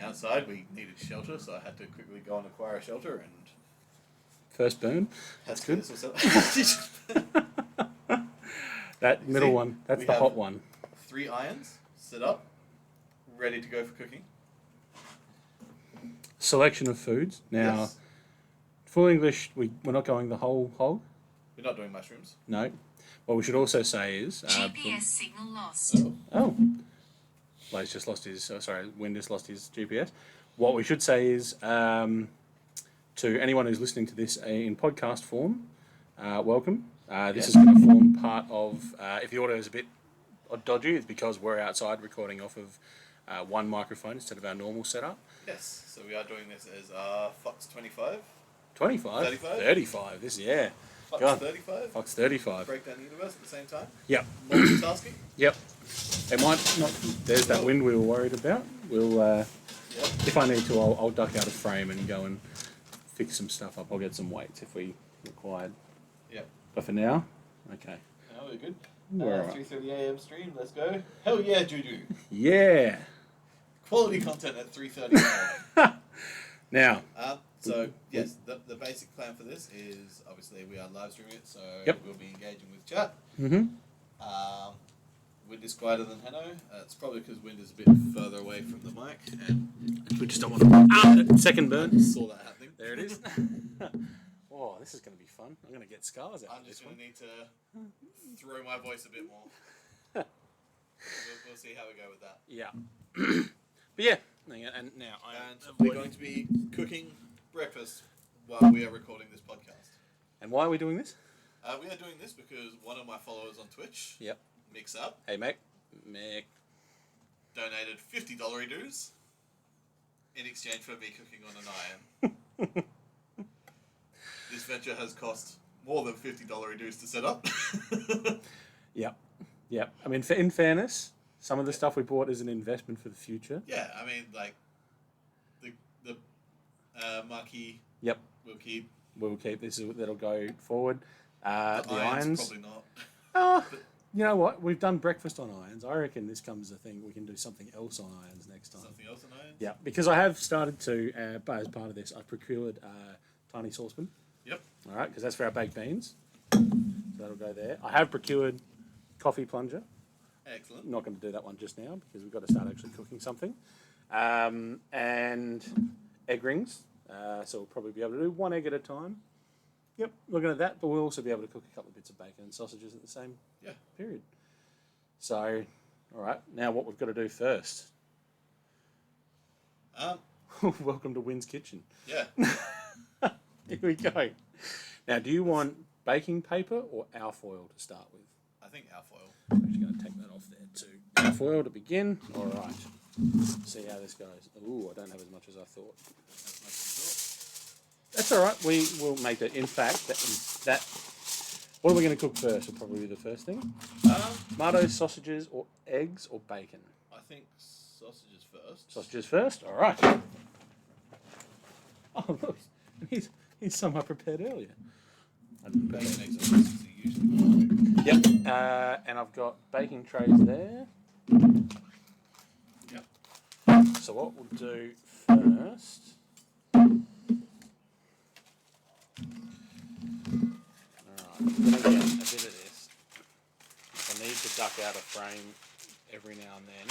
outside, we needed shelter, so I had to quickly go and acquire a shelter and First burn. that's good. That middle one, that's the hot one. 3 irons set up, ready to go for cooking. Selection of foods. Now, Yes. full English, we're not going the whole hog. We're not doing mushrooms. No. What we should also say is... GPS signal lost. Oh. Blaze just lost his... Wynn just lost his GPS. What we should say is, to anyone who's listening to this in podcast form, welcome. This is going to form part of... if the audio is a bit dodgy, it's because we're outside recording off of one microphone instead of our normal setup. Yes, so we are doing this as Fox 25. 25? 35? 35. This, yeah. Fox Go on. 35. Fox 35. Break down the universe at the same time. Yep. Multitasking. Yep. It might not... There's that wind we were worried about. We'll... If I need to, I'll duck out of frame and go and fix some stuff up. I'll get some weights if we required. Yep. But for now, okay. Now we're good. We're all right. 3:30 a.m. stream. Let's go. Hell yeah, Juju. Yeah. Quality content at 3:30 Now. So yes, the basic plan for this is obviously we are live streaming it, so Yep. we'll be engaging with chat. Mm-hmm. Wind is quieter than Hanno. It's probably because Wind is a bit further away from the mic, and We just don't want to... second I burn. saw that happening. There it is. Oh, this is going to be fun. I'm going to get scars out I'm of just this going one. to need to throw my voice a bit more. We'll see how we go with that. Yeah. But yeah. And now And we're going to be cooking breakfast while we are recording this podcast. And why are we doing this? We are doing this because one of my followers on Twitch, Yep. Mix Up, Hey, Mac. donated $50 dues in exchange for me cooking on an iron. This venture has cost more than $50 dues to set up. Yep. Yep. I mean, in fairness, some of the stuff we bought is an investment for the future. Yeah, I mean, like, the marquee Yep. we'll keep. We'll keep this. That'll go forward. The irons. Probably not. You know what? We've done breakfast on irons. I reckon this comes a thing. We can do something else on irons next time. Something else on irons? Yeah, because I have started to, as part of this, I procured a tiny saucepan. Yep. All right, because that's for our baked beans. So that'll go there. I have procured coffee plunger. Excellent. Not going to do that one just now because we've got to start actually cooking something. And egg rings. So we'll probably be able to do one egg at a time. Yep, looking at that, but we'll also be able to cook a couple of bits of bacon and sausages at the same period. So, all right, now what we've got to do first. Welcome to Wynn's Kitchen. Yeah. Here we go. Now, do you want baking paper or alfoil to start with? I think alfoil. I'm actually going to take that off there too. Alfoil to begin. All right. See how this goes. Ooh, I don't have as much as I thought. That's all right. We will make that. In fact, that. What are we going to cook first? Will probably be the first thing. Tomatoes, sausages, or eggs, or bacon. I think sausages first. Sausages first. All right. Oh look, he's somewhat prepared earlier. Bacon, eggs, and sausages are usually more. Yep. And I've got baking trays there. Yep. So what we'll do first. I'm going to get a bit of this. If I need to duck out of frame every now and then,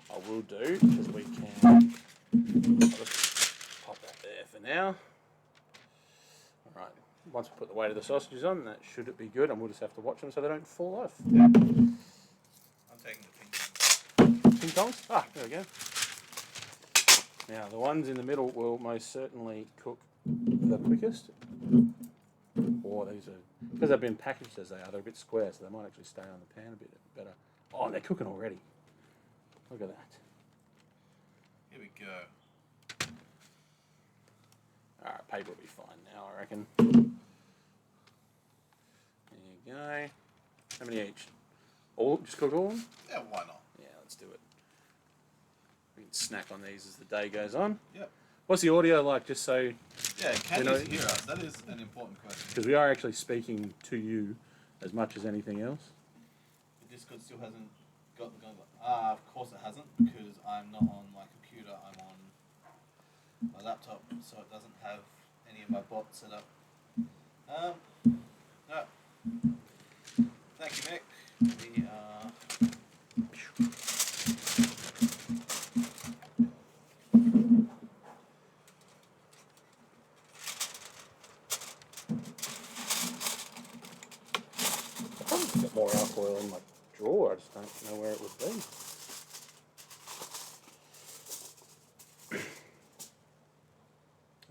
I will do, because we can. I'll just pop that there for now. Alright, once we put the weight of the sausages on, that should be good, and we'll just have to watch them so they don't fall off. Yeah. I'm taking the pink. Ping tongs? Ah, there we go. Now, the ones in the middle will most certainly cook the quickest. Or these are, because they've been packaged as they are, they're a bit square, so they might actually stay on the pan a bit better. Oh, they're cooking already. Look at that. Here we go. Alright, paper will be fine now, I reckon. There you go. How many each? All? Just cook all of them? Yeah, why not? Yeah, let's do it. We can snack on these as the day goes on. Yep. What's the audio like, just so... Yeah, can You know- you hear us? That is an important question. Because we are actually speaking to you as much as anything else. The Discord still hasn't got the gun. Of course it hasn't, because I'm not on my computer, I'm on laptop, so it doesn't have any of my bots set up. No. Thank you, Mick. We are. I've probably got more alcohol in my drawer. I just don't know where it would be.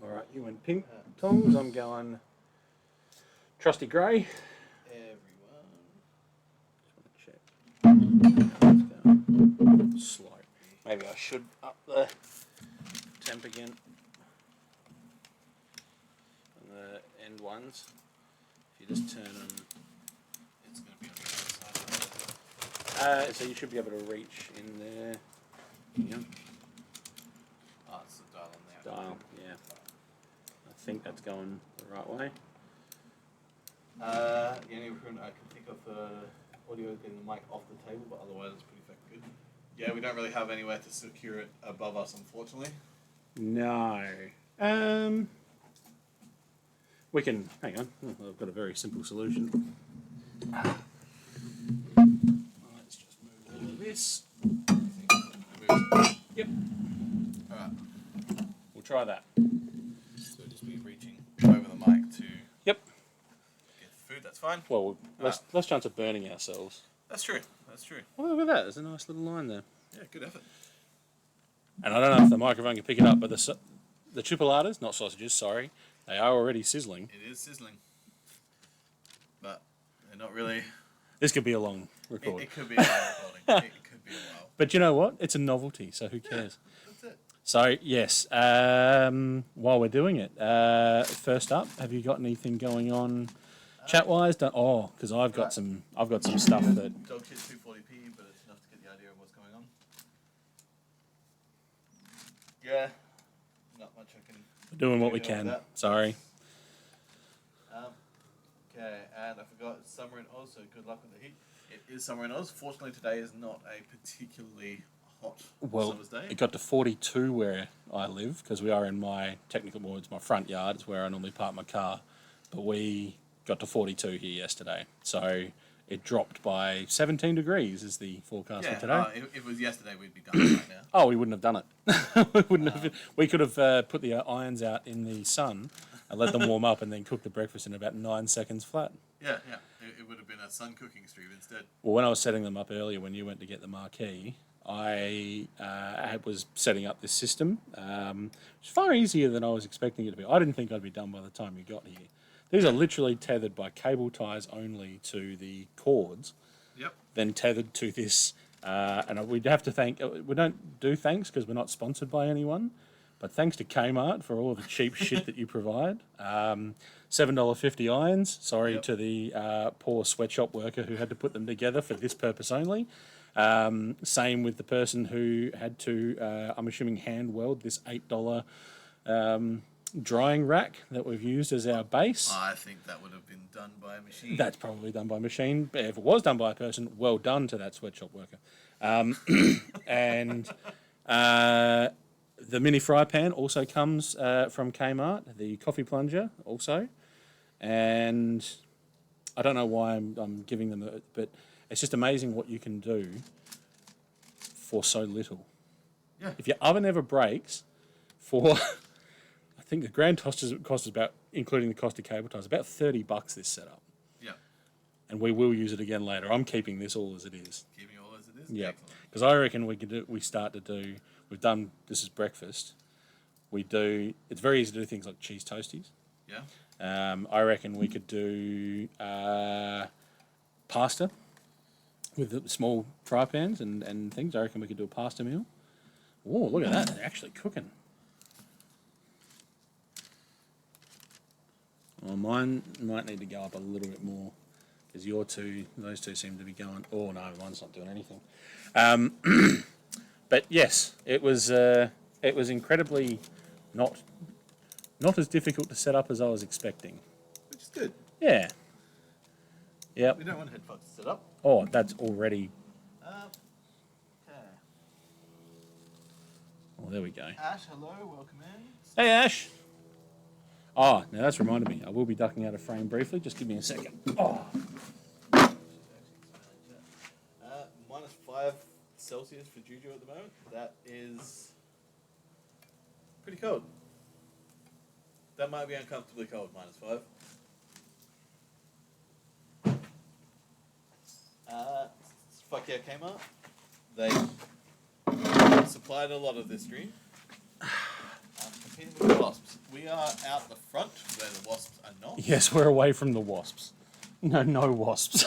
All right, you went pink tongs. I'm going trusty grey. Everyone. Just want to check. Slow. Maybe I should up the temp again. And the end ones. If you just turn them. It's going to be on the other side. So you should be able to reach in there. Yeah. Oh, it's the dial on there. Dial, yeah. I think that's going the right way. The only improvement I can think of for audio is getting the mic off the table, but otherwise it's pretty fucking good. Yeah, we don't really have anywhere to secure it above us, unfortunately. No. We can, hang on, I've got a very simple solution. Let's just move all of this. Yep. Alright. We'll try that. So we'll just be reaching over the mic to Yep. get food, that's fine. Well, less chance of burning ourselves. That's true, that's true. Oh, look at that, there's a nice little line there. Yeah, good effort. And I don't know if the microphone can pick it up, but the chipolatas, not sausages, sorry, they are already sizzling. It is sizzling. But they're not really... This could be a long record. It could be a long recording. It could be a while. But you know what? It's a novelty, so who cares? That's it. So, yes, while we're doing it, first up, have you got anything going on chat-wise? Because I've got some stuff that... Dog shit 240p, but it's enough to get the idea of what's going on. Yeah, not much I can... We're doing what we with can. that. Sorry. Okay, and I forgot it's summer in Oz, so good luck with the heat. It is summer in Oz. Fortunately, today is not a particularly hot summer's day. It got to 42 where I live, because we are in my it's my front yard. It's where I normally park my car. But we got to 42 here yesterday. So it dropped by 17 degrees is the forecast for today. If it was yesterday, we'd be done right now. Oh, we wouldn't have done it. We could have put the irons out in the sun and let them warm up and then cook the breakfast in about 9 seconds flat. Yeah. It would have been a sun cooking stream instead. Well, when I was setting them up earlier, when you went to get the marquee, I was setting up this system. It's far easier than I was expecting it to be. I didn't think I'd be done by the time you got here. These are literally tethered by cable ties only to the cords. Yep. Then tethered to this, and we'd have to thank. We don't do thanks because we're not sponsored by anyone, but thanks to Kmart for all of the cheap shit that you provide. $7.50 irons. Sorry to the poor sweatshop worker who had to put them together for this purpose only. Same with the person who had to, I'm assuming, hand weld this $8 drying rack that we've used as our base. I think that would have been done by a machine. That's probably done by a machine. But if it was done by a person, well done to that sweatshop worker. And the mini fry pan also comes from Kmart. The coffee plunger also. And I don't know why I'm giving them but it's just amazing what you can do for so little. Yeah. If your oven ever breaks, for I think the grand cost is about, including the cost of cable ties, about $30 this setup. Yeah. And we will use it again later. I'm keeping this all as it is. Keeping it all as it is? Yeah. Excellent. Because I reckon we've done, this is breakfast. It's very easy to do things like cheese toasties. Yeah. I reckon we could do pasta with the small fry pans and things. I reckon we could do a pasta meal. Oh, look at that. They're actually cooking. Well, mine might need to go up a little bit more because those two seem to be going. Oh, no, mine's not doing anything. But yes, it was incredibly not as difficult to set up as I was expecting. Which is good. Yeah. Yep. We don't want headphones to set up. Oh, that's already. Okay. Oh, there we go. Ash, hello, welcome in. Hey, Ash. Oh, now that's reminded me. I will be ducking out of frame briefly. Just give me a second. Oh. -5 Celsius for Juju at the moment. That is pretty cold. That might be uncomfortably cold, -5. Fuck yeah, Kmart. They supplied a lot of this stream. Competing with the wasps. We are out the front where the wasps are not. Yes, we're away from the wasps. No wasps.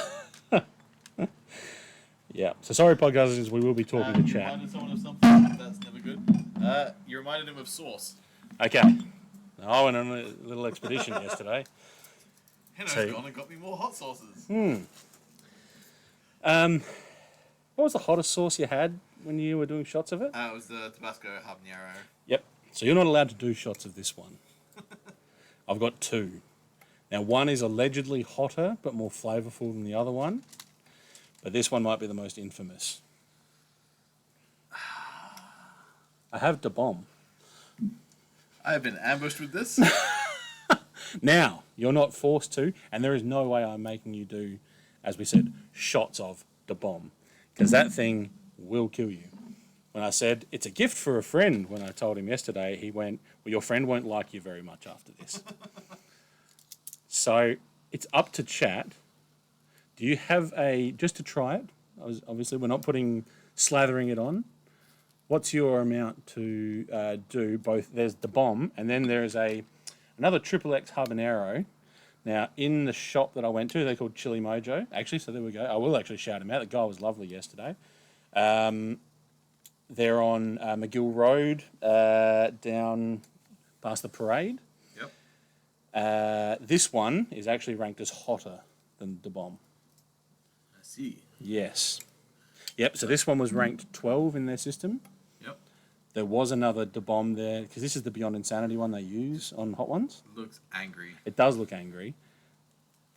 Yeah. So sorry, podcasters. We will be talking to You chat. reminded someone of something. That's never good. You reminded him of Sauce. Okay. I went on a little expedition yesterday. Henno's So- gone and got me more hot sauces. What was the hottest sauce you had when you were doing shots of it? It was the Tabasco habanero. Yep. So you're not allowed to do shots of this one. I've got 2. Now, one is allegedly hotter but more flavourful than the other one. But this one might be the most infamous. I have Da Bomb. I have been ambushed with this. Now, you're not forced to, and there is no way I'm making you do, as we said, shots of Da Bomb. Because that thing will kill you. When I said, it's a gift for a friend, when I told him yesterday, he went, well, your friend won't like you very much after this. So, it's up to chat. Do you have just to try it, obviously we're not slathering it on. What's your amount to do both? There's Da Bomb, and then there's another XXX habanero. Now, in the shop that I went to, they're called Chili Mojo. Actually, so there we go. I will actually shout him out. The guy was lovely yesterday. They're on McGill Road, down past the parade. Yep. This one is actually ranked as hotter than Da Bomb. I see. Yes. Yep, so this one was ranked 12 in their system. Yep. There was another Da Bomb there, because this is the Beyond Insanity one they use on Hot Ones. Looks angry. It does look angry.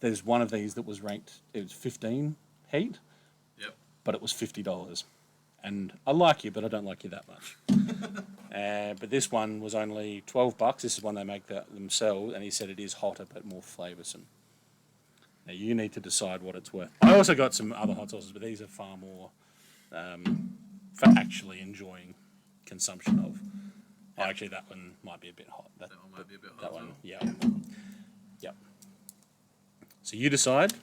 There's one of these that was ranked, it was 15 heat, Yep. but it was $50. And I like you, but I don't like you that much. But this one was only $12. This is one they make themselves, and he said it is hotter but more flavoursome. Now you need to decide what it's worth. I also got some other hot sauces, but these are far more for actually enjoying consumption of. Oh, actually, that one might be a bit hot. That one might be a bit hot. That as one, well. yeah. Yep. So you decide,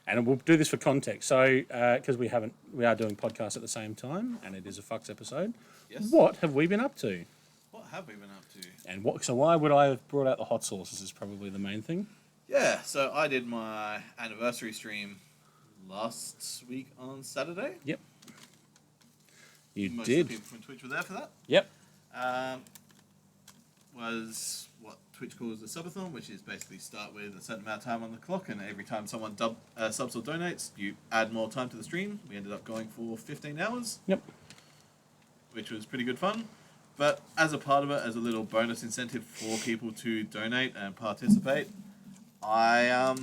and we'll do this for context. So, because we are doing podcasts at the same time, and it is a Fucks episode. Yes. What have we been up to? What have we been up to? And so why would I have brought out the hot sauces is probably the main thing. Yeah, so I did my anniversary stream last week on Saturday. Yep. You Most did. of the people from Twitch were there for that. Yep. Was what Twitch calls the subathon, which is basically start with a certain amount of time on the clock, and every time someone subs or donates, you add more time to the stream. We ended up going for 15 hours. Yep. Which was pretty good fun. But as a part of it, as a little bonus incentive for people to donate and participate, I,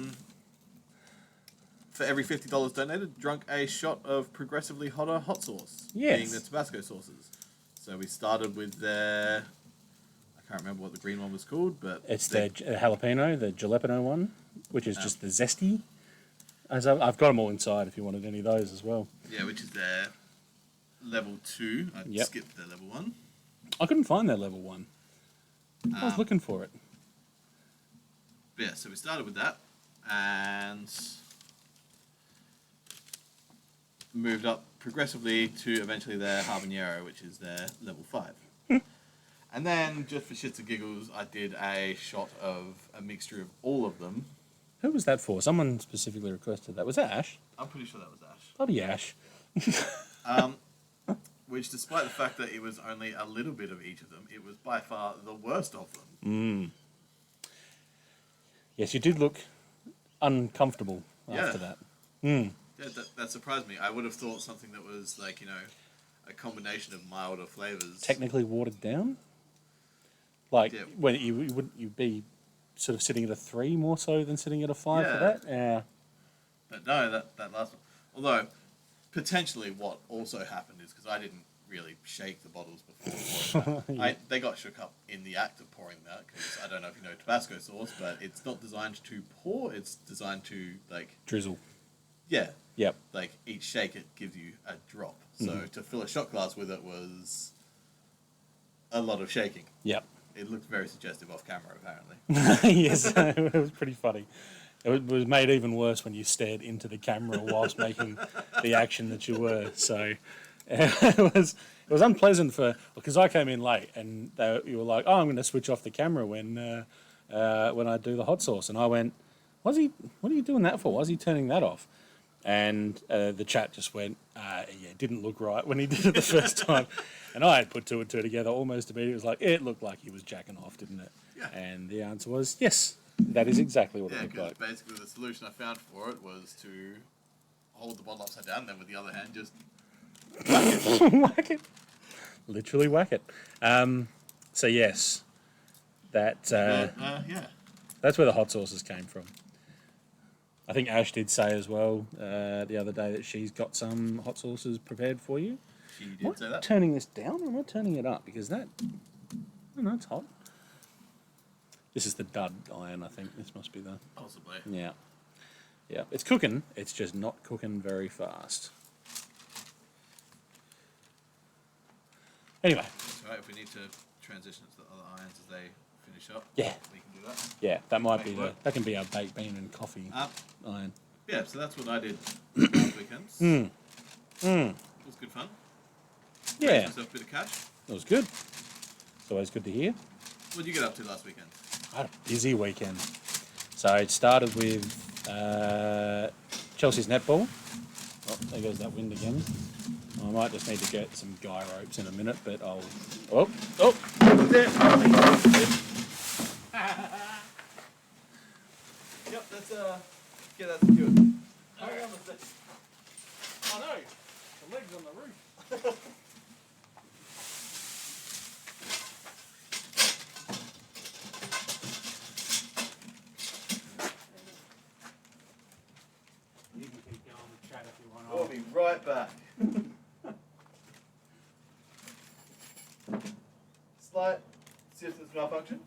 for every $50 donated, drunk a shot of progressively hotter hot sauce. Yes. Being the Tabasco sauces. So we started with their, I can't remember what the green one was called, but... It's the jalapeno, the jalapeno one, which is just the zesty. As I've got them all inside if you wanted any of those as well. Yeah, which is their level 2. I Yep. skipped their level 1. I couldn't find their level 1. I was looking for it. But yeah, so we started with that, and moved up progressively to eventually their habanero, which is their level 5. And then, just for shits and giggles, I did a shot of a mixture of all of them. Who was that for? Someone specifically requested that. Was that Ash? I'm pretty sure that was Ash. Bloody Ash. Which, despite the fact that it was only a little bit of each of them, it was by far the worst of them. Yes, you did look uncomfortable Yeah. after that. Yeah, that surprised me. I would have thought something that was like, a combination of milder flavors. Technically watered down? Like, Yeah. when wouldn't you be sort of sitting at a 3 more so than sitting at a 5 for Yeah. that? Yeah. But no, that last one. Although, potentially what also happened is, because I didn't really shake the bottles before pouring them out. They got shook up in the act of pouring them out because I don't know if you know Tabasco sauce, but it's not designed to pour. It's designed to Drizzle. yeah, Yep. each shake it gives you a drop. So to fill a shot glass with it was a lot of shaking. Yep. It looked very suggestive off camera, apparently. Yes, it was pretty funny. It was made even worse when you stared into the camera whilst making the action that you were. So it was unpleasant because I came in late and you were like, "Oh, I'm going to switch off the camera when I do the hot sauce," and I went, "What are you doing that for? Why is he turning that off?" And the chat just went, "Yeah, it didn't look right when he did it the first time." And I had put two and two together almost immediately. It was like, it looked like he was jacking off, didn't it? Yeah. And the answer was, yes, that is exactly what it Yeah, looked because like. basically the solution I found for it was to hold the bottle upside down, then with the other hand just Whack it. Literally whack it. So yes, that yeah. that's where the hot sauces came from. I think Ash did say as well the other day that she's got some hot sauces prepared for you. She Am did I say that. turning this down or am I turning it up? Because that... Oh, no, it's hot. This is the dud iron, I think. This must be the... Possibly. Yeah. Yeah. It's cooking. It's just not cooking very fast. Anyway. That's right. If we need to transition to the other irons as they finish up, Yeah. we can do that. Yeah, that might be Make it the... work. That can be our baked bean and coffee iron. Yeah, so that's what I did last weekend. It was good fun. Raised Yeah. myself a bit of cash. It was good. It's always good to hear. What did you get up to last weekend? I had a busy weekend. So it started with Chelsea's netball. Oh, there goes that wind again. I might just need to get some guy ropes in a minute, but I'll... Oh, there. Yep, that's get that secured. Hang on a sec. Oh no, the leg's on the roof. You can keep going with chat if you want. We'll be right back. Slight systems malfunction.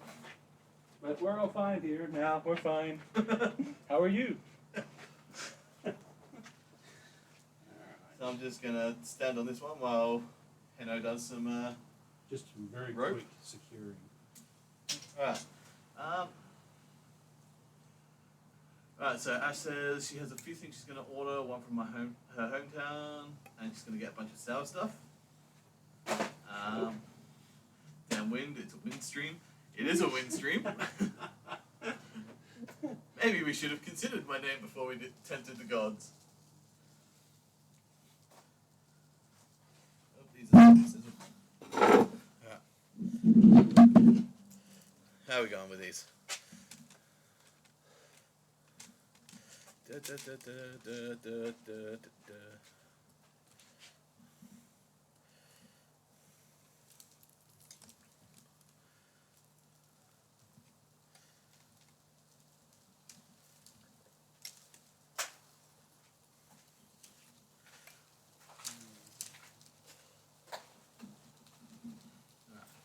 But we're all fine here now. We're fine. How are you? So I'm just gonna stand on this one while Heno does some. Just some very Rope? quick securing. Alright. Alright, so Ash says she has a few things she's gonna order. One from her hometown, and she's gonna get a bunch of sour stuff. Downwind, it's a wind stream. It is a wind stream. Maybe we should have considered my name before we tempted the gods. Oh, these are scissors. Alright. How are we going with these?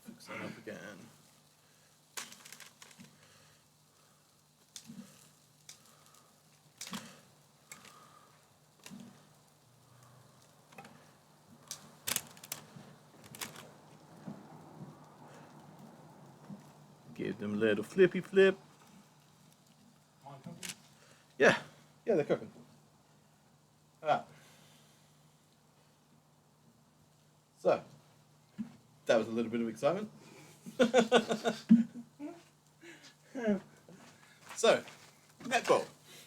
Fix that up again. Give them a little flippy flip. Yeah, they're cooking. Alright. So, that was a little bit of excitement. So, netball.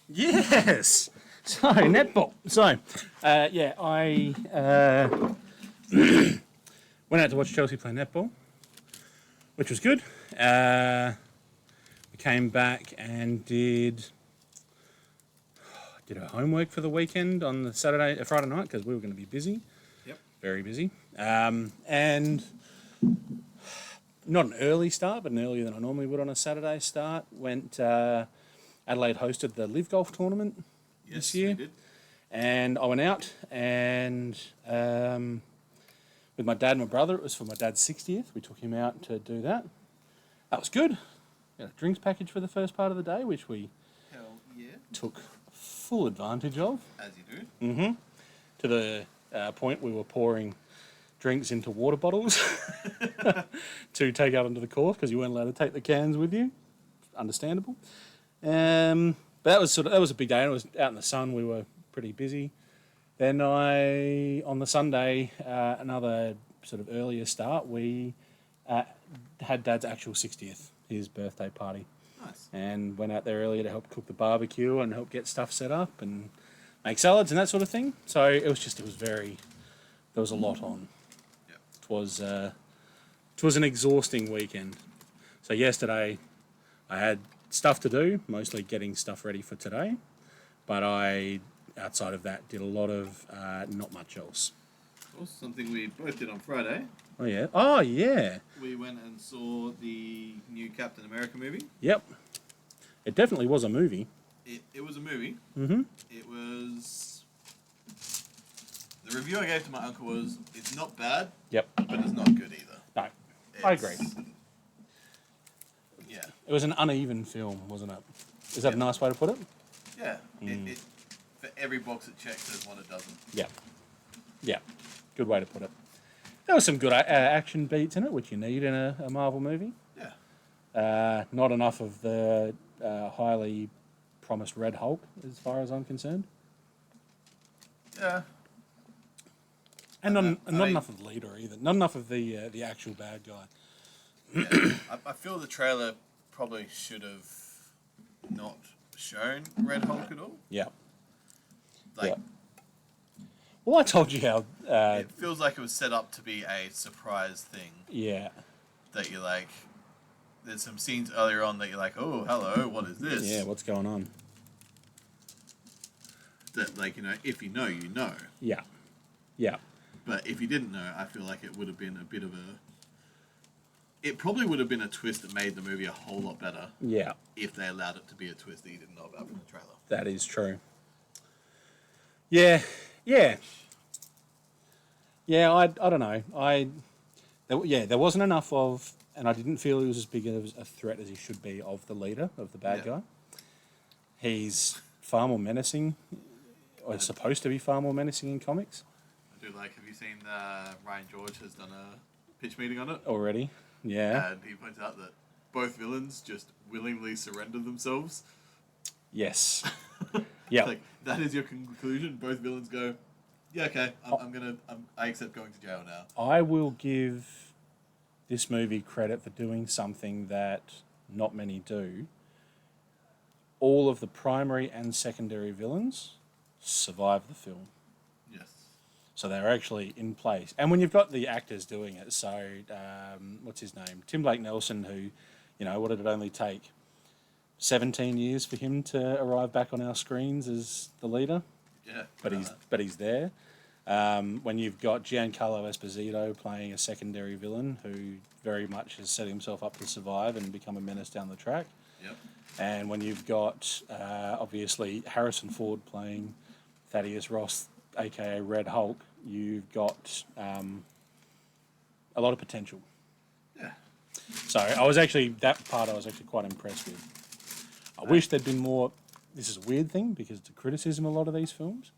Yes. So netball. So, yeah, I went out to watch Chelsea play netball, which was good. We came back and did our homework for the weekend on the Friday night because we were going to be busy. Yep. Very busy. And not an early start, but an earlier than I normally would on a Saturday start. Adelaide hosted the Live Golf tournament this year. we did. And I went out and with my dad and my brother. It was for my dad's 60th. We took him out to do that. That was good. Got a drinks package for the first part of the day, which we Hell yeah. took full advantage of. As you do. To the point we were pouring drinks into water bottles to take out onto the course because you weren't allowed to take the cans with you. Understandable. But that was a big day. And it was out in the sun. We were pretty busy. Then on the Sunday, another sort of earlier start, we had Dad's actual 60th, his birthday party. Nice. And went out there earlier to help cook the barbecue and help get stuff set up and make salads and that sort of thing. So there was a lot on. Yep. It was an exhausting weekend. So yesterday I had stuff to do, mostly getting stuff ready for today. But outside of that, did a lot of not much else. Also, something we both did on Friday. Oh, yeah. Oh, yeah. We went and saw the new Captain America movie. Yep. It definitely was a movie. It was a movie. Mm-hmm. It was... The review I gave to my uncle was, it's not bad, Yep. but it's not good either. No, I agree. Yeah. It was an uneven film, wasn't it? Is that a nice way to put it? Yeah. It, for every box it checks, there's one it doesn't. Yeah. Yeah. Good way to put it. There was some good action beats in it, which you need in a Marvel movie. Yeah. Not enough of the highly promised Red Hulk, as far as I'm concerned. Yeah. And not enough of the leader either. Not enough of the actual bad guy. Yeah. I feel the trailer probably should have not shown Red Hulk at all. Yeah. Like, Yeah. Well, I told you how... it feels like it was set up to be a surprise thing. yeah. That you're like... There's some scenes earlier on that you're like, oh, hello, what is this? Yeah, what's going on? That, like, if you know, you know. Yeah. Yeah. But if you didn't know, I feel like it would have been a bit of a... It probably would have been a twist that made the movie a whole lot better Yeah. if they allowed it to be a twist that you didn't know about from the trailer. That is true. Yeah. Yeah. Yeah, I don't know. There wasn't enough of... And I didn't feel he was as big of a threat as he should be of the leader, of the bad guy. He's far more menacing, or supposed to be far more menacing in comics. I do like, have you seen Ryan George has done a pitch meeting on it? Already, yeah. And he points out that both villains just willingly surrender themselves. Yes. Yeah. Like, that is your conclusion? Both villains go, yeah, okay, I accept going to jail now. I will give this movie credit for doing something that not many do. All of the primary and secondary villains survive the film. Yes. So they're actually in place. And when you've got the actors doing it, so what's his name? Tim Blake Nelson, who, what did it only take? 17 years for him to arrive back on our screens as the leader? Yeah. But he's there. When you've got Giancarlo Esposito playing a secondary villain who very much has set himself up to survive and become a menace down the track. Yep. And when you've got, obviously, Harrison Ford playing Thaddeus Ross, aka Red Hulk, you've got a lot of potential. Yeah. So that part I was actually quite impressed with. I wish there'd been more. This is a weird thing because it's a criticism of a lot of these films.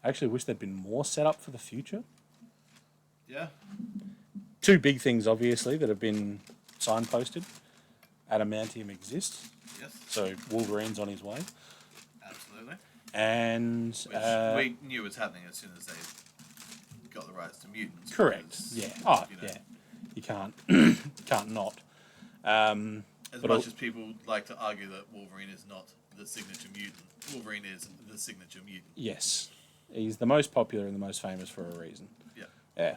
I actually wish there'd been more set up for the future. Yeah. Two big things, obviously, that have been signposted. Adamantium exists, Yes. so Wolverine's on his way. Absolutely. And... Which we knew was happening as soon as they got the rights to mutants. correct, because, yeah. Oh, yeah. You can't not. As But much as people like to argue that Wolverine is not the signature mutant, Wolverine is the signature mutant. Yes. He's the most popular and the most famous for a reason. Yeah.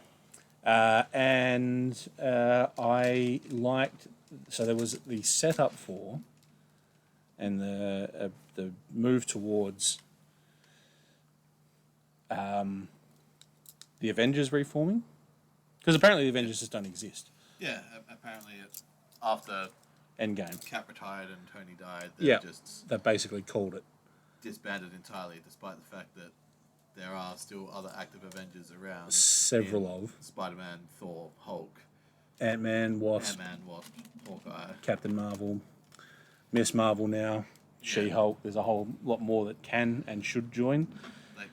Yeah. And I liked... So there was the setup for and the move towards the Avengers reforming. Because apparently the Avengers just don't exist. Yeah, apparently after Endgame. Cap retired and Tony died, they just They basically called it. disbanded entirely, despite the fact that there are still other active Avengers around. Several in of Spider-Man, Thor, Hulk, Ant-Man, Wasp, Ant-Man, Wasp, Hawkeye. Captain Marvel, Miss Marvel now, She-Hulk. There's a whole lot more that can and should join. Like,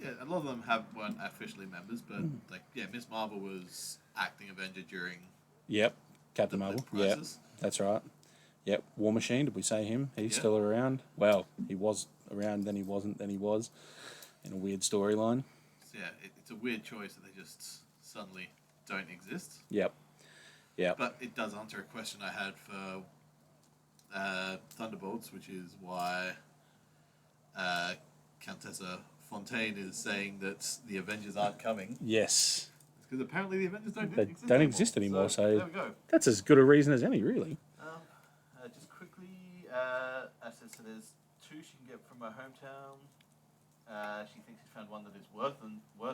yeah, a lot of them weren't officially members, but like, yeah, Miss Marvel was acting Avenger during Yep, Captain the Marvel. Blip Yep, Crisis. that's right. Yep, War Machine. Did we say him? He's Yeah. still around. Well, he was around, then he wasn't, then he was. In a weird storyline. So yeah, it's a weird choice that they just suddenly don't exist. Yep. Yep. But it does answer a question I had for Thunderbolts, which is why Countessa Fontaine is saying that the Avengers aren't coming. Yes. Because apparently the Avengers don't They exist don't anymore. exist anymore, so- there we go. That's as good a reason as any, really. Just quickly, as I said, there's 2 she can get from her hometown. She thinks she's found one that is worse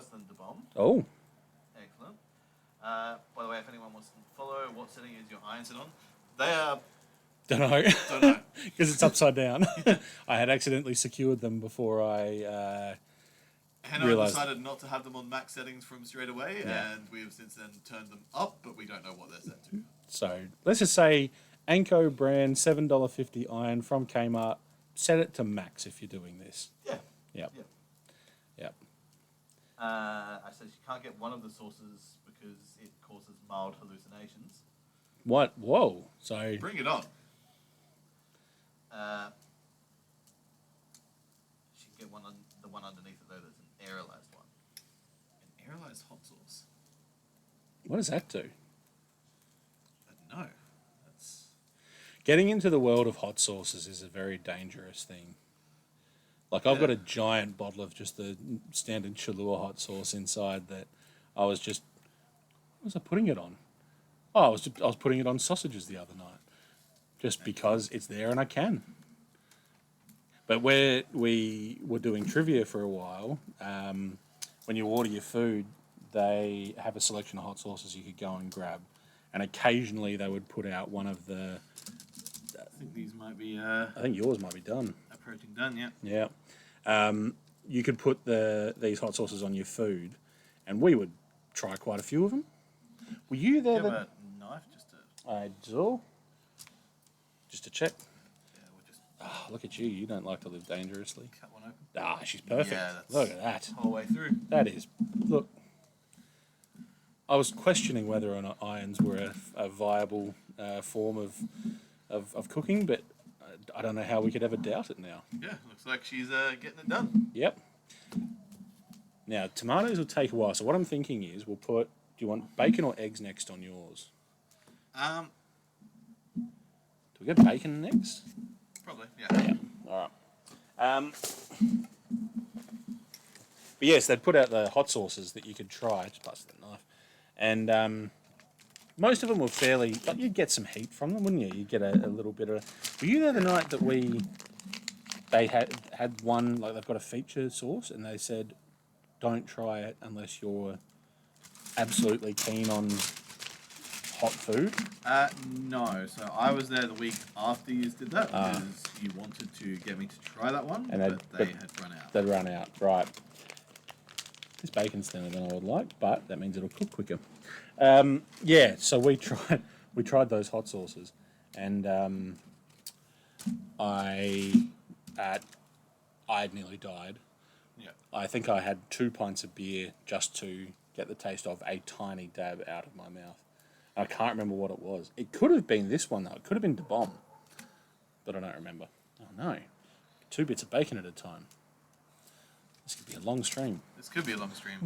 than the bomb. Oh. Excellent. By the way, if anyone wants to follow, what setting is your iron set on? They are. Don't know. Don't know. Because it's upside down. I had accidentally secured them before I Hannah realised- decided not to have them on max settings from straight away, Yeah. and we have since then turned them up, but we don't know what they're set to. So let's just say Anko brand $7.50 iron from Kmart. Set it to max if you're doing this. Yeah. Yep. Yeah. Yep. I said she can't get one of the sources because it causes mild hallucinations. What? Whoa. So Bring it on. She can get the one underneath it though. That's an aerolized one. An aerolized hot sauce. what does that do? I don't know. That's Getting into the world of hot sauces is a very dangerous thing. Like I've got Yeah. a giant bottle of just the standard Cholula hot sauce inside that I was just what was I putting it on? Oh, I was putting it on sausages the other night, just because it's there and I can. But where we were doing trivia for a while, when you order your food, they have a selection of hot sauces you could go and grab, and occasionally they would put out one of the. I think these might be I think yours might be done. approaching done. Yeah. Yeah. You could put these hot sauces on your food, and we would try quite a few of them. Were you Do there? you have a knife just to? I do. Just to check. Yeah, we'll just Ah, look at you. You don't like to live dangerously. cut one open. Ah, she's perfect. Yeah, that's- Look at that. Whole way through. That is. Look. I was questioning whether or not irons were a viable form of cooking, but I don't know how we could ever doubt it now. Yeah, looks like she's getting it done. Yep. Now, tomatoes will take a while, so what I'm thinking is we'll put. Do you want bacon or eggs next on yours? Do we get bacon next? Probably. Yeah. All right. But yes, they'd put out the hot sauces that you could try. Just pass the knife, and most of them were fairly. Like you'd get some heat from them, wouldn't you? You'd get a little bit of. Were you there the night that they had one like they've got a feature sauce, and they said, "Don't try it unless you're absolutely keen on hot food." No. So I was there the week after you did that because you wanted to get me to try that one, And but they but- had run out. They'd run out, right? This bacon's thinner than I would like, but that means it'll cook quicker. Yeah, so we tried those hot sauces, and I nearly died. Yeah. I think I had 2 pints of beer just to get the taste of a tiny dab out of my mouth. I can't remember what it was. It could have been this one though. It could have been the bomb, but I don't remember. Oh no, 2 bits of bacon at a time. This could be a long stream. This could be a long stream.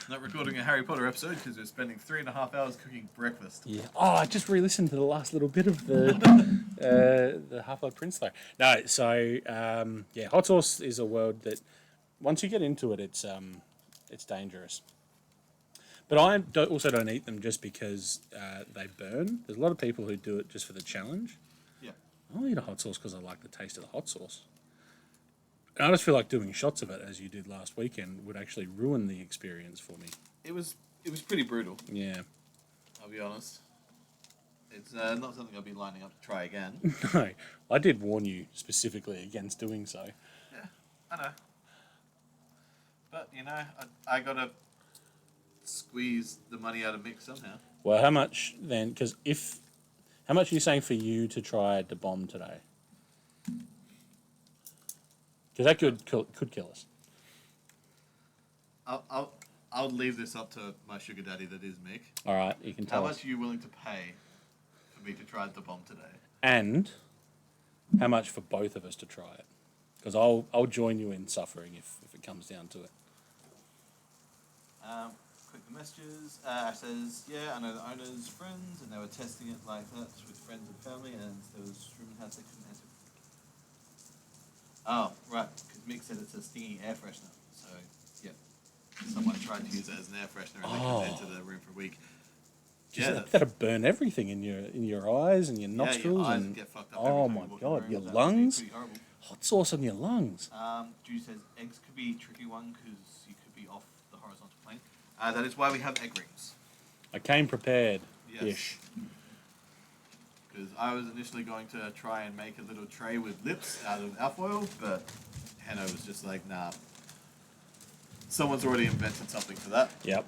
Not recording a Harry Potter episode because we're spending 3.5 hours cooking breakfast. Yeah. Oh, I just re-listened to the last little bit of the Half-Blood Prince though. No, so yeah, hot sauce is a world that once you get into it, it's dangerous. But I also don't eat them just because they burn. There's a lot of people who do it just for the challenge. Yeah. I'll eat a hot sauce because I like the taste of the hot sauce. And I just feel like doing shots of it, as you did last weekend, would actually ruin the experience for me. It was pretty brutal. Yeah. I'll be honest. It's not something I'll be lining up to try again. No, I did warn you specifically against doing so. Yeah. I know. But, I gotta squeeze the money out of Mick somehow. Well, how much then? How much are you saying for you to try to bomb today? Because that could kill us. I'll leave this up to my sugar daddy that is Mick. All right, you can tell How us. much are you willing to pay for me to try the bomb today? And how much for both of us to try it? Because I'll join you in suffering if it comes down to it. Click the messages. Ash says, yeah, I know the owner's friends, and they were testing it like that with friends and family, and there was room house they couldn't answer. Oh, right, because Mick said it's a stingy air freshener. So, yeah, someone tried to use it as an air freshener, and they couldn't enter the room for a week. Yeah, That'll burn everything in your eyes and your nostrils your eyes and get fucked up. oh every time my you walk in the god, room. your That would be lungs, pretty horrible. hot sauce on your lungs. Drew says eggs could be a tricky one because you could be off the horizontal plane. That is why we have egg rings. I came prepared. Yes. Ish. Because I was initially going to try and make a little tray with lips out of alfoil, but Hanno was just like, nah. Someone's already invented something for that. Yep.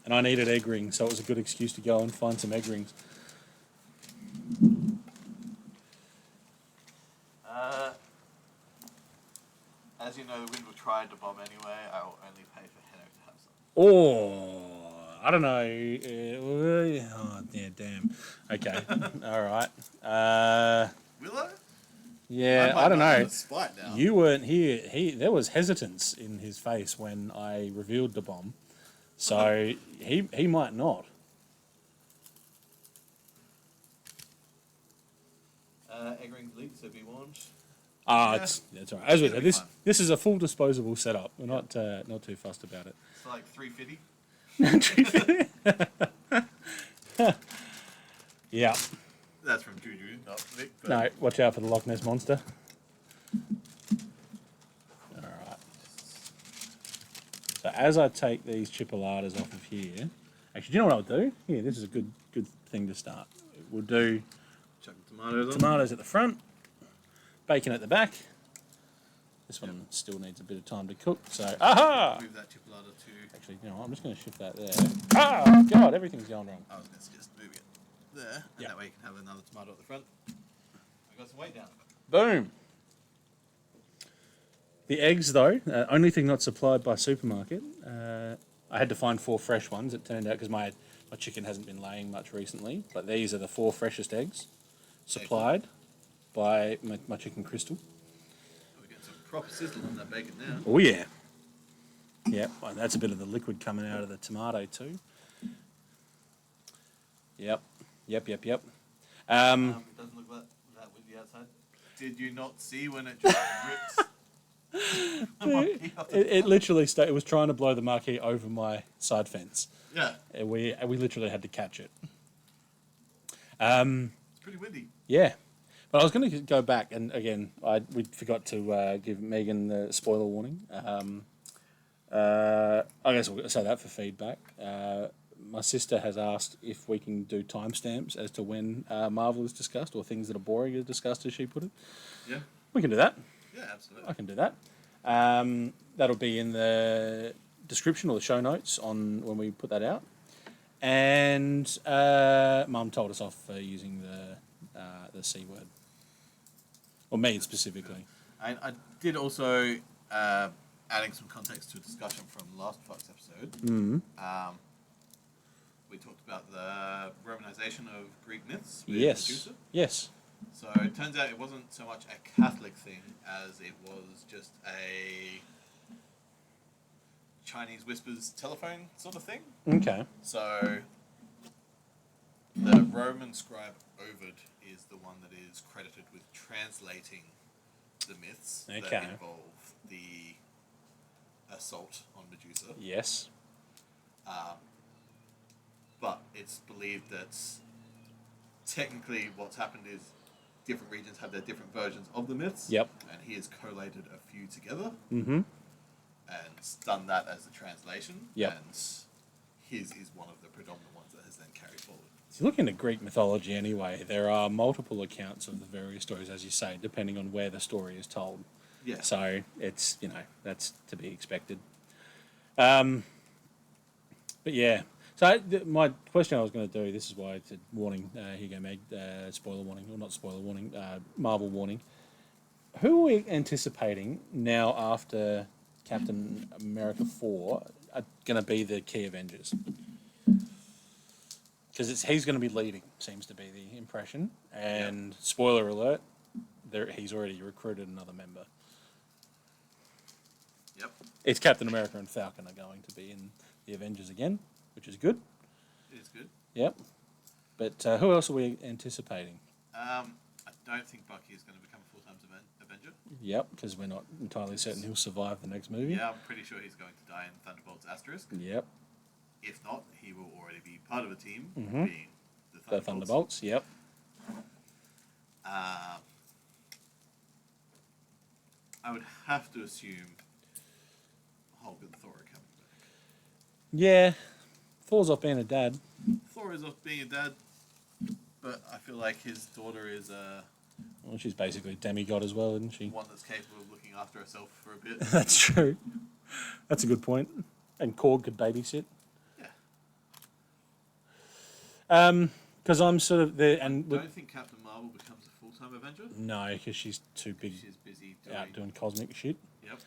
And I needed egg rings, so it was a good excuse to go and find some egg rings. As you know, the wind will try to bomb anyway. I will only pay for Hanno to have some. Oh, I don't know. Oh, yeah, damn. Okay. All right. Will I? Yeah, might I don't not have know. a spite now. You weren't here. There was hesitance in his face when I revealed the bomb. So he might not. Egg rings leak, so be warned. Ah, Yeah. that's all right. As we It'll said, be this fine. this is a full disposable setup. We're not too fussed about it. It's like 350. Yeah. That's from Juju, not Vic. But No, watch out for the Loch Ness monster. All right. So as I take these chipolatas off of here, actually, do you know what I'll do? Here, this is a good thing to start. We'll do chuck the tomatoes on. tomatoes at the front, bacon at the back. This one still needs a bit of time to cook. So, aha! Move that chipolata to. Actually, you know what? I'm just going to shift that there. Ah, God, everything's going wrong. I was going to suggest moving it there, and Yeah. that way you can have another tomato at the front. I got some weight down. Boom. The eggs, though, only thing not supplied by supermarket. I had to find 4 fresh ones. It turned out because my chicken hasn't been laying much recently. But these are the 4 freshest eggs supplied by my chicken Crystal. We're getting some proper sizzle on that bacon now. Oh yeah. Yep, well, that's a bit of the liquid coming out of the tomato too. Yep. It doesn't look like that with the outside. Did you not see when it just ripped? the marquee off the It literally it was trying to blow the marquee over my side fence. Yeah, And we literally had to catch it. it's pretty windy. Yeah. But I was going to go back, and again, we forgot to give Megan the spoiler warning. I guess we'll say that for feedback. My sister has asked if we can do timestamps as to when Marvel is discussed, or things that are boring is discussed, as she put it. Yeah, We can do that. yeah, absolutely. I can do that. That'll be in the description or the show notes on when we put that out. And Mum told us off for using the C word, or me specifically. I did also, adding some context to a discussion from last fuck's episode. We talked about the Romanization of Greek myths with Yes. Medusa. Yes. So it turns out it wasn't so much a Catholic thing as it was just a Chinese whispers telephone sort of thing. Okay. So the Roman scribe Ovid is the one that is credited with translating the myths Okay. that involve the assault on Medusa. Yes. But it's believed that technically what's happened is different regions have their different versions of the myths. Yep. And he has collated a few together Mm-hmm. and done that as the translation. Yep. And his is one of the predominant ones that has then carried forward. If you look into Greek mythology anyway, there are multiple accounts of the various stories, as you say, depending on where the story is told. Yeah. So it's, that's to be expected. But yeah. So my question I was going to do, this is why it's a warning, here you go, Meg, spoiler warning, or not spoiler warning, Marvel warning. Who are we anticipating now after Captain America 4 are going to be the key Avengers? Because he's going to be leading, seems to be the impression. And spoiler alert, he's already recruited another member. Yep. It's Captain America and Falcon are going to be in the Avengers again, which is good. It is good. Yep. But who else are we anticipating? I don't think Bucky is going to become a full-time Avenger. Yep, because we're not entirely certain he'll survive the next movie. Yeah, I'm pretty sure he's going to die in Thunderbolts Asterisk. Yep. If not, he will already be part of a team, Mhm. being the The Thunderbolts. Thunderbolts, yep. I would have to assume Hulk and Thor are coming back. Yeah. Thor's off being a dad. Thor is off being a dad, but I feel like his daughter is Well, she's basically a demigod as well, isn't she? one that's capable of looking after herself for a bit. That's true. That's a good point. And Korg could babysit. Yeah. Because I'm sort of there, and I don't think Captain Marvel becomes a full-time Avenger. no, because she's too big She's busy out doing cosmic shit. Yep.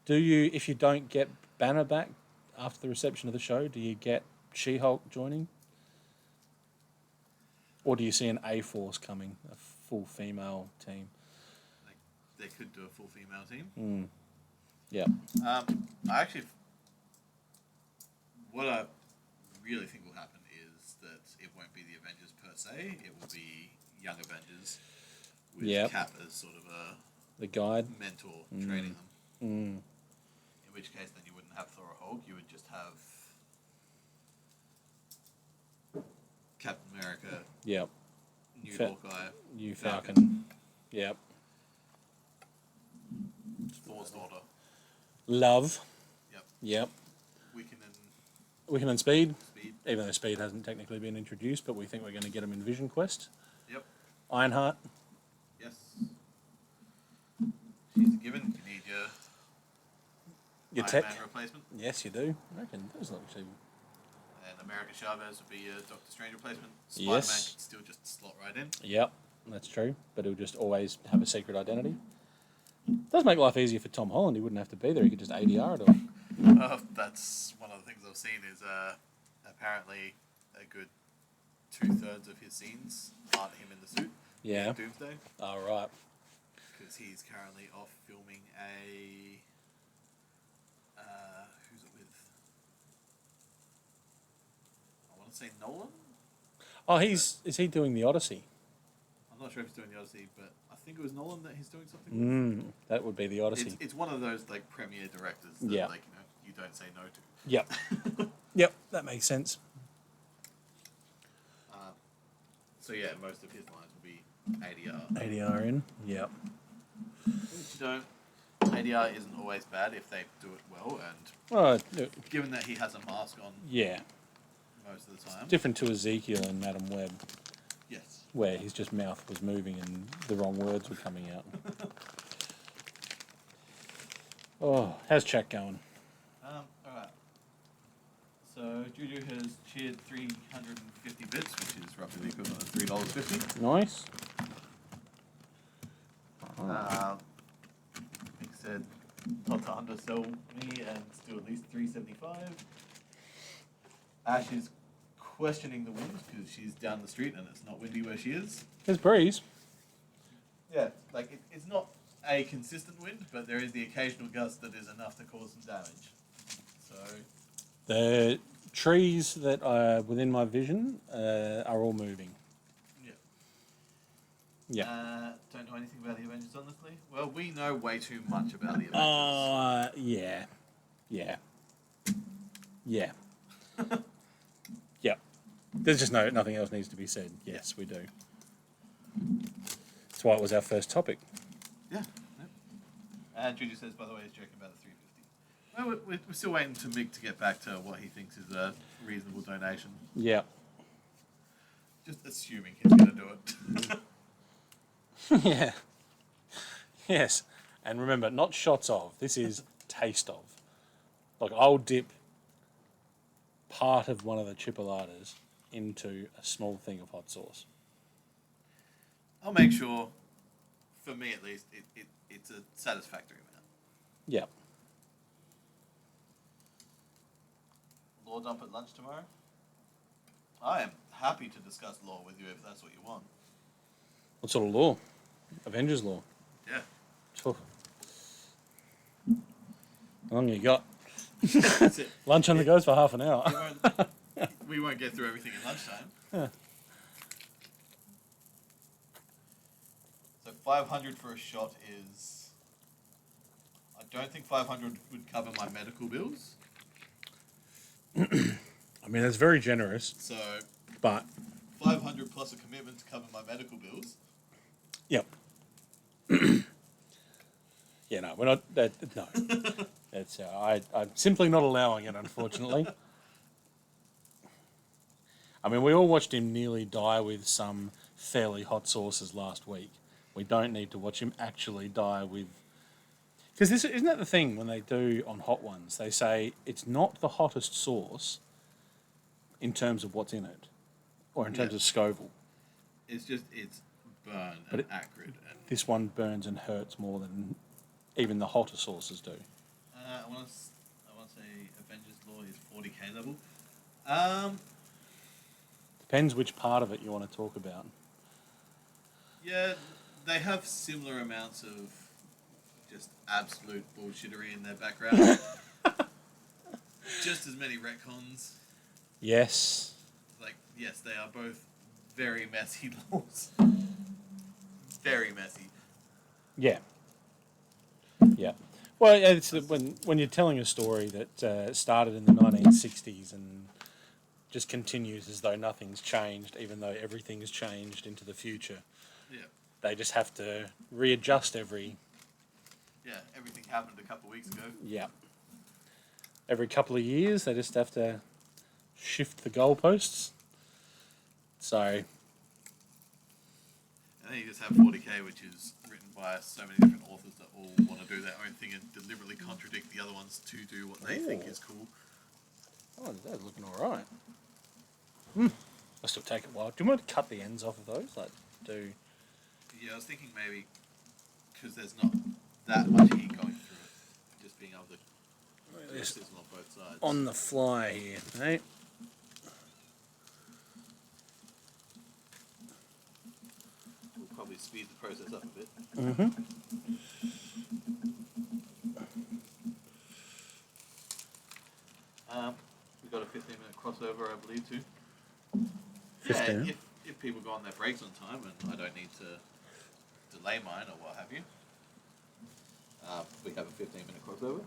Do you, if you don't get Banner back after the reception of the show, do you get She-Hulk joining? Or do you see an A-Force coming, a full female team? Like, they could do a full female team. Mm. Yeah. I actually, what I really think will happen is that it won't be the Avengers per se. It will be Young Avengers with Yep. Cap as sort of a The guide. mentor training them. Mm. In which case, then you wouldn't have Thor or Hulk. You would just have Captain America, Yep. New Fa- Hawkeye, You Falcon. Falcon. Yep. Thor's daughter. Love. Yep. Yep. Wiccan and Wiccan and Speed. Speed. Even though Speed hasn't technically been introduced, but we think we're going to get him in Vision Quest. Yep. Ironheart. Yes. She's a given. You need your Your Iron tech. Man replacement. Yes, you do. I reckon those look actually. And America Chavez would be your Doctor Strange replacement. Yes. Spider-Man could still just slot right in. Yep, that's true. But he'll just always have a secret identity. Does make life easier for Tom Holland. He wouldn't have to be there. He could just ADR it all. That's one of the things I've seen is apparently a good 2/3 of his scenes aren't him in the suit. Yeah. Doomsday. All right. Because he's currently off filming a... who's it with? I want to say Nolan? Oh, is he doing the Odyssey? I'm not sure if he's doing the Odyssey, but I think it was Nolan that he's doing something with. That would be the Odyssey. It's one of those like premier directors that Yeah. you don't say no to. Yep. Yep, that makes sense. So yeah, most of his lines will be ADR. ADR in. Yep. Which, ADR isn't always bad if they do it well, and Well, given that he has a mask on yeah. most of the time. Different to Ezekiel and Madam Web, Yes. where his just mouth was moving and the wrong words were coming out. Oh, how's chat going? Alright. So Juju has cheered 350 bits, which is roughly the equivalent of $3.50. Nice. He said not to undersell me and still at least 375. Ash is questioning the wind because she's down the street and it's not windy where she is. There's breeze. Yeah, like it's not a consistent wind, but there is the occasional gust that is enough to cause some damage. So The trees that are within my vision are all moving. yeah. Yeah. Don't know anything about the Avengers, honestly. Well, we know way too much about the Avengers. Yeah. Yeah. Yeah. Yep. There's just nothing else needs to be said. Yes, we do. That's why it was our first topic. Yeah. And Juju says, by the way, he's joking about the 350. Well, we're still waiting for Mick to get back to what he thinks is a reasonable donation. Yeah. Just assuming he's going to do it. Yeah. Yes, and remember, not shots of. This is taste of. Like I'll dip part of one of the chipolatas into a small thing of hot sauce. I'll make sure, for me at least, it's a satisfactory amount. Yeah. Law dump at lunch tomorrow? I am happy to discuss law with you if that's what you want. What sort of law? Avengers law. Yeah. Phew. How long you got? That's it. Lunch on the goes for half an hour. We won't get through everything in lunchtime. Yeah. So 500 for a shot is... I don't think 500 would cover my medical bills. I mean, that's very generous, So but 500 plus a commitment to cover my medical bills. yep. Yeah, no, we're not. No, that's I'm simply not allowing it. Unfortunately. I mean, we all watched him nearly die with some fairly hot sauces last week. We don't need to watch him actually die with. Because this isn't that the thing when they do on hot ones? They say it's not the hottest sauce in terms of what's in it, or in terms Yeah. of Scoville. It's burn But and acrid. And This one burns and hurts more than even the hotter sauces do. I want to say Avengers Law is 40k level. Depends which part of it you want to talk about. Yeah, they have similar amounts of just absolute bullshittery in their background. Just as many retcons. Yes. Like, yes, they are both very messy laws. Very messy. Yeah. Yeah. Well, it's when you're telling a story that started in the 1960s and just continues as though nothing's changed, even though everything's changed into the future. Yeah. They just have to readjust every Everything happened a couple of weeks ago. every couple of years. They just have to shift the goalposts. So And then you just have 40k, which is written by so many different authors that all want to do their own thing and deliberately contradict the other ones to do what they think Ooh. is cool. oh, that's looking all right. I still take it wild. Do you want to cut the ends off of those? Like do. Yeah, I was thinking maybe because there's not that much heat going through it, just being able to do a Yes. sizzle on both sides. On the fly here, right? We'll probably speed the process up a bit. Mm-hmm. We've got a 15-minute crossover, I believe, too. 15? Yeah, if people go on their breaks on time and I don't need to delay mine or what have you, we have a 15-minute crossover.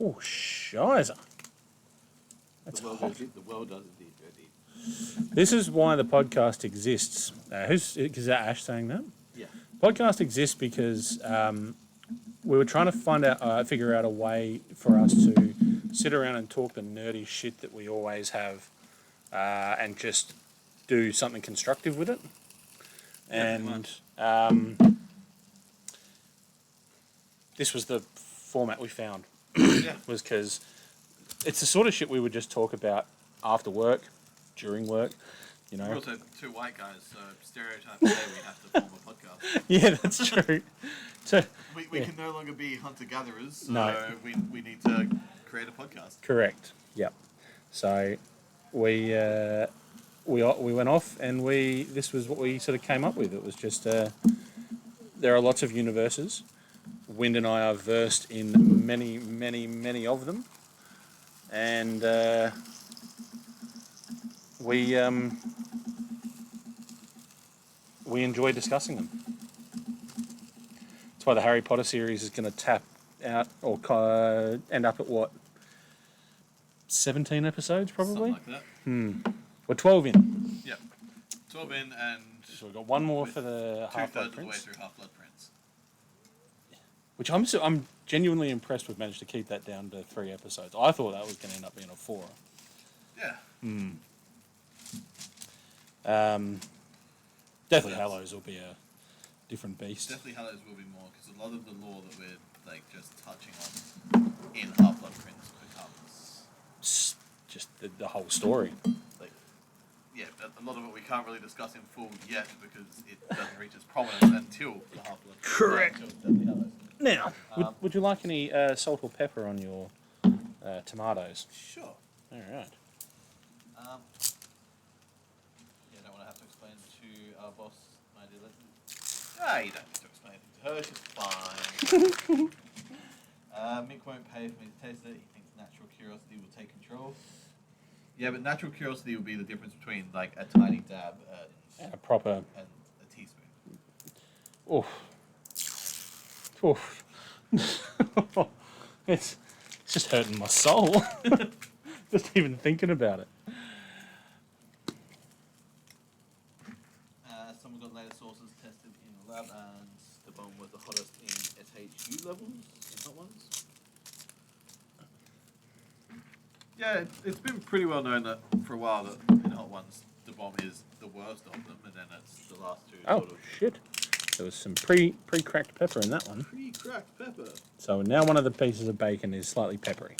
Oh, shiza. That's The world, hot. the world does indeed go deep. This is why the podcast exists. Is that Ash saying that? Yeah. Podcast exists because we were trying to figure out a way for us to sit around and talk the nerdy shit that we always have, and just do something constructive with it. Yeah, pretty And this was the format we found. Yeah. Was because it's the sort of shit we would just talk about after work, during work, you We're know. also two white guys, so stereotypes say we have to form a podcast. Yeah, that's true. So, We Yeah. can no longer be hunter-gatherers, so No. we need to create a podcast. correct. Yep. So we went off and this was what we sort of came up with. It was just there are lots of universes. Wind and I are versed in many, many, many of them, and we enjoy discussing them. That's why the Harry Potter series is going to tap out or end up at what? 17 episodes probably. Something like that. We're 12 in, Yep. 12 in and so we've got one more for the two-thirds Half-Blood of the way Prince, through Half-Blood Prince. which I'm genuinely impressed we've managed to keep that down to 3 episodes. I thought that was going to end up being a 4. Yeah. Deathly Hallows will be different beast. Deathly Hallows will be more because a lot of the lore that we're like just touching on in Half-Blood Prince becomes Just the whole story. like a lot of it we can't really discuss in full yet because it doesn't reach its prominence until the Half-Blood. Correct. Until Deathly Hallows. Now, would you like any salt or pepper on your tomatoes? Sure. All right. Yeah, I don't want to have to explain to our boss, my dear Leslie. You don't need to explain anything to her. She's fine. Mick won't pay for me to taste it. He thinks natural curiosity will take control. Yeah, but natural curiosity will be the difference between like a tiny dab And a proper. and a teaspoon. Oof. Oof. it's just hurting my soul. Just even thinking about it. Someone got later sources tested in the lab, and the bomb was the hottest in SHU levels in Hot Ones. Yeah, it's been pretty well known that for a while that in Hot Ones the bomb is the worst of them, and then it's the last two Oh sort of shit! There was some pre-cracked pepper in that one. pre-cracked pepper. So now one of the pieces of bacon is slightly peppery.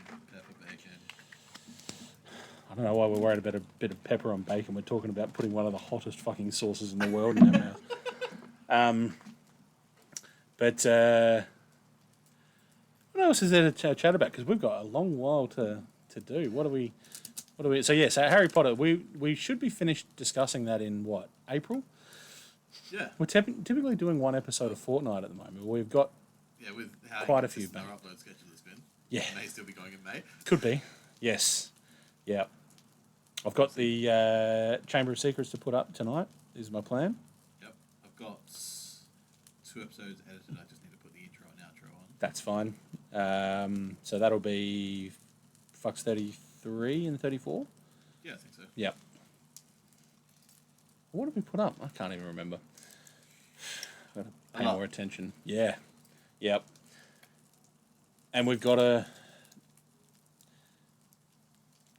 Pepper bacon. I don't know why we're worried about a bit of pepper on bacon. We're talking about putting one of the hottest fucking sauces in the world in our mouth. But what else is there to chat about? Because we've got a long while to do. What do we? So yes, Harry Potter. We should be finished discussing that in what, April? Yeah. We're typically doing one episode a fortnight at the moment. We've got Yeah, with how Quite a few inconsistent back. our upload schedule has been. Yeah. It may still be going in May. could be yes, yeah. I've got the Chamber of Secrets to put up tonight. Is my plan. Yep. I've got 2 episodes edited. I just need to put the intro and outro on. That's fine. So that'll be Fox 33 and 34. Yeah, I think so. Yep. What did we put up? I can't even remember. Got to pay lot. more attention. Yeah. Yep. And we've got a.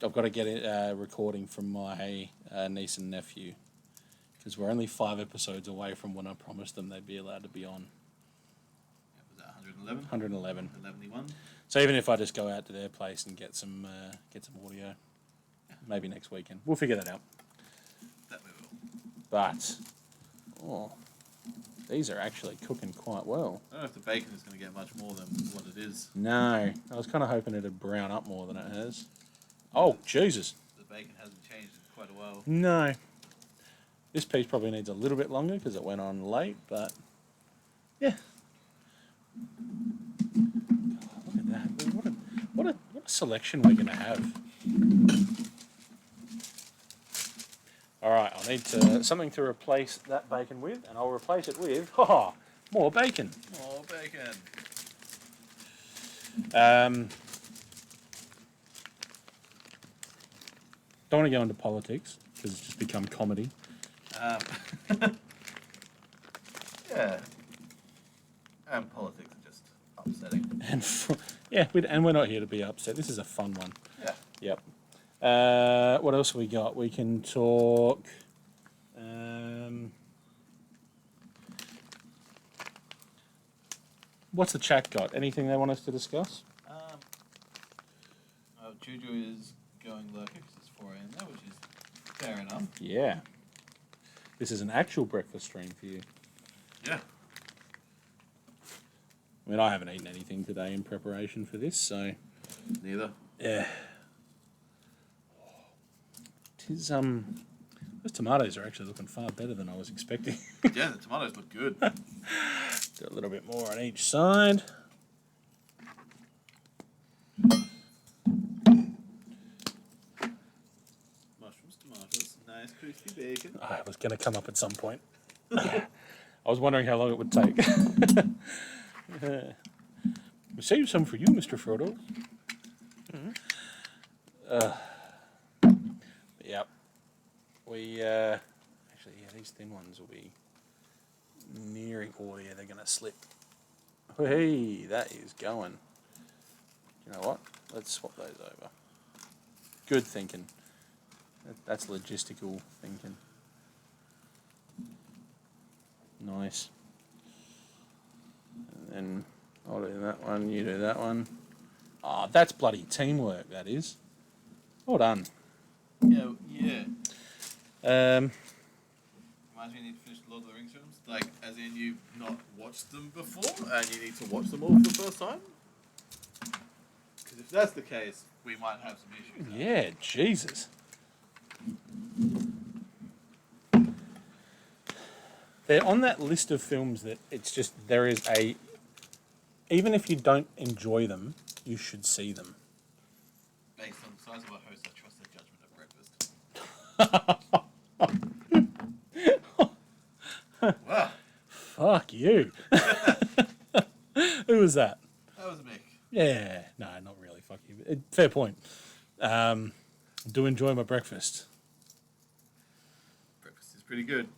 I've got to get a recording from my niece and nephew because we're only 5 episodes away from when I promised them they'd be allowed to be on. Was that 111? 111. 111. So even if I just go out to their place and get some audio, maybe next weekend, we'll figure that out. That we will. But these are actually cooking quite well. I don't know if the bacon is going to get much more than what it is. No, I was kind of hoping it'd brown up more than it has. Oh Jesus! The bacon hasn't changed in quite a while. No, this piece probably needs a little bit longer because it went on late. But yeah, look at that! What a selection we're gonna have. All right, I'll need something to replace that bacon with, and I'll replace it with more bacon. More bacon. Don't want to go into politics because it's just become comedy. Yeah. And politics are just upsetting. And and we're not here to be upset. This is a fun one. Yeah. Yep. What else have we got? We can talk. What's the chat got? Anything they want us to discuss? Juju is going lurker because it's 4 a.m. now, which is fair enough. Yeah. This is an actual breakfast stream for you. Yeah. I mean, I haven't eaten anything today in preparation for this, so Neither. yeah. Tis those tomatoes are actually looking far better than I was expecting. Yeah, the tomatoes look good. Do a little bit more on each side. Mushrooms, tomatoes, nice crispy bacon. Oh, it was going to come up at some point. I was wondering how long it would take. We saved some for you, Mr. Frodo. Yep. We actually, yeah, these thin ones will be nearing. Oh yeah, they're going to slip. Hey, that is going. You know what? Let's swap those over. Good thinking. That's logistical thinking. Nice. And then I'll do that one, you do that one. Oh, that's bloody teamwork, that is. Well done. Yeah. Um, Reminds me you need to finish Lord of the Rings films. Like, as in you've not watched them before and you need to watch them all for the first time? Because if that's the case, we might have some issues. yeah, Jesus. They're on that list of films that it's just, there is a, even if you don't enjoy them, you should see them. Based on the size of our host, I trust their judgment at breakfast. Wow, Fuck you. Who was that? that was a Mick. Yeah, no, not really. Fuck you. Fair point. Do enjoy my breakfast. Breakfast is pretty good.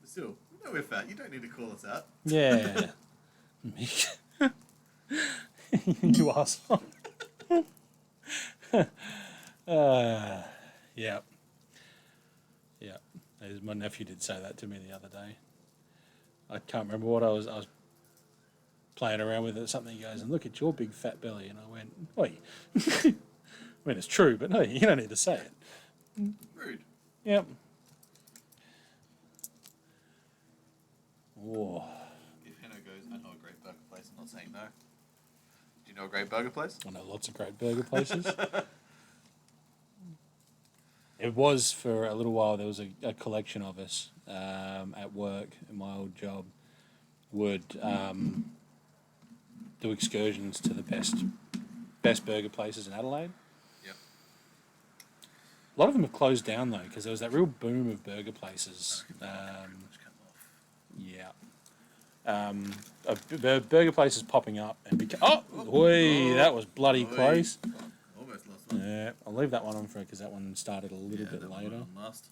But still, we know we're fat. You don't need to call us out. Yeah. You asshole. Yeah. Yeah. My nephew did say that to me the other day. I can't remember what I was playing around with it, something. He goes, and look at your big fat belly. And I went, oi. I mean, it's true, but no, you don't need to say it. Rude. Yep. Whoa. If Henno goes, I know a great burger place, I'm not saying no. Do you know a great burger place? I know lots of great burger places. It was for a little while. There was a collection of us at work in my old job would do excursions to the best burger places in Adelaide. Yep. A lot of them have closed down though because there was that real boom of burger places. Yeah. Burger places popping up and that was bloody close. Almost lost one. Yeah, I'll leave that one on for because that one started a little bit that later. one must.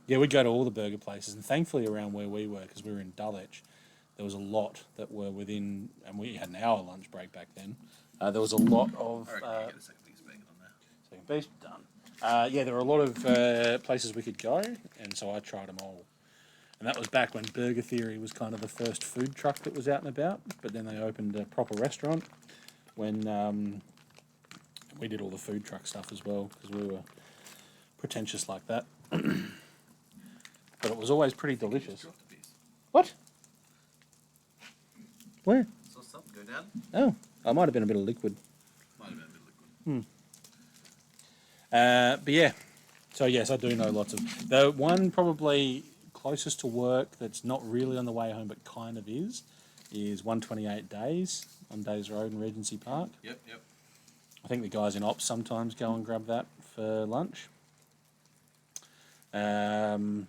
Yeah, we'd go to all the burger places, and thankfully around where we were, because we were in Dulwich, there was a lot that were within, and we had an hour lunch break back then. There was a lot of I reckon you get a second piece of bacon on there. second piece done. Yeah, there were a lot of places we could go, and so I tried them all. And that was back when Burger Theory was kind of the first food truck that was out and about. But then they opened a proper restaurant when we did all the food truck stuff as well because we were pretentious like that. But it was always pretty delicious. Dropped a piece. What? Where? Saw something go down. Oh, I might have been a bit of liquid. Might have been a bit liquid. But yeah, so yes, I do know lots of. The one probably closest to work that's not really on the way home but kind of is 128 Days on Days Road in Regency Park. Yep. I think the guys in ops sometimes go and grab that for lunch. But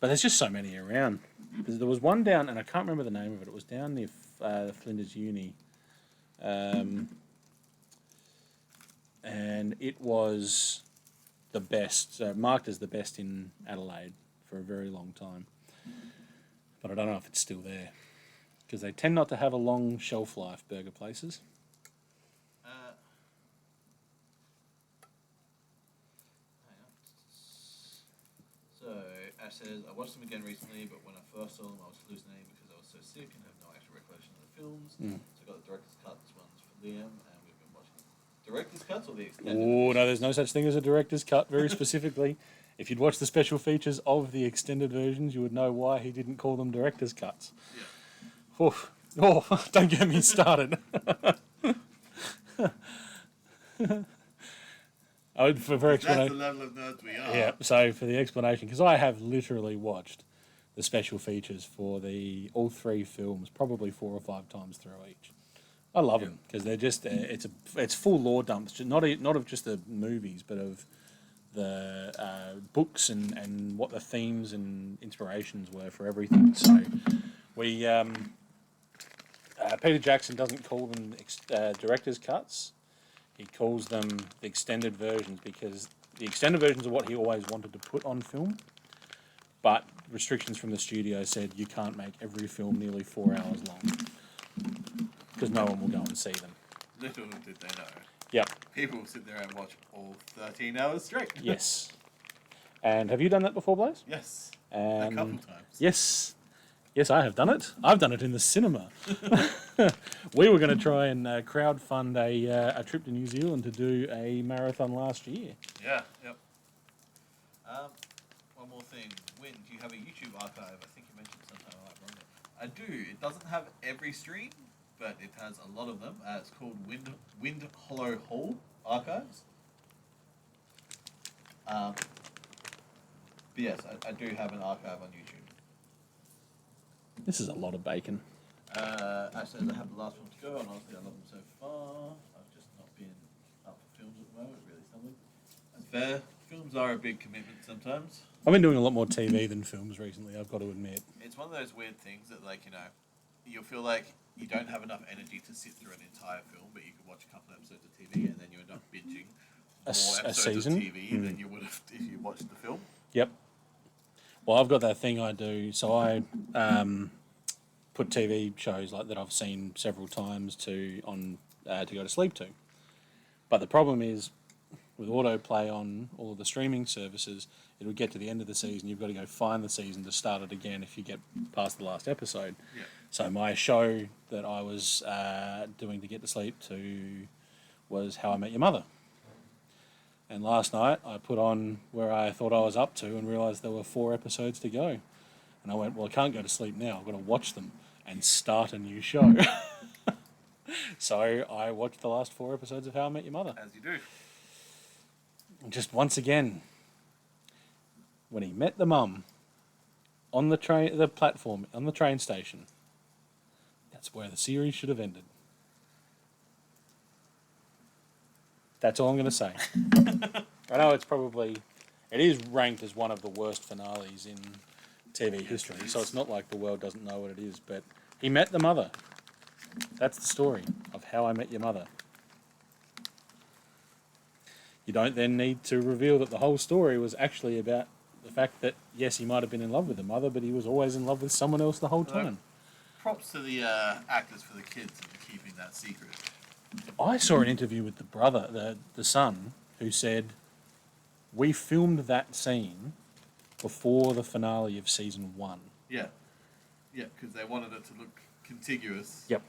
there's just so many around. There was one down, and I can't remember the name of it. It was down near Flinders Uni. And it was the best, marked as the best in Adelaide for a very long time. But I don't know if it's still there. Because they tend not to have a long shelf life, burger places. Hang on. So, Ash says, I watched them again recently, but when I first saw them, I was hallucinating because I was so sick and have no actual recollection of the films. So I got the director's cut. This one's for Liam, and we've been watching director's cuts or the extended. Oh, no, there's no such thing as a director's cut, very specifically. If you'd watched the special features of the extended versions, you would know why he didn't call them director's cuts. Yeah. Oof. Oh, don't get me started. For That's explanation. the level of nerds we are. Yeah, so for the explanation, because I have literally watched the special features for all three films probably 4 or 5 times through each. I love them because they're just it's full lore dumps, not of just the movies, but of the books and what the themes and inspirations were for everything. So we Peter Jackson doesn't call them director's cuts. He calls them the extended versions because the extended versions are what he always wanted to put on film. But restrictions from the studio said you can't make every film nearly 4 hours long because no one will go and see them. Little did they know. Yep. People will sit there and watch all 13 hours straight. Yes. And have you done that before, Blaze? Yes. A couple And times. yes, yes, I have done it. I've done it in the cinema. We were going to try and crowdfund a trip to New Zealand to do a marathon last year. Yeah. Yep. One more thing. Win, do you have a YouTube archive? I think you mentioned sometime I might wrong it. I do. It doesn't have every stream, but it has a lot of them. It's called Wind Hollow Hall Archives. But yes, I do have an archive on YouTube. This is a lot of bacon. Actually, I have the last one to go, and honestly, I love them so far. I've just not been up for films at the moment, really something. That's fair. Films are a big commitment sometimes. I've been doing a lot more TV than films recently, I've got to admit. It's one of those weird things that, like, you'll feel like you don't have enough energy to sit through an entire film, but you could watch a couple episodes of TV, and then you end up binging more A episodes season? of TV than you would have if you watched the film. Yep. Well, I've got that thing I do. So I put TV shows like that I've seen several times to go to sleep to. But the problem is, with autoplay on all of the streaming services, it'll get to the end of the season. You've got to go find the season to start it again if you get past the last episode. Yeah. So my show that I was doing to get to sleep to was How I Met Your Mother. And last night I put on where I thought I was up to and realised there were 4 episodes to go. And I went, well, I can't go to sleep now. I've got to watch them and start a new show. So I watched the last 4 episodes of How I Met Your Mother. As you do. Just once again, when he met the mum on the platform, on the train station, that's where the series should have ended. That's all I'm going to say. I know it is ranked as one of the worst finales in TV history, so it's not like the world doesn't know what it is, but he met the mother. That's the story of How I Met Your Mother. You don't then need to reveal that the whole story was actually about the fact that, yes, he might have been in love with the mother, but he was always in love with someone else the whole time. Props to the actors for the kids and keeping that secret. I saw an interview with the brother, the son, who said, we filmed that scene before the finale of season 1. Yeah. Yeah, because they wanted it to look contiguous. Yep.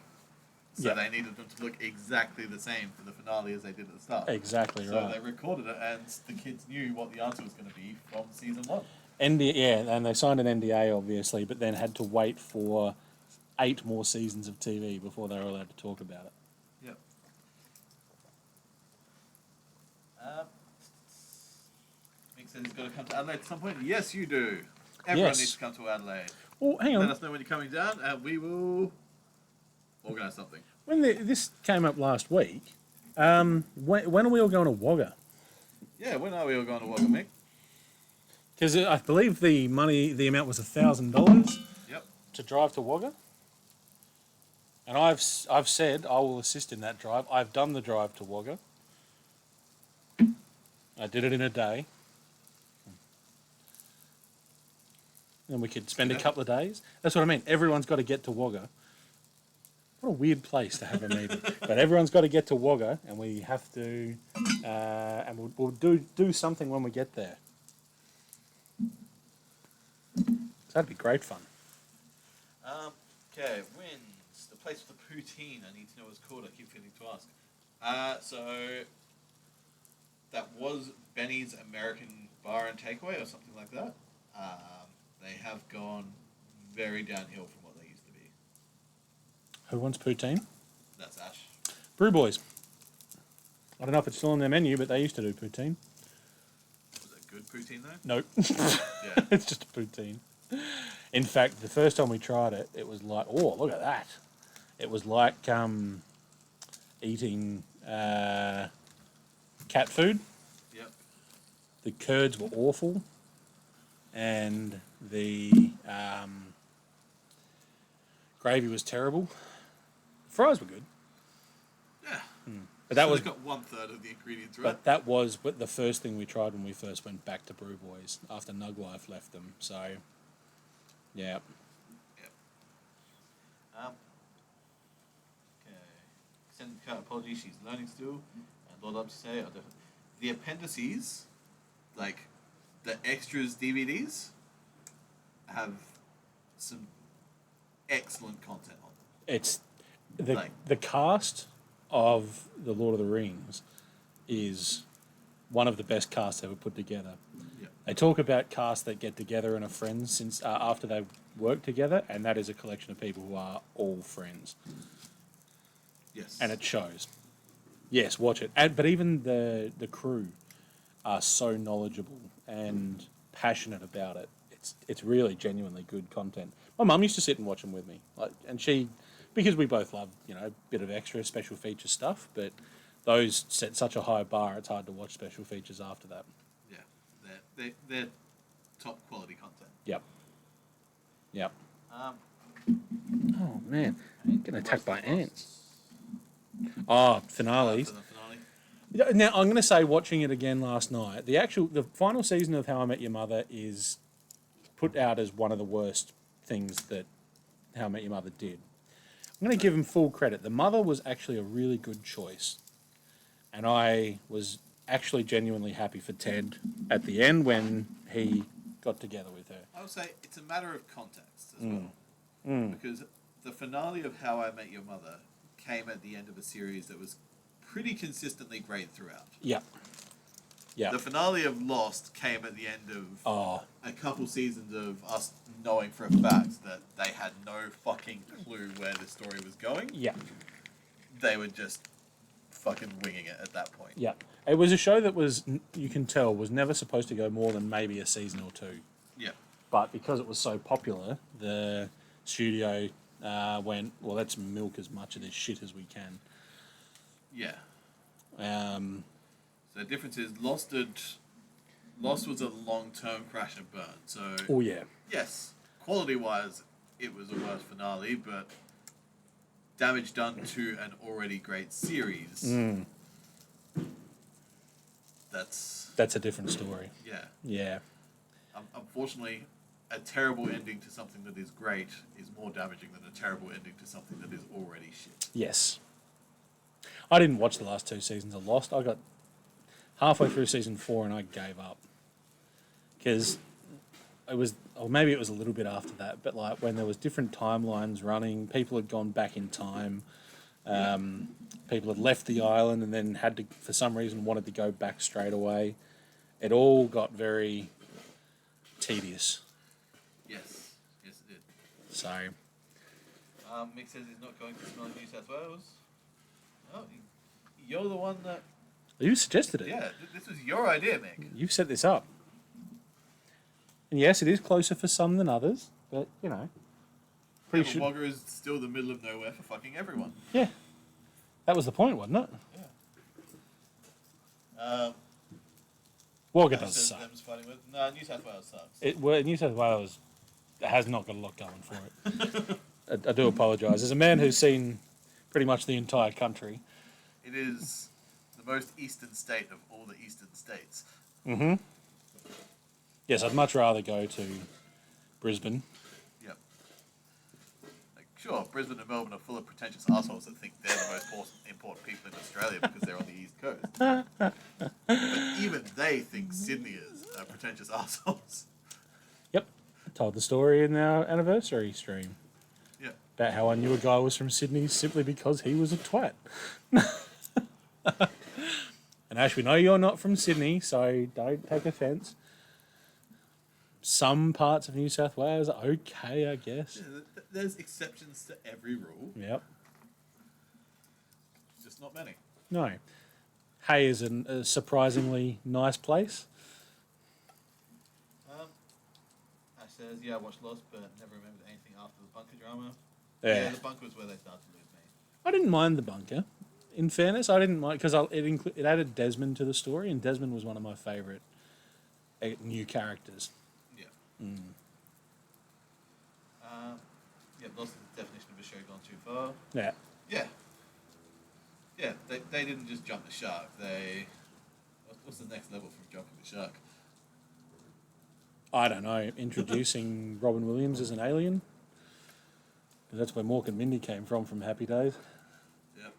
So Yep. they needed them to look exactly the same for the finale as they did at the start. Exactly So right. they recorded it, and the kids knew what the answer was going to be from season 1. And they signed an NDA, obviously, but then had to wait for 8 more seasons of TV before they were allowed to talk about it. Yep. Mick said he's got to come to Adelaide at some point. Yes, you do. Everyone Yes. needs to come to Adelaide. Oh, hang Let on. us know when you're coming down, and we will organise something. When this came up last week, when are we all going to Wagga? Yeah, when are we all going to Wagga, Mick? Because I believe the amount was $1,000 Yep. to drive to Wagga. And I've said I will assist in that drive. I've done the drive to Wagga. I did it in a day. And we could spend a couple of days. That's what I mean. Everyone's got to get to Wagga. What a weird place to have a meeting. But everyone's got to get to Wagga, and we have to, and we'll do something when we get there. So that'd be great fun. Okay, wins. The place with the poutine. I need to know what it's called. I keep forgetting to ask. So that was Benny's American Bar and Takeaway or something like that. They have gone very downhill from what they used to be. Who wants poutine? That's Ash. Brew Boys. I don't know if it's still on their menu, but they used to do poutine. Was it good poutine though? Nope. Yeah. It's just a poutine. In fact, the first time we tried it, it was like, oh, look at that. It was like eating cat food. Yep. The curds were awful, and the gravy was terrible. The fries were good, Yeah. but that So was they've got 1/3 of the ingredients right. but that was the first thing we tried when we first went back to Brew Boys after Nug Life left them. So, yeah. Okay. Send Kat apologies. She's learning still. And Lord up to say, the appendices, like the extras DVDs, have some excellent content on them. It's Like- the cast of the Lord of the Rings is one of the best casts ever put together. Yeah. They talk about casts that get together and are friends since after they work together, and that is a collection of people who are all friends, Yes. and it shows. Yes, watch it. But even the crew are so knowledgeable and passionate about it. It's really genuinely good content. My mum used to sit and watch them with me, and she, because we both love a bit of extra special feature stuff, but those set such a high bar, it's hard to watch special features after that. Yeah. They're top quality content. Yep. Yep. Um, Oh man, getting attacked by ants. Oh, finales. for the finale. Yeah, now I'm going to say, watching it again last night, the final season of How I Met Your Mother is put out as one of the worst things that How I Met Your Mother did. I'm going to give him full credit. The mother was actually a really good choice, and I was actually genuinely happy for Ted at the end when he got together with her. I would say it's a matter of context as well. Because the finale of How I Met Your Mother came at the end of a series that was pretty consistently great throughout. Yeah. Yeah. The finale of Lost came at the end of Oh, a couple seasons of us knowing for a fact that they had no fucking clue where the story was going. yeah. They were just fucking winging it at that point. Yeah. It was a show that was, you can tell, was never supposed to go more than maybe a season or two. Yeah. But because it was so popular, the studio went, well, let's milk as much of this shit as we can. Yeah. Um, So the difference is Lost was a long-term crash and burn. So oh, yeah. yes, quality-wise, it was a worse finale, but damage done to an already great series. That's a different story. yeah. Yeah. Unfortunately, a terrible ending to something that is great is more damaging than a terrible ending to something that is already shit. Yes. I didn't watch the last two seasons of Lost. I got halfway through season 4 and I gave up. Because it was, or maybe it was a little bit after that, but like when there was different timelines running, people had gone back in time. People had left the island and then had to, for some reason, wanted to go back straight away. It all got very tedious. Yes. Yes, it did. So, Mick says he's not going to smell New South Wales. Oh, you're the one that... you suggested it. Yeah, this was your idea, Mick. You've set this up. And yes, it is closer for some than others, but, pretty sure. Wagga is still the middle of nowhere for fucking everyone. Yeah. That was the point, wasn't it? Wagga does Says suck. them's fighting with... No, New South Wales sucks. New South Wales has not got a lot going for it. I do apologise. As a man who's seen pretty much the entire country. It is the most eastern state of all the eastern states. Yes, I'd much rather go to Brisbane. Yep. Like, sure, Brisbane and Melbourne are full of pretentious assholes that think they're the most important people in Australia because they're on the east coast. But even they think Sydney is pretentious assholes. Yep. I told the story in our anniversary stream Yep. about how I knew a guy was from Sydney simply because he was a twat. And Ash, we know you're not from Sydney, so don't take offence. Some parts of New South Wales are okay, I guess. Yeah, there's exceptions to every rule, Yep. just not many. No. Hay is a surprisingly nice place. Ash says, yeah, I watched Lost, but never remembered anything after the bunker drama. Yeah. The bunker was where they started to lose me. I didn't mind the bunker. In fairness, I didn't mind because it added Desmond to the story, and Desmond was one of my favourite new characters. Yeah. Yeah, Lost is the definition of a show gone too far. Yeah. Yeah. Yeah, they didn't just jump the shark. What's the next level from jumping the shark? I don't know. Introducing Robin Williams as an alien. 'Cause that's where Mork and Mindy came from Happy Days. Yep.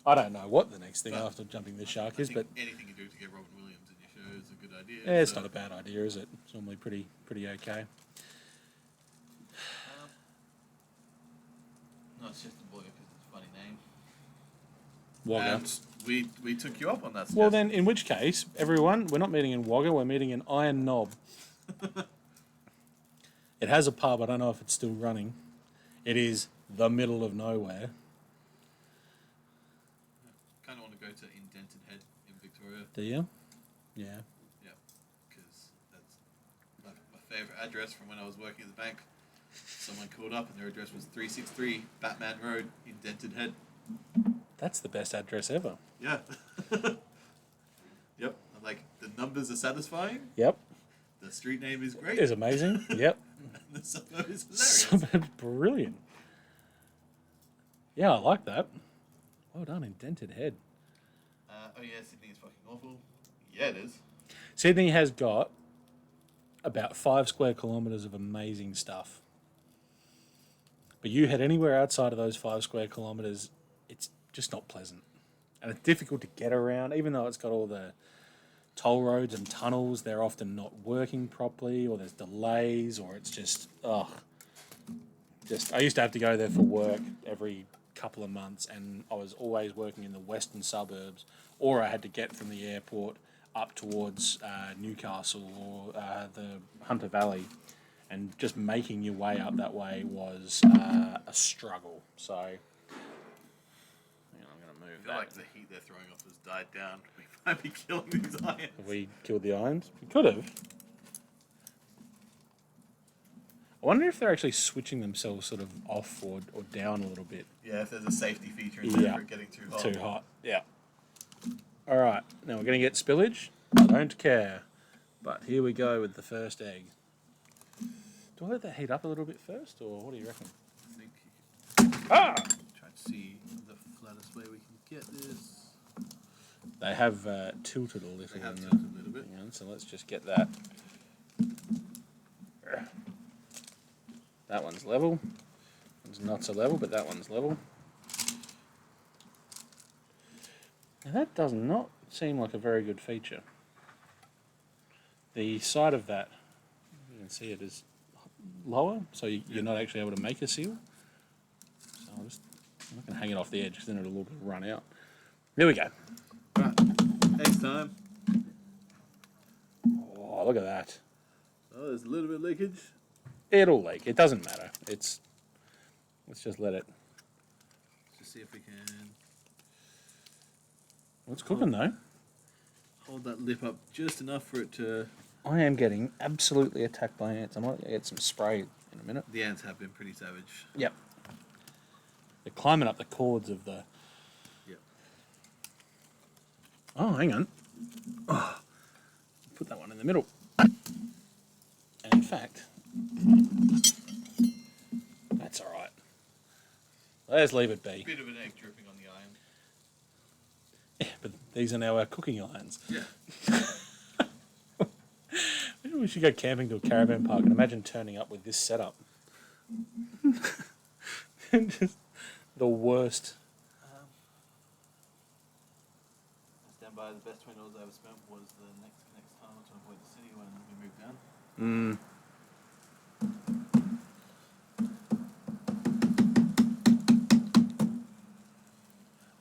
I don't know what the next thing after jumping the shark is, but anything you do to get Robin Williams in your is a good idea. Yeah, it's so, not a bad idea, is it? It's normally pretty okay. No, it's just a Wagga because it's a funny name. Wagga. And we took you up on that. Well, suggestion. then, in which case, everyone, we're not meeting in Wagga, we're meeting in Iron Knob. It has a pub, I don't know if it's still running. It is the middle of nowhere. Kind of want to go to Indented Head in Victoria. Do you? Yeah. Yeah, because that's my favourite address from when I was working at the bank. Someone called up and their address was 363 Batman Road, Indented Head. That's the best address ever. Yeah. Yep. I'm like, the numbers are satisfying. Yep. The street name is great. It's amazing. Yep. The suburb is hilarious. Suburb's brilliant. Yeah, I like that. Well done, Indented Head. Oh yeah, Sydney is fucking awful. Yeah, it is. Sydney has got about 5 square kilometres of amazing stuff. But you head anywhere outside of those 5 square kilometres, it's just not pleasant. And it's difficult to get around, even though it's got all the toll roads and tunnels, they're often not working properly, or there's delays, or it's just, I used to have to go there for work every couple of months, and I was always working in the western suburbs, or I had to get from the airport up towards Newcastle or the Hunter Valley, and just making your way up that way was a struggle. So, I'm going to move I feel that. like the heat they're throwing off has died down. We might be killing these irons. Have we killed the irons? We could have. I wonder if they're actually switching themselves sort of off or down a little bit. Yeah, if there's a safety feature instead Yeah. of it getting too hot. Too hot. Yeah. All right. Now we're going to get spillage. I don't care. But here we go with the first egg. Do I let that heat up a little bit first, or what do you reckon? I think you can Ah! try to see the flattest way we can get this. They have tilted a little. They have in tilted a little bit. Hang on, so let's just get that. That one's level. One's not so level, but that one's level. Now that does not seem like a very good feature. The side of that, you can see it is lower, so you're not actually able to make a seal. So I'm not going to hang it off the edge because then it'll all run out. There we go. Right, eggs time. Oh, look at that. Oh, there's a little bit of leakage. It'll leak. It doesn't matter. Let's just let it. Just see if we can Well, it's cooking though. hold that lip up just enough for it to... I am getting absolutely attacked by ants. I might get some spray in a minute. The ants have been pretty savage. Yep. They're climbing up the cords of the. Yep. Oh, hang on. Oh, put that one in the middle. And in fact, that's all right. Let's leave it be. Bit of an egg dripping on the iron. Yeah, but these are now our cooking irons. Yeah. Maybe we should go camping to a caravan park and imagine turning up with this setup. Just the worst. Stand by, the best $20 I ever spent was the next time to avoid the city when we moved down.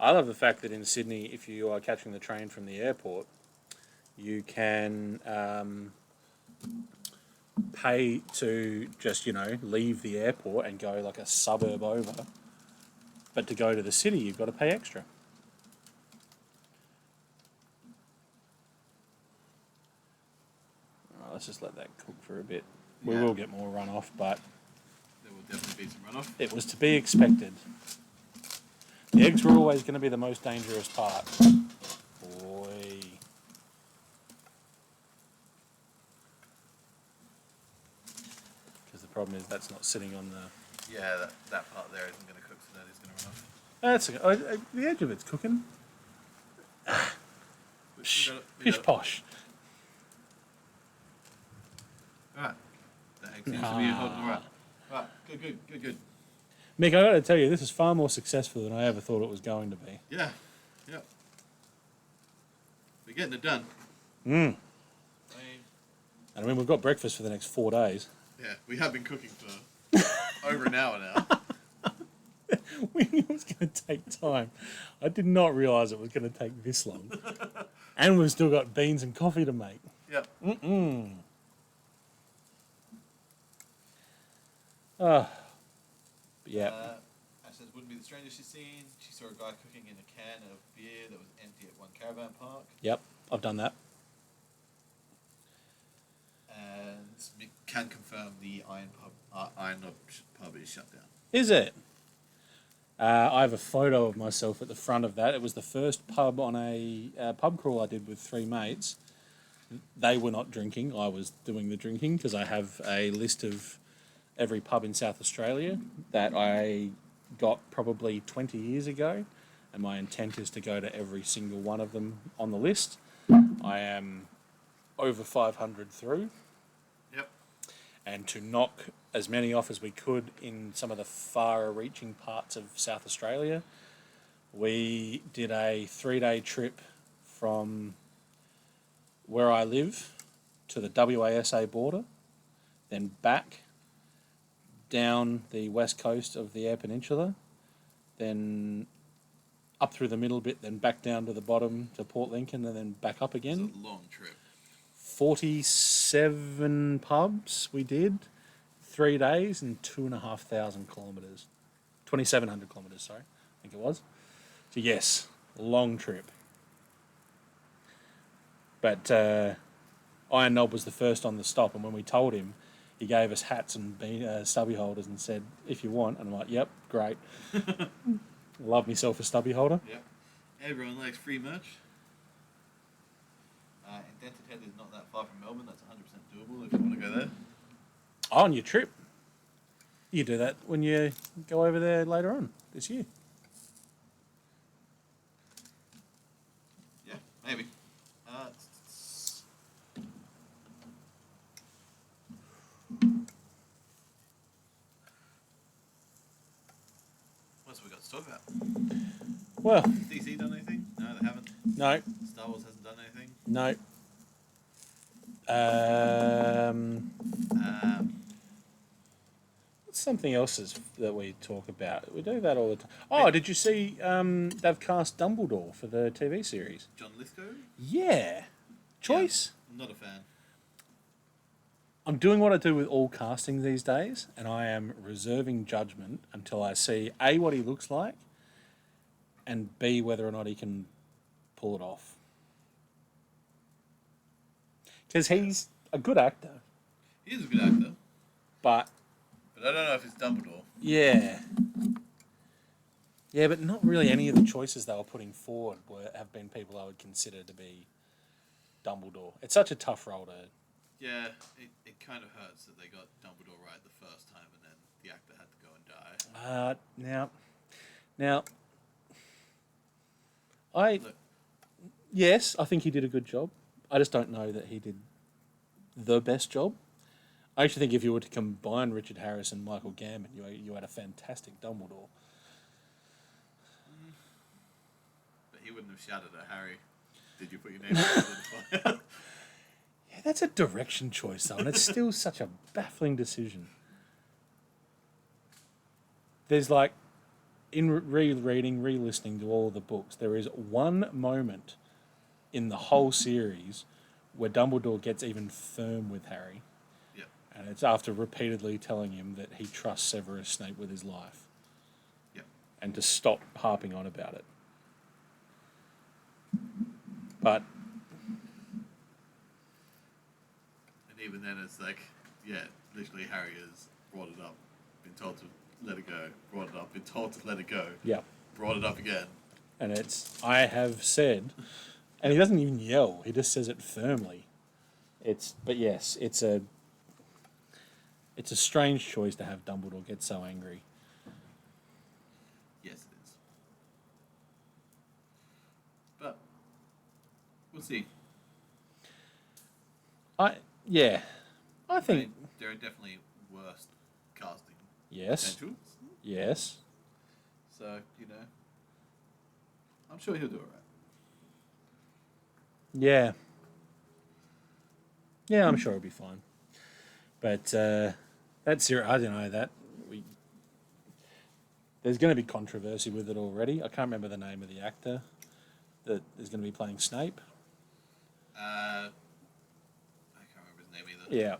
I love the fact that in Sydney, if you are catching the train from the airport, you can pay to just, leave the airport and go like a suburb over. But to go to the city, you've got to pay extra. Alright, let's just let that cook for a bit. We Yeah. will get more runoff, but There will definitely be some runoff. it was to be expected. The eggs were always going to be the most dangerous part. Boy. Because the problem is that's not sitting on the... Yeah, that part there isn't going to cook, so that is going to run off. That's okay. The edge of it's cooking. But we Psh, gotta- we pish gotta- posh. Right. That egg seems to be holding alright. Right, good. Mick, I got to tell you, this is far more successful than I ever thought it was going to be. Yeah, yep. We're getting it done. And I mean, we've got breakfast for the next 4 days. Yeah, we have been cooking for over an hour now. We knew it was going to take time. I did not realise it was going to take this long. And we've still got beans and coffee to make. Yep. Yeah. Ash says, wouldn't be the strangest she's seen. She saw a guy cooking in a can of beer that was empty at one caravan park. Yep, I've done that. And Mick can confirm the Iron Knob pub is shut down. Is it? I have a photo of myself at the front of that. It was the first pub on a pub crawl I did with 3 mates. They were not drinking. I was doing the drinking because I have a list of every pub in South Australia that I got probably 20 years ago, and my intent is to go to every single one of them on the list. I am over 500 through, Yep. and to knock as many off as we could in some of the far-reaching parts of South Australia, we did a 3-day trip from where I live to the WASA border, then back down the west coast of the Eyre Peninsula, then up through the middle bit, then back down to the bottom to Port Lincoln, and then back up again. It's a long trip. 47 pubs we did, 3 days and 2,500 kilometres. 2,700 kilometres, sorry, I think it was. So yes, long trip. But Iron Knob was the first on the stop, and when we told him, he gave us hats and stubby holders and said, if you want. And I'm like, yep, great. Love myself a stubby holder. Yep. Everyone likes free merch. Indented Head is not that far from Melbourne. That's 100% doable if you want to go there. On your trip. You do that when you go over there later on this year. Yeah, maybe. What else have we got to talk about? Well, DC done anything? No, they haven't. no, Star Wars hasn't done anything. no. What's something else that we talk about? We do that all the time. Oh, did you see they've cast Dumbledore for the TV series? John Lithgow? Yeah. Choice? Yeah, not a fan. I'm doing what I do with all casting these days, and I am reserving judgment until I see A, what he looks like, and B, whether or not he can pull it off. Because he's a good actor, He is a good actor, but but I don't know if it's Dumbledore. yeah. Yeah, but not really any of the choices they were putting forward have been people I would consider to be Dumbledore. It's such a tough role to... Yeah, it kind of hurts that they got Dumbledore right the first time and then the actor had to go and die. Now, I... Look, Yes, I think he did a good job. I just don't know that he did the best job. I actually think if you were to combine Richard Harris and Michael Gambon, you had a fantastic Dumbledore. but he wouldn't have shouted at Harry, did you put your name on the fire? Yeah, that's a direction choice, though, and it's still such a baffling decision. There's like, in re-reading, re-listening to all the books, there is one moment in the whole series where Dumbledore gets even firm with Harry, Yeah. and it's after repeatedly telling him that he trusts Severus Snape with his life, Yeah. and to stop harping on about it. But And even then it's like, yeah, literally Harry has brought it up, been told to let it go, brought it up, been told to let it go, yeah, brought it up again. and it's I have said, and he doesn't even yell; he just says it firmly. But yes, it's a strange choice to have Dumbledore get so angry. Yes, it is. But we'll see. I think mean, there are definitely worse casting yes, potentials. yes. So, I'm sure he'll do alright. Yeah. Yeah, I'm sure it'll be fine. But that's I don't know that we. There's going to be controversy with it already. I can't remember the name of the actor that is going to be playing Snape. I can't remember his name either. Yeah,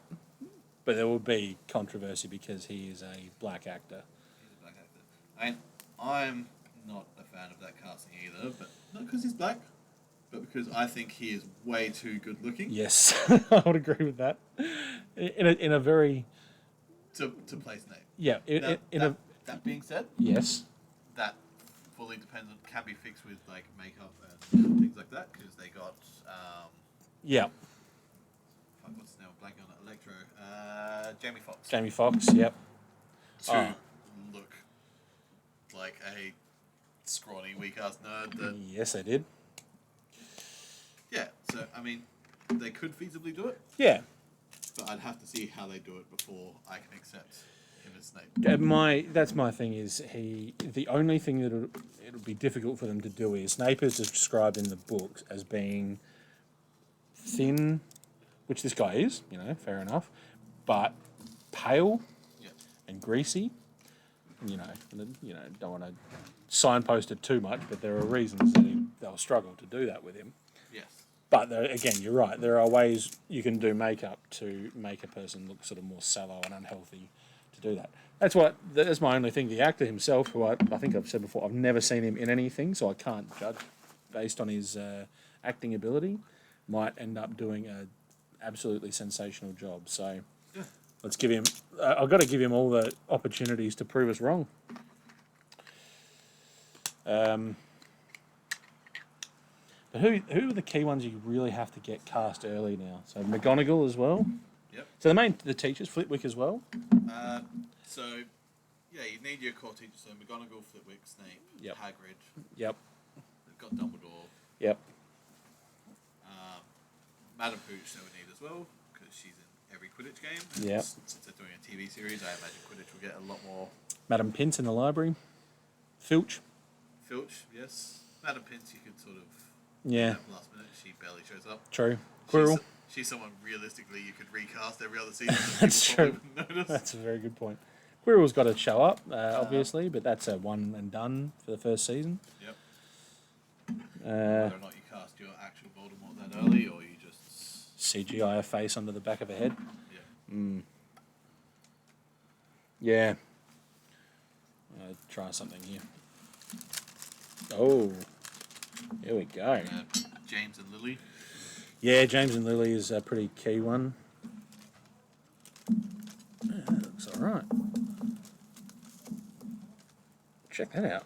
but there will be controversy because he is a black actor. He's a black actor. I mean, I'm not a fan of that casting either, but not because he's black, but because I think he is way too good looking Yes, I would agree with that. In a very to play Snape. yeah Now, that being said, yes. that fully depends on can be fixed with like makeup and things like that because they got Yeah, fuck, what's his name? I'm blanking on it. Electro. Jamie Foxx. Jamie Foxx. Yep. To look like a scrawny, weak ass nerd. That Yes, they did. yeah. So I mean, they could feasibly do it, Yeah. but I'd have to see how they do it before I can accept him as Snape. That's my thing is the only thing that it'll be difficult for them to do is Snape is described in the books as being thin, which this guy is, fair enough, but pale Yeah. and greasy. Don't want to signpost it too much, but there are reasons that they'll struggle to do that with him. Yes. But again, you're right. There are ways you can do makeup to make a person look sort of more sallow and unhealthy to do that. That's my only thing. The actor himself, who I think I've said before, I've never seen him in anything, so I can't judge based on his acting ability. Might end up doing a absolutely sensational job. So Yeah. let's give him. I've got to give him all the opportunities to prove us wrong. But who are the key ones you really have to get cast early now? So McGonagall as well. Yep. So the teachers, Flitwick as well. So yeah, you need your core teachers. So McGonagall, Flitwick, Snape, Yep. Hagrid. Yep. They've got Dumbledore. Yep. Madam Hooch they would need as well because she's in every Quidditch game. Yep. Since they're doing a TV series, I imagine Quidditch will get a lot more. Madam Pince in the library. Filch. Filch, yes. Madam Pince, you could sort of. Yeah. Last minute, she barely shows up. True. Quirrell. She's someone realistically you could recast every other season. And That's people true. probably wouldn't notice. That's a very good point. Quirrell's got to show up, obviously, but that's a one and done for the first season. Yep. Whether or not you cast your actual Voldemort that early, or you just. CGI a face onto the back of a head. Yeah. Yeah. Try something here. Oh, here we go. James and Lily. Yeah, James and Lily is a pretty key one. Yeah, that looks all right. Check that out.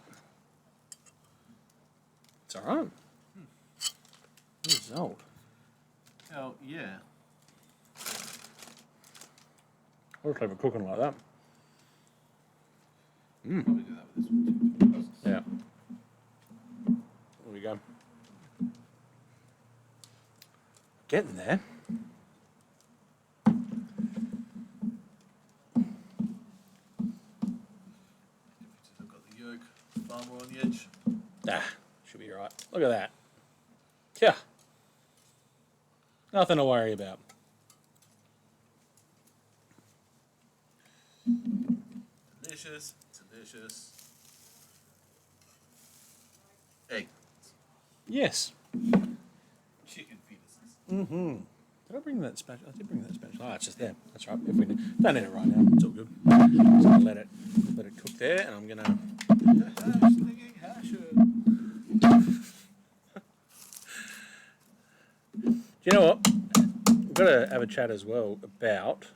It's all right. Good result. Oh yeah. What a clever cooking like that. Probably do that with this one too. to be honest. Yeah. There we go. Getting there. I've got the yolk far more on the edge. Ah, should be right. Look at that. Yeah. Nothing to worry about. Delicious, delicious. Egg. Yes. Chicken fetuses. Did I bring that special? I did bring that special. Oh, it's just there. That's right. If we don't need it right now, it's all good. Just gonna let it cook there, and I'm gonna. Slinging Hasher. Do you know what? We've got to have a chat as well about.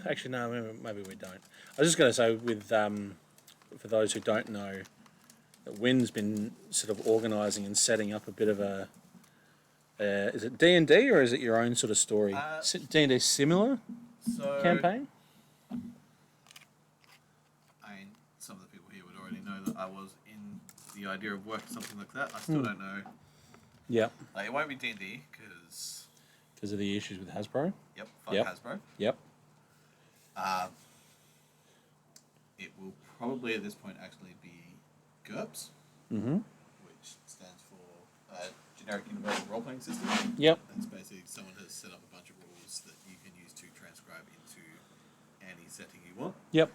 Actually, no. Maybe we don't. I was just going to say with for those who don't know, that Wynn's been sort of organising and setting up a bit of a. Is it D&D or is it your own sort of story? D&D similar So campaign. I mean, some of the people here would already know that I was in the idea of working something like that. I still don't know. Yep. Like, it won't be D&D because Because of the issues with Hasbro. fuck Yep. Hasbro. Yep. It will probably at this point actually be GURPS, Mm-hmm. which stands for generic universal role playing system. Yep. It's basically someone has set up a bunch of rules that you can use to transcribe into any setting you want. Yep.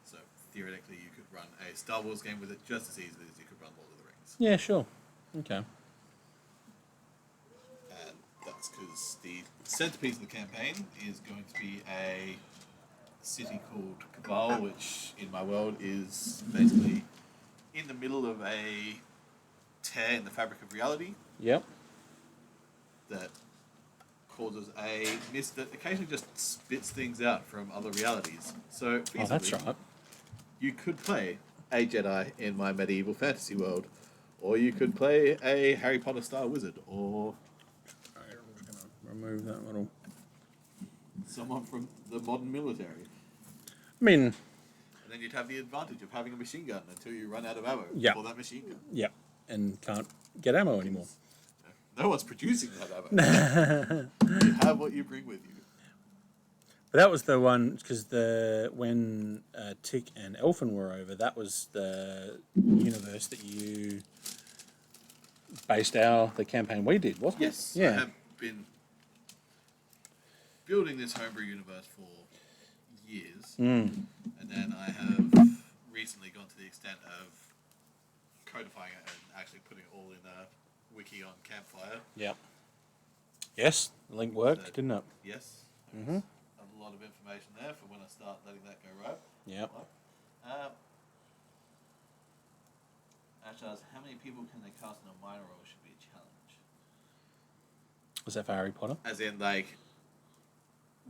So theoretically, you could run a Star Wars game with it just as easily as you could run Lord of the Rings. Yeah, sure. Okay. And that's because the centerpiece of the campaign is going to be a city called Cabal, which in my world is basically in the middle of a tear in the fabric of reality Yep. that causes a mist that occasionally just spits things out from other realities. So Oh, that's feasibly, right. you could play a Jedi in my medieval fantasy world, or you could play a Harry Potter style wizard, or I'm just going to remove that little... someone from the modern military. I mean, And then you'd have the advantage of having a machine gun until you run out of ammo Yeah. for that machine gun. yeah. And can't get ammo anymore. No one's producing that ammo. You have what you bring with you. But that was the one, because when Tick and Elfin were over, that was the universe that you based the campaign we did, wasn't Yes, it? Yeah. I have been building this homebrew universe for years, and then I have recently gone to the extent of codifying it and actually putting it all in a wiki on Campfire. Yep. Yes, the link worked, didn't it? Yes, there's a lot of information there for when I start letting that go right. Yep. Actually, how many people can they cast in a minor role should be a challenge. Was that for Harry Potter? As in, like,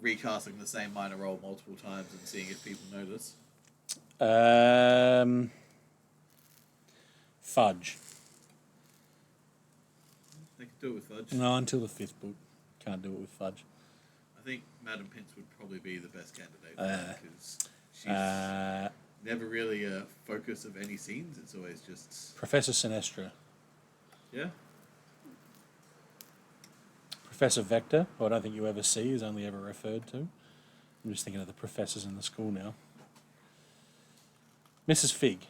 recasting the same minor role multiple times and seeing if people notice. Fudge. They could do it with Fudge. No, until the 5th book. Can't do it with Fudge. I think Madam Pince would probably be the best candidate because she's never really a focus of any scenes. It's always just Professor Sinestra. yeah. Professor Vector, who I don't think you ever see, is only ever referred to. I'm just thinking of the professors in the school now. Mrs. Fig. Do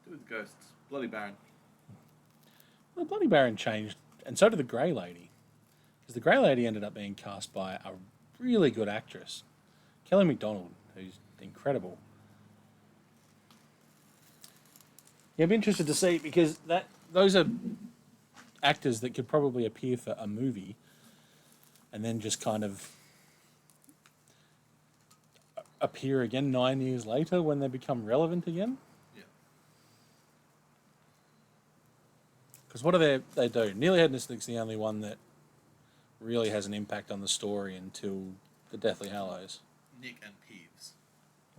it with ghosts. Bloody Baron. Well, the Bloody Baron changed, and so did the Grey Lady. Because the Grey Lady ended up being cast by a really good actress, Kelly MacDonald, who's incredible. Yeah, I'm interested to see, because those are actors that could probably appear for a movie and then just kind of appear again 9 years later when they become relevant again. Yeah. Because what do they do? Nearly Head Mystic's the only one that really has an impact on the story until the Deathly Hallows. Nick and Peeves.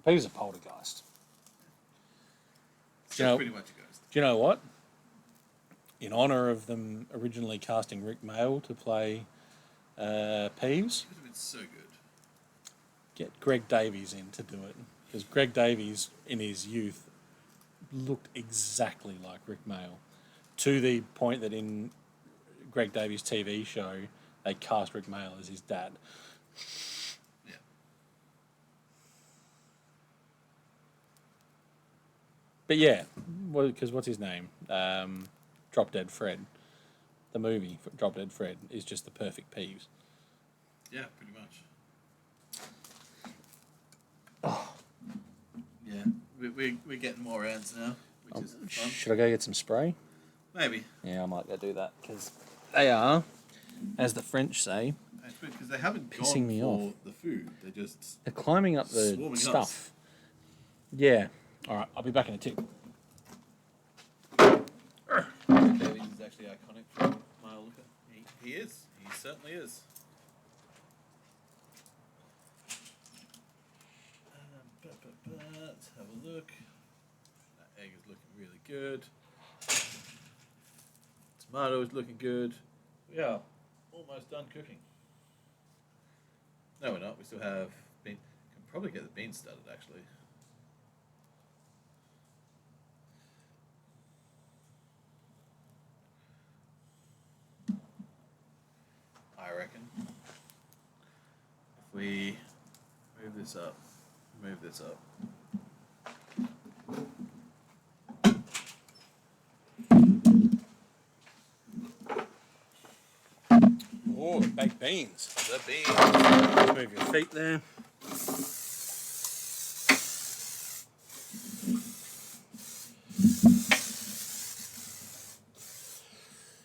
Peeves a poltergeist. It's You know- pretty much a ghost. Do you know what? In honour of them originally casting Rick Mayall to play Peeves, It would have been so good. get Greg Davies in to do it. Because Greg Davies, in his youth, looked exactly like Rick Mayall. To the point that in Greg Davies' TV show, they cast Rick Mayall as his dad. Yeah. But yeah, because what's his name? Drop Dead Fred. The movie, Drop Dead Fred, is just the perfect Peeves. Yeah, pretty much. Yeah, we're getting more ads now, which is fun. Should I go get some spray? Maybe. Yeah, I might go do that, because they are, as the French say, It's weird because they haven't Pissing gone me for off. the food. They're just they're climbing up the Swarming us. stuff. Yeah. All right, I'll be back in a tick. Davies is actually iconic for my looker. He is. He certainly is. Let's have a look. That egg is looking really good. Tomato is looking good. We are almost done cooking. No, we're not. We still have bean. Can probably get the beans started actually. I reckon. If we move this up. Oh, baked beans. The beans. Move your feet there.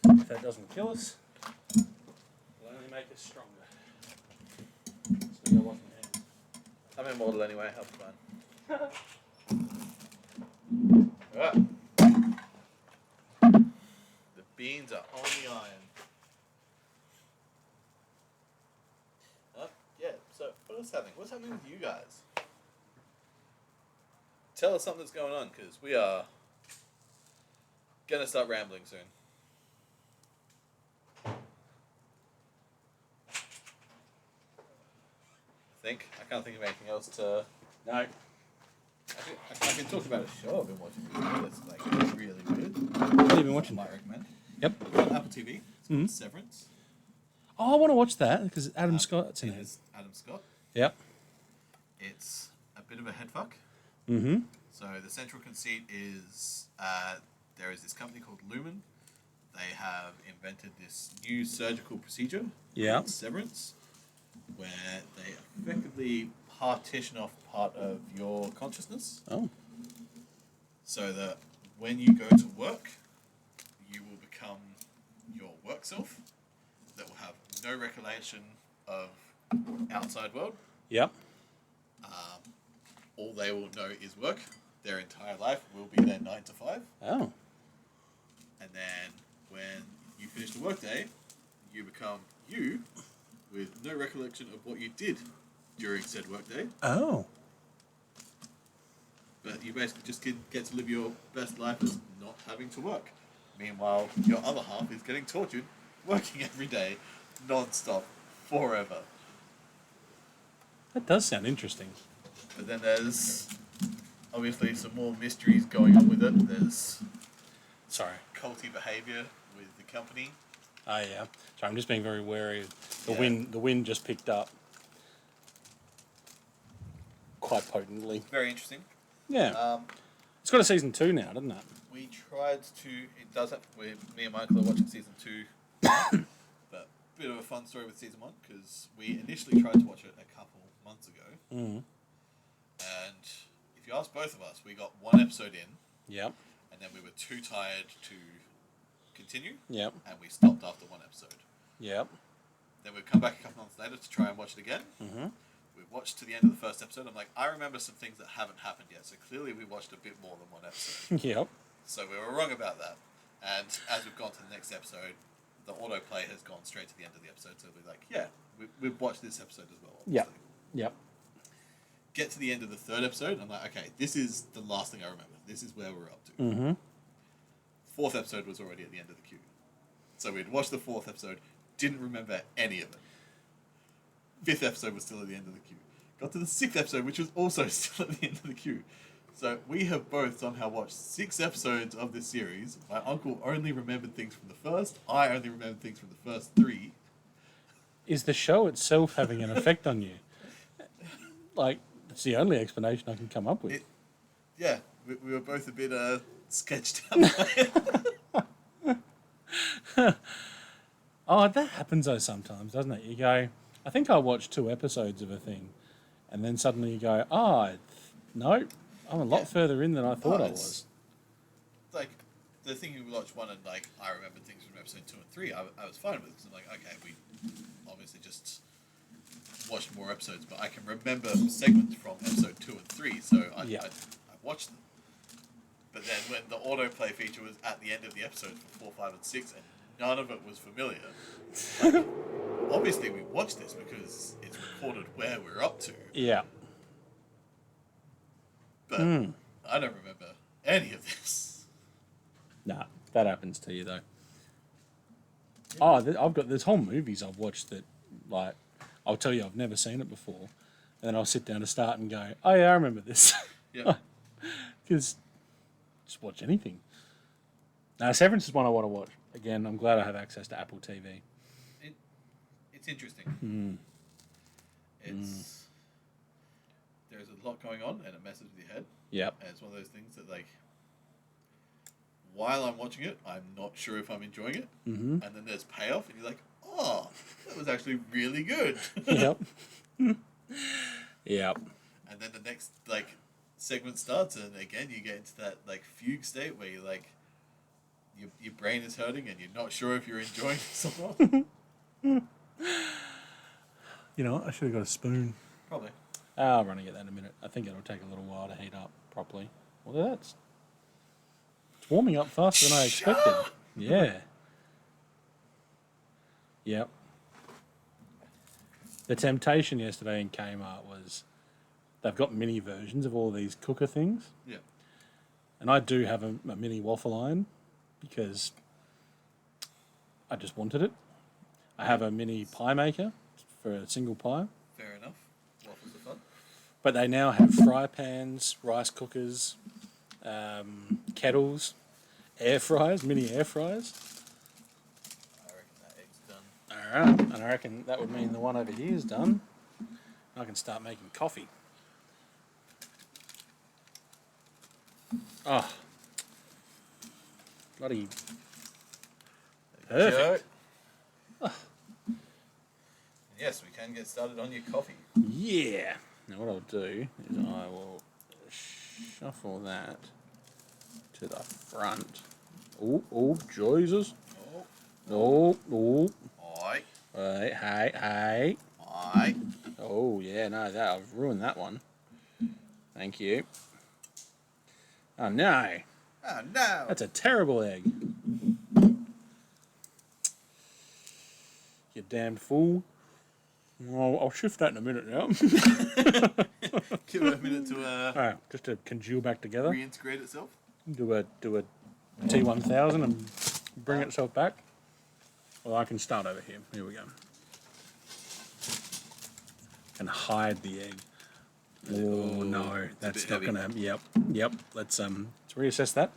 If that doesn't kill us, it'll only make us stronger. So go wash my hands. I'm immortal anyway, I'll be fine. Alright. The beans are on the iron. Yeah, so what's happening? What's happening with you guys? Tell us something that's going on, because we are gonna start rambling soon. I can't think of anything else to. No. I can talk about a show I've been watching recently that's like really good. What have you been watching? I might recommend. Yep. It's on Apple TV. It's called Severance. Oh, I want to watch that because Adam Scott's in it. It's Adam Scott. Yep. It's a bit of a headfuck. Mm-hmm. So the central conceit is there is this company called Lumen. They have invented this new surgical procedure Yeah. called Severance, where they effectively partition off part of your consciousness, Oh. so that when you go to work, you will become your work self that will have no recollection of outside world. Yep. All they will know is work. Their entire life will be their 9 to 5. Oh. And then when you finish the workday, you become you with no recollection of what you did during said workday. Oh. But you basically just get to live your best life as not having to work. Meanwhile, your other half is getting tortured, working every day, non-stop, forever. That does sound interesting. But then there's obviously some more mysteries going on with it. There's Sorry. culty behaviour with the company. Oh yeah. Sorry, I'm just being very wary. The Yeah. wind. The wind just picked up quite potently. Very interesting. Yeah. It's got a season 2 now, doesn't it? We tried to. It does have. Me and Michael are watching season 2. But bit of a fun story with season 1 because we initially tried to watch it a couple months ago, Mm. and if you ask both of us, we got one episode in, Yep. and then we were too tired to continue, Yep. and we stopped after one episode. Yep. Then we've come back a couple months later to try and watch it again. Mm-hmm. We watched to the end of the first episode. I'm like, I remember some things that haven't happened yet, so clearly we watched a bit more than one episode. Yep. So we were wrong about that. And as we've gone to the next episode, the autoplay has gone straight to the end of the episode. So we're like, yeah, we've watched this episode as well. Yep. Obviously. Yep. Get to the end of the third episode, I'm like, okay, this is the last thing I remember. This is where we're up to. Mm-hmm. Fourth episode was already at the end of the queue. So we'd watched the fourth episode, didn't remember any of it. Fifth episode was still at the end of the queue. Got to the sixth episode, which was also still at the end of the queue. So we have both somehow watched 6 episodes of this series. My uncle only remembered things from the first. I only remembered things from the first 3. Is the show itself having an effect on you? Like, that's the only explanation I can come up with. Yeah, we were both a bit sketched out by it. Oh, that happens though sometimes, doesn't it? You go, I think I watched 2 episodes of a thing, and then suddenly you go, no, I'm a lot further in than I thought I was. Like, the thing you watch one and, like, I remember things from episode 2 and 3, I was fine with it. Because I'm like, okay, we obviously just watched more episodes, but I can remember segments from episode 2 and 3, so I watched them. But then when the autoplay feature was at the end of the episode for 4, 5, and 6, and none of it was familiar, like, obviously we watched this because it's recorded where we're up to, Yeah. but I don't remember any of this. Nah, that happens to you though. Oh, there's whole movies I've watched that, like, I'll tell you I've never seen it before, and then I'll sit down to start and go, oh yeah, I remember this. Yeah. Because just watch anything. Now, Severance is one I want to watch. Again, I'm glad I have access to Apple TV. It's interesting. There's a lot going on, and it messes with your head. Yep. And it's one of those things that, like, while I'm watching it, I'm not sure if I'm enjoying it. Mm-hmm. And then there's payoff, and you're like, oh, that was actually really good. Yep. Yep. And then the next like segment starts, and again you get into that like fugue state where you like your brain is hurting and you're not sure if you're enjoying this or not. You know what? I should have got a spoon. Probably. I'll run and get that in a minute. I think it'll take a little while to heat up properly. Well, it's warming up faster than I expected. Yeah. Yep. The temptation yesterday in Kmart was they've got mini versions of all these cooker things. Yeah. And I do have a mini waffle iron because I just wanted it. I have a mini pie maker for a single pie. Fair enough. Waffles are fun. But they now have fry pans, rice cookers, kettles, air fryers, mini air fryers. I reckon that egg's done. Alright, and I reckon that would mean the one over here is done. I can start making coffee. Oh. Bloody perfect. And yes, we can get started on your coffee. Yeah. Now what I'll do is I will shuffle that to the front. Oh, Jesus. Oh. Aye. Hey. Aye. Oh, yeah, no, I've ruined that one. Thank you. Oh, no. Oh no. That's a terrible egg. You damned fool. Well, I'll shift that in a minute now. Give it a minute to Alright, just to congeal back together. reintegrate itself. Do a T1000 and bring itself back. Well, I can start over here. Here we go. And hide the egg. Oh no, that's bit not heavy. gonna. Yep. Let's reassess that.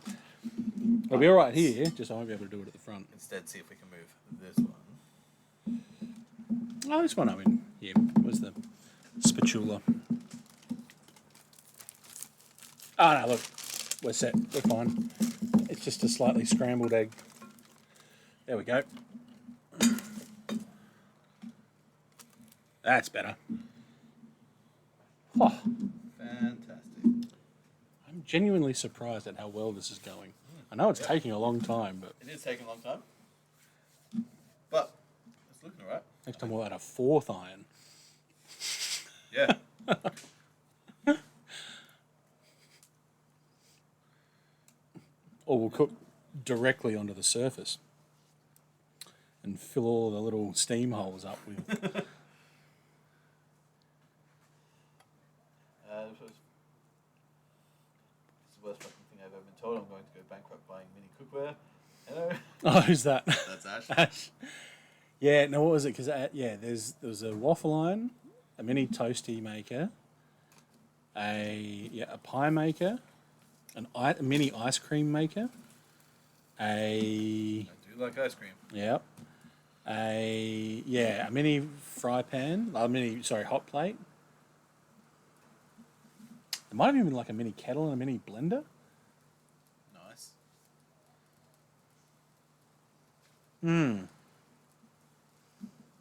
It'll be all right here. Just I won't be able to do it at the front. Instead, see if we can move this one. Oh, this one. I mean, yeah. Where's the spatula? Oh no, look, we're set. We're fine. It's just a slightly scrambled egg. There we go. That's better. Oh, Fantastic. I'm genuinely surprised at how well this is going. I know it's taking a long time, but It is taking a long time, but it's looking alright. next time we'll add a fourth iron. Yeah. Or we'll cook directly onto the surface and fill all the little steam holes up with. This is the worst fucking thing I've ever been told. I'm going to go bankrupt buying mini cookware. Hello. Oh, who's that? That's Ash. Ash. Yeah, no, what was it? Because there was a waffle iron, a mini toasty maker, a pie maker, a mini ice cream maker, I do like ice cream. a mini fry pan, hot plate. There might have even been like a mini kettle and a mini blender. Nice.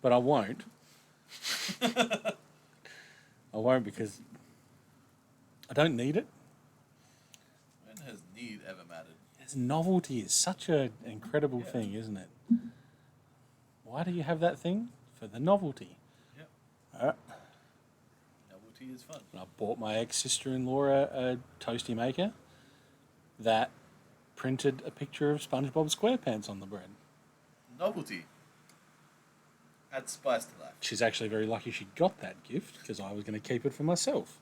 But I won't. I won't because I don't need it. When has need ever mattered? This novelty is such an incredible Yeah. thing, isn't it? Why do you have that thing? For the novelty. Yep. Novelty is fun. And I bought my ex-sister-in-law a toasty maker that printed a picture of SpongeBob SquarePants on the bread. Novelty. Add spice to life. She's actually very lucky she got that gift because I was going to keep it for myself.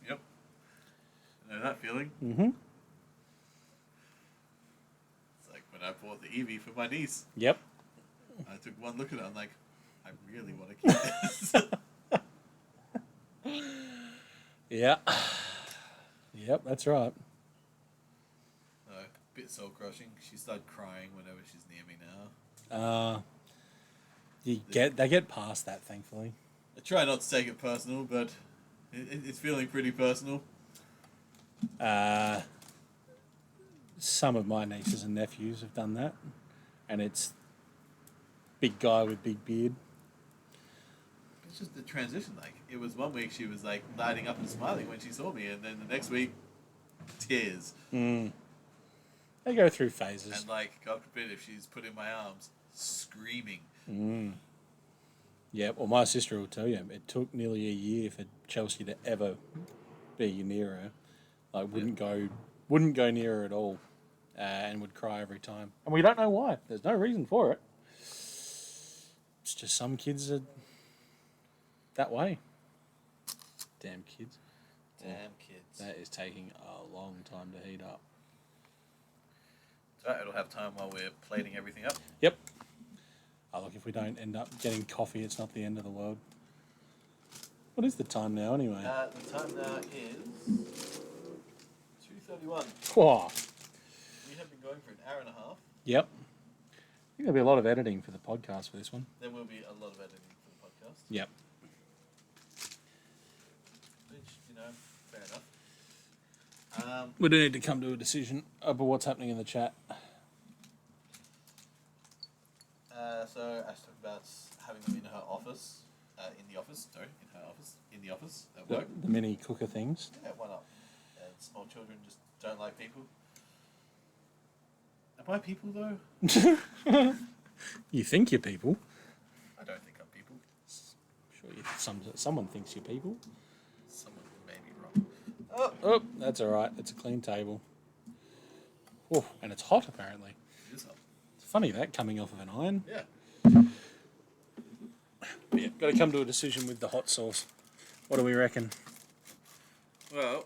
Yep. You know that feeling? Mm-hmm. It's like when I bought the Eevee for my niece. Yep. I took one look at it. I'm like, I really want to keep this. Yeah. Yep, that's right. Bit soul crushing. She started crying whenever she's near me now. They get past that, thankfully. I try not to take it personal, but it's feeling pretty personal. Some of my nieces and nephews have done that, and it's big guy with big beard. It's just the transition. Like, it was one week she was like lighting up and smiling when she saw me, and then the next week, tears. They go through phases. And like, God forbid if she's put in my arms, screaming. Yeah, well, my sister will tell you, it took nearly a year for Chelsea to ever be near her. Like, wouldn't go near her at all, and would cry every time. And we don't know why. There's no reason for it. It's just some kids are that way. Damn kids. Damn kids. That is taking a long time to heat up. So it'll have time while we're plating everything up. Yep. Oh, look, if we don't end up getting coffee, it's not the end of the world. What is the time now, anyway? The time now is 2:31. Whoa. We have been going for an hour and a half. Yep. I think there'll be a lot of editing for the podcast for this one. There will be a lot of editing for the podcast. Yep. Which, fair enough. We do need to come to a decision about what's happening in the chat. So Ash talked about having them in her office, in the office at work. The mini cooker things. Yeah, why not? And small children just don't like people. Am I people though? You think you're people. I don't think I'm people. Sure, someone thinks you're people. Someone may be wrong. Oh, that's all right. It's a clean table. Oh, and it's hot, apparently. It is up. It's funny that coming off of an iron. Yeah. But yeah, got to come to a decision with the hot sauce. What do we reckon? Well,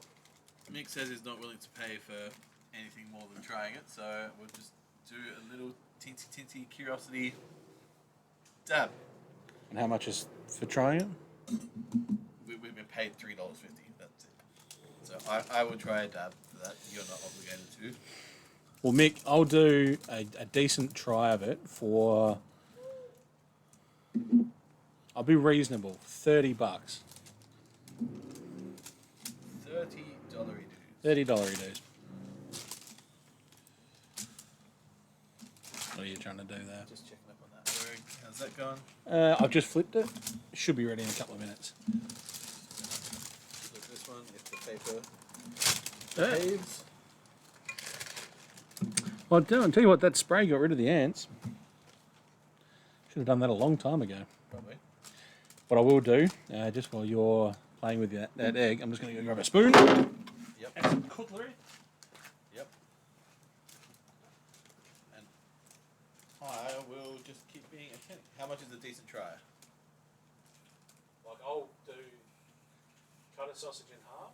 Mick says he's not willing to pay for anything more than trying it, so we'll just do a little teensy curiosity dab. And how much is for trying it? We've been paid $3.50. That's it. So I will try a dab for that. You're not obligated to. Well, Mick, I'll do a decent try of it for... I'll be reasonable. $30. $30 $30 dues. What are you trying to do there? Just checking up on that word. How's that going? I've just flipped it. It should be ready in a couple of minutes. Look, this one, if the paper Yeah. behaves. Well, I'll tell you what, that spray got rid of the ants. Should have done that a long time ago. Probably. What I will do, just while you're playing with that egg, I'm just going to go grab a spoon. Yep. And some cutlery. Yep. And I will just keep being a kenny. How much is a decent try? Like, I'll do cut a sausage in half.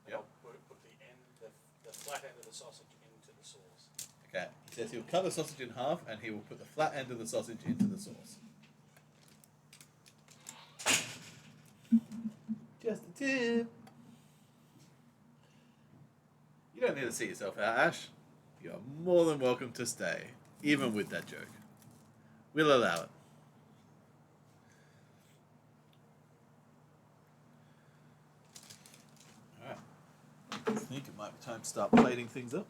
And Yep. I'll put the flat end of the sausage into the sauce. Okay. He says he'll cut the sausage in half and he will put the flat end of the sausage into the sauce. Just a tip. You don't need to see yourself out, Ash. You're more than welcome to stay, even with that joke. We'll allow it. Alright. I think it might be time to start plating things up.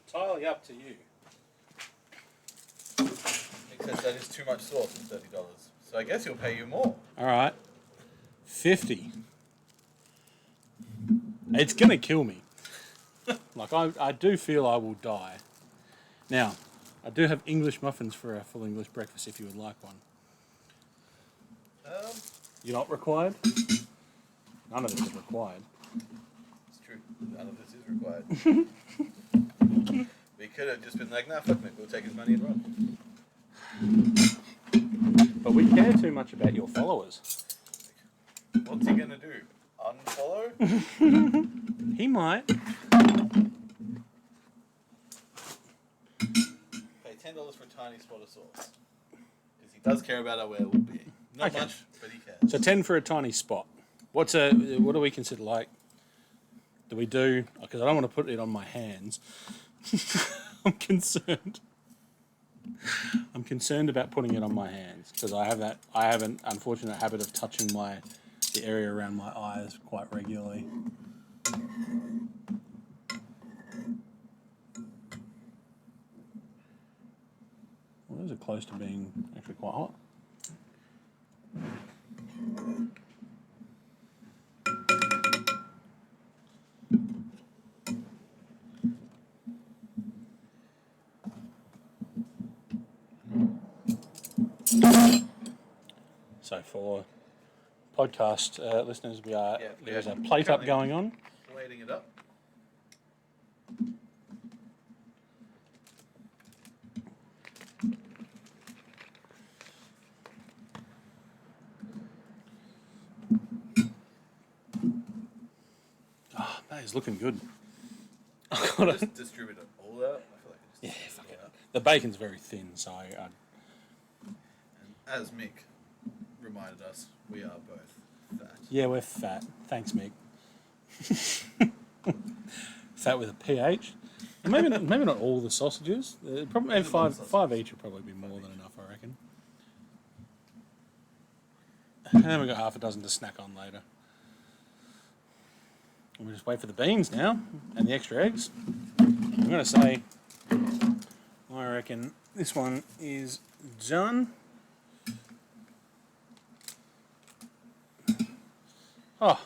Entirely up to you. Except that is too much sauce for $30. So I guess he'll pay you more. All right, 50. It's gonna kill me. Like I do feel I will die. Now, I do have English muffins for our full English breakfast if you would like one. You're not required. None of this is required. It's true. None of this is required. We could have just been like, nah, fuck Mick, we'll take his money and run. But we care too much about your followers. What's he gonna do? Unfollow? He might. Pay $10 for a tiny spot of sauce. Because he does care about our well-being. Not Okay. much, but he cares. So 10 for a tiny spot. What do we consider like? Do we do? Because I don't want to put it on my hands. I'm concerned. I'm concerned about putting it on my hands because I have an unfortunate habit of touching the area around my eyes quite regularly. Well, those are close to being actually quite hot. So for podcast listeners, there's a plate up going on. Plating it up. Oh, that is looking good. Just distribute it all out. I feel like I just Fuck it. The bacon's very thin, so And as Mick reminded us, we are both fat. yeah, we're fat. Thanks, Mick. Fat with a PH. And maybe not all the sausages. Probably Maybe one five each would probably be more than enough, I reckon. And then we've got half a dozen to snack on later. And we just wait for the beans now and the extra eggs. I'm going to say, I reckon this one is done. Oh,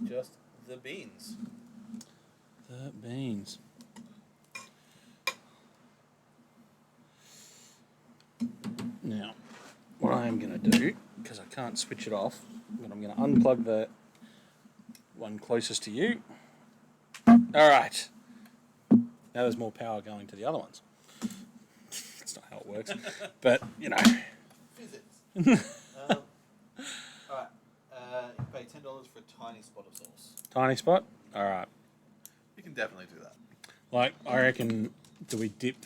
Just the beans. the beans. Now, what I am going to do, because I can't switch it off, but I'm going to unplug the one closest to you. All right. Now there's more power going to the other ones. That's not how it works. But, you know. Physics. Alright. You pay $10 for a tiny spot of sauce. Tiny spot? All right. You can definitely do that. Like, I reckon, do we dip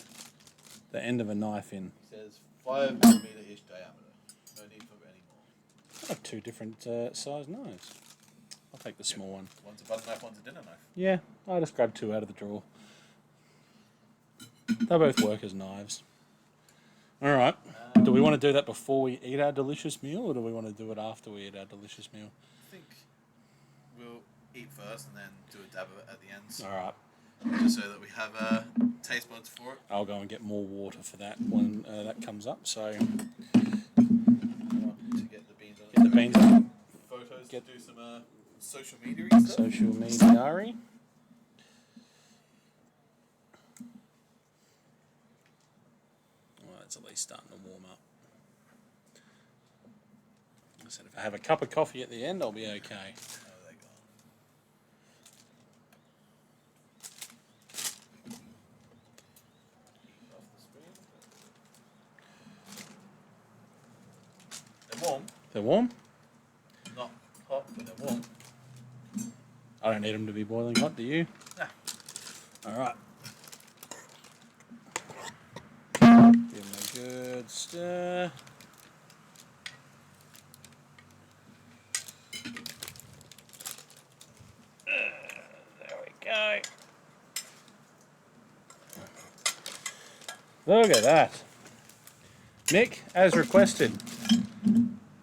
the end of a knife in? He says 5mm-ish diameter. No need for any more. I have two different size knives. I'll take the small one. One's a butter knife, one's a dinner knife. Yeah, I just grabbed two out of the drawer. They both work as knives. All right. Do we want to do that before we eat our delicious meal, or do we want to do it after we eat our delicious meal? I think we'll eat first and then do a dab of it at the end. All right. Just so that we have taste buds for it. I'll go and get more water for that when that comes up. So To get the beans on get the beans up. Photos Get- to do some social media stuff. Social media. Well, it's at least starting to warm up. I said if I have a cup of coffee at the end, I'll be okay. Oh, they go. Off the screen. They're warm. They're warm? Not hot, but they're warm. I don't need them to be boiling hot, do you? Nah. All right. Give them a good stir. There we go. Look at that. Mick, as requested,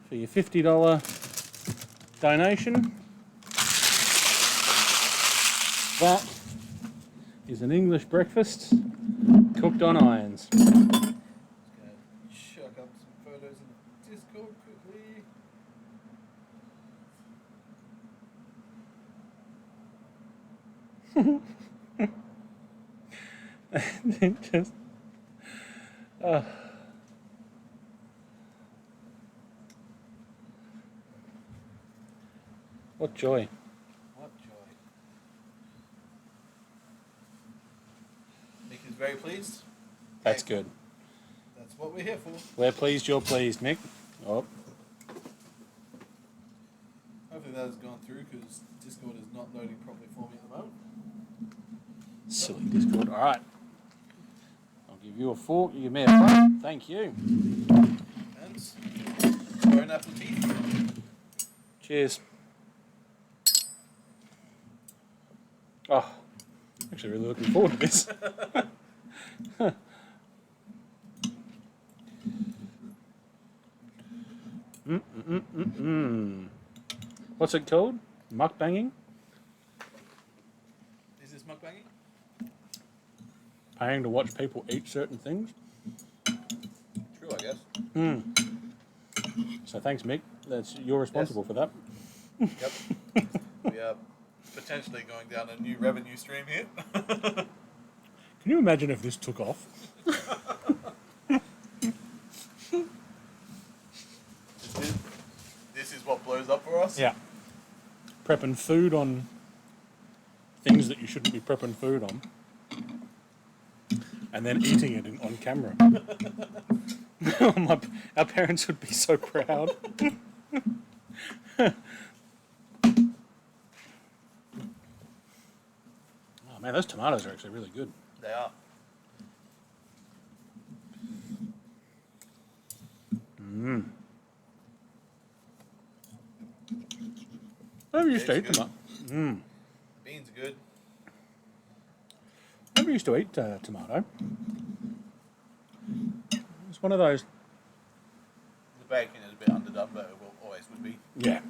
for your $50 donation, that is an English breakfast cooked on irons. Just gonna chuck up some photos in the Discord quickly. Just, what joy. What joy. Nick is very pleased. That's good. That's what we're here for. We're pleased, you're pleased, Mick. Oh, Hopefully that has gone through because Discord is not loading properly for me at the moment. silly Discord. All right. I'll give you a fork, you give me a plate. Thank you. And bon appetit. Cheers. Oh, actually really looking forward to this. What's it called? Mukbanging? Is this mukbanging? Paying to watch people eat certain things? True, I guess. So thanks, Mick. You're responsible for that. Yep. We are potentially going down a new revenue stream here. Can you imagine if this took off? This is what blows up for us? Yeah. Prepping food on things that you shouldn't be prepping food on. And then eating it on camera. Our parents would be so proud. Oh man, those tomatoes are actually really good. They are. I never used to eat Tastes tomato. Beans are good. Never used to eat tomato. It's one of those. The bacon is a bit underdone, but it will always would be. Yeah.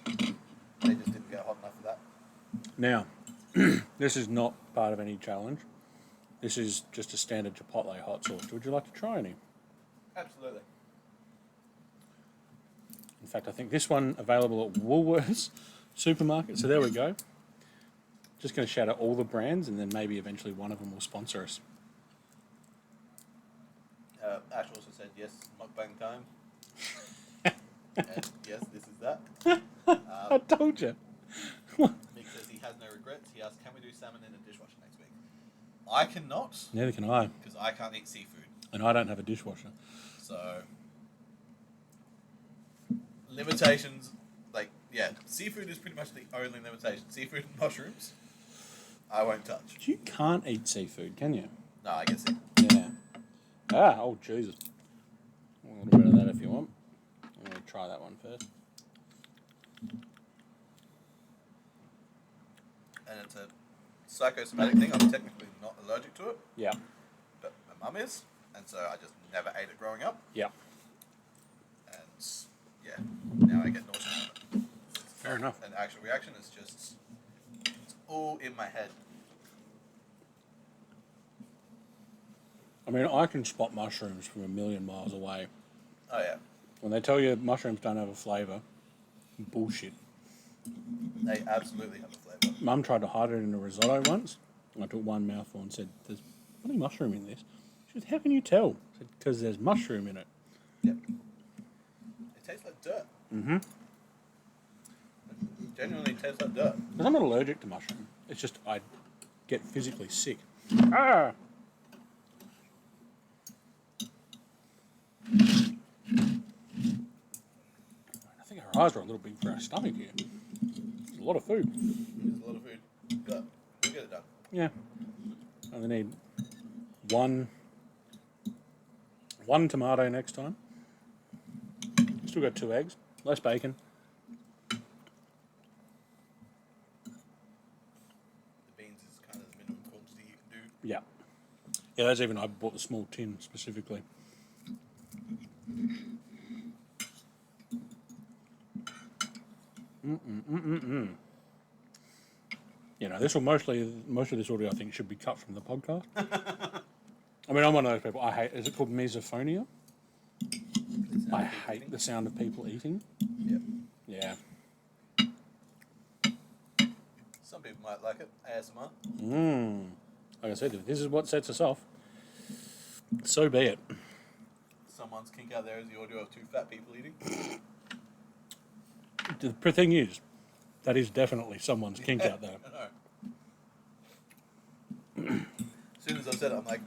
They just didn't get hot enough for that. Now, this is not part of any challenge. This is just a standard Chipotle hot sauce. Would you like to try any? Absolutely. In fact, I think this one available at Woolworths supermarket. So there we go. Just going to shout out all the brands, and then maybe eventually one of them will sponsor us. Ash also said yes, mukbang time. And yes, this is that. I told you. Mick says he has no regrets. He asked, can we do salmon in a dishwasher next week? I cannot, Neither can I, because I can't eat seafood. and I don't have a dishwasher. So, limitations, seafood is pretty much the only limitation. Seafood and mushrooms, I won't touch. You can't eat seafood, can you? No, I guess it. Yeah. Oh Jesus. A little bit of that if you want. I'm going to try that one first. And it's a psychosomatic thing. I'm technically not allergic to it, Yeah. but my mum is, and so I just never ate it growing up. Yeah. And yeah, now I get nausea from it. Fair enough. An actual reaction is just, it's all in my head. I mean, I can spot mushrooms from a million miles away. Oh yeah, When they tell you mushrooms don't have a flavour, bullshit. they absolutely have a flavour. Mum tried to hide it in a risotto once. I took one mouthful and said, "There's bloody mushroom in this." She said, "How can you tell?" I said, "Because there's mushroom in it." Yep. It tastes like dirt. Mm-hmm. It genuinely tastes like dirt. Because I'm not allergic to mushroom. It's just I get physically sick. Ah! I think our eyes are a little big for our stomach here. It's a lot of food. It's a lot of food, but we'll get it done. Yeah. I only need one tomato next time. Still got 2 eggs, less bacon. The beans is kind of the minimum quantity you can do. Yeah. Yeah, that's even, I bought the small tin specifically. You know, most of this audio I think should be cut from the podcast. I mean, I'm one of those people, is it called misophonia? I hate the sound of people eating. Yep. Yeah. Some people might like it. ASMR. Like I said, if this is what sets us off, so be it. Someone's kink out there is the audio of 2 fat people eating. The thing is, that is definitely someone's kink out there. I know. As soon as I said it, I'm like,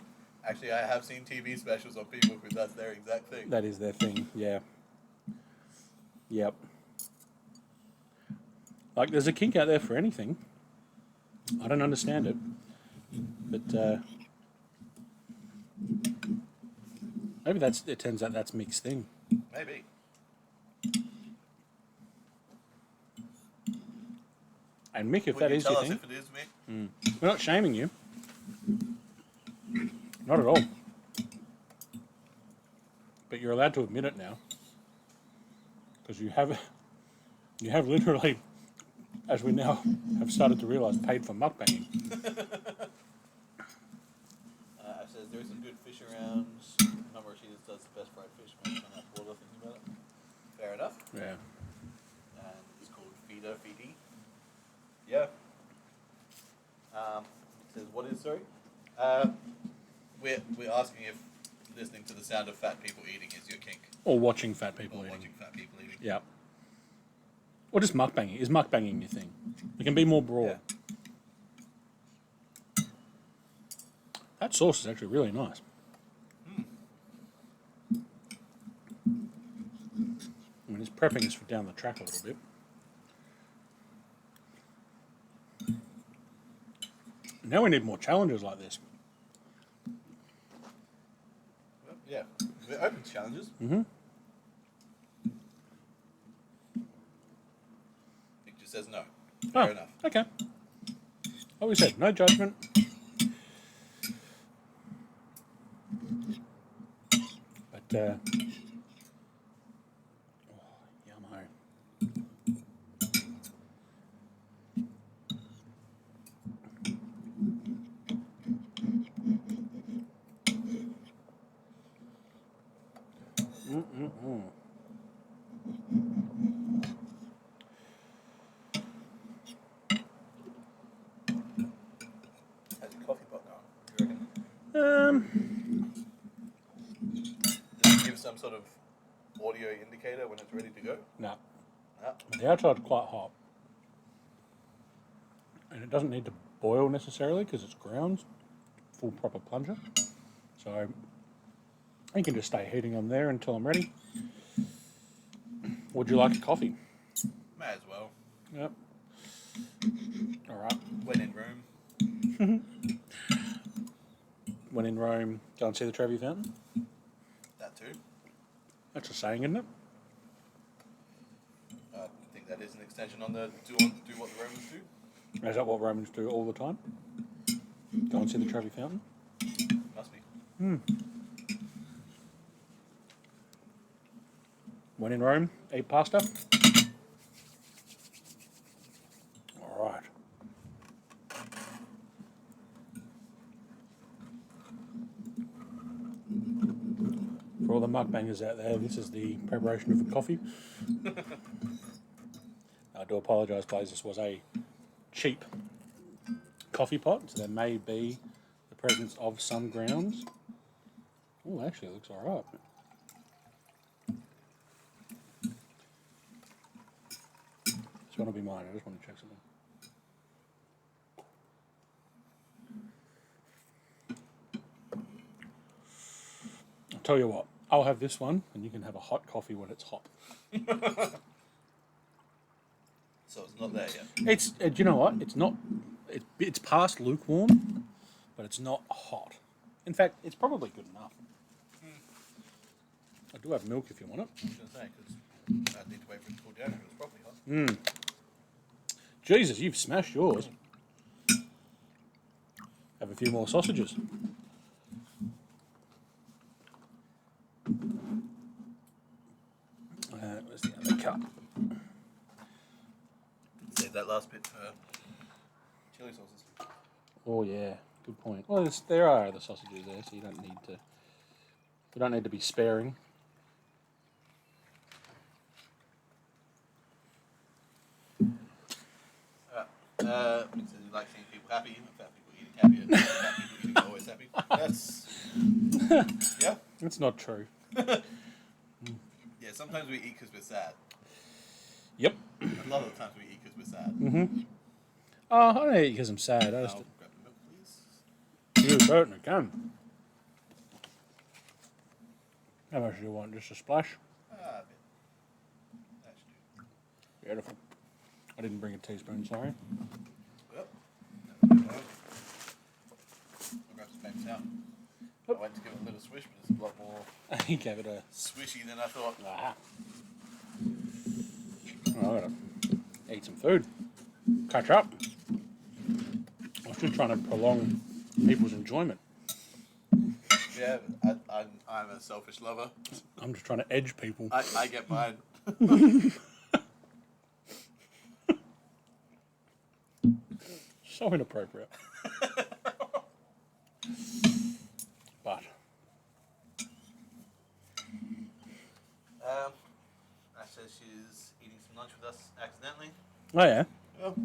actually, I have seen TV specials on people who that's their exact thing. That is their thing, yeah. Yep. Like, there's a kink out there for anything. I don't understand it. But, maybe it turns out that's Mick's thing. Maybe. And Mick, if Would that you is tell your us thing, if it is, Mick? we're not shaming you. Not at all. But you're allowed to admit it now. Because you have literally, as we now have started to realise, paid for mukbanging. It says there is some good fish around. Number of Cheetahs does the best fried fish. Maybe on that border thinking about it. Fair enough. Yeah. And it's called Feedy. Yeah. It says what is sorry? We're asking if listening to the sound of fat people eating is your kink. Or watching fat people Or eating. watching fat people eating. Yeah. Or just mukbanging. Is mukbanging your thing? It can be more broad. Yeah. That sauce is actually really nice. I mean, it's prepping us for down the track a little bit. Now we need more challenges like this. Well, yeah. We're open to challenges. Mm-hmm. It just says no. Fair Oh, enough. okay. Like we said, no judgment. But, oh, yummo. Mm-mm-mm. How's your coffee pot going? Do you reckon? Does it give some sort of audio indicator when it's ready to go? No. No. The outside's quite hot. And it doesn't need to boil necessarily because it's grounds, full proper plunger. So you can just stay heating on there until I'm ready. Would you like a coffee? May as well. Yep. All right. When in room. When in Rome, go and see the Trevi Fountain. That too. That's a saying, isn't it? I think that is an extension on the do what the Romans do. Is that what Romans do all the time? Go and see the Trevi Fountain? Must be. When in Rome, eat pasta. All right. For all the mukbangers out there, this is the preparation of the coffee. I do apologise, guys. This was a cheap coffee pot, so there may be the presence of some grounds. Oh, actually, it looks all right. This one will be mine. I just want to check something. I'll tell you what. I'll have this one, and you can have a hot coffee when it's hot. So it's not there yet. It's do you know what? It's not. It's past lukewarm, but it's not hot. In fact, it's probably good enough. I do have milk if you want it. I was going to say, because I need to wait for it to cool down if it was properly hot. Jesus, you've smashed yours. Have a few more sausages. Where's the other cup? Save that last bit for chili sauces. Oh yeah, good point. Well, there are other sausages there, so you don't need to. You don't need to be sparing. It says you like seeing people happy, fat people eating happier, fat people eating always happy. That's yeah. That's not true. Yeah, sometimes we eat because we're sad. Yep. A lot of the times we eat because we're sad. Oh, I don't eat because I'm sad. I just I'll grab the milk, please. you certainly can. How much do you want? Just a splash? A bit. That should do. Beautiful. I didn't bring a teaspoon, sorry. Well, I'll grab some paper towel. I went to give it a little swish, but it's a lot more He gave it a. swishy than I thought. Ah. Oh, I gotta eat some food. Catch up. I was just trying to prolong people's enjoyment. Yeah, I'm a selfish lover. I'm just trying to edge people. I get mine. So inappropriate. But Ash says she's eating some lunch with us accidentally. oh yeah, Well,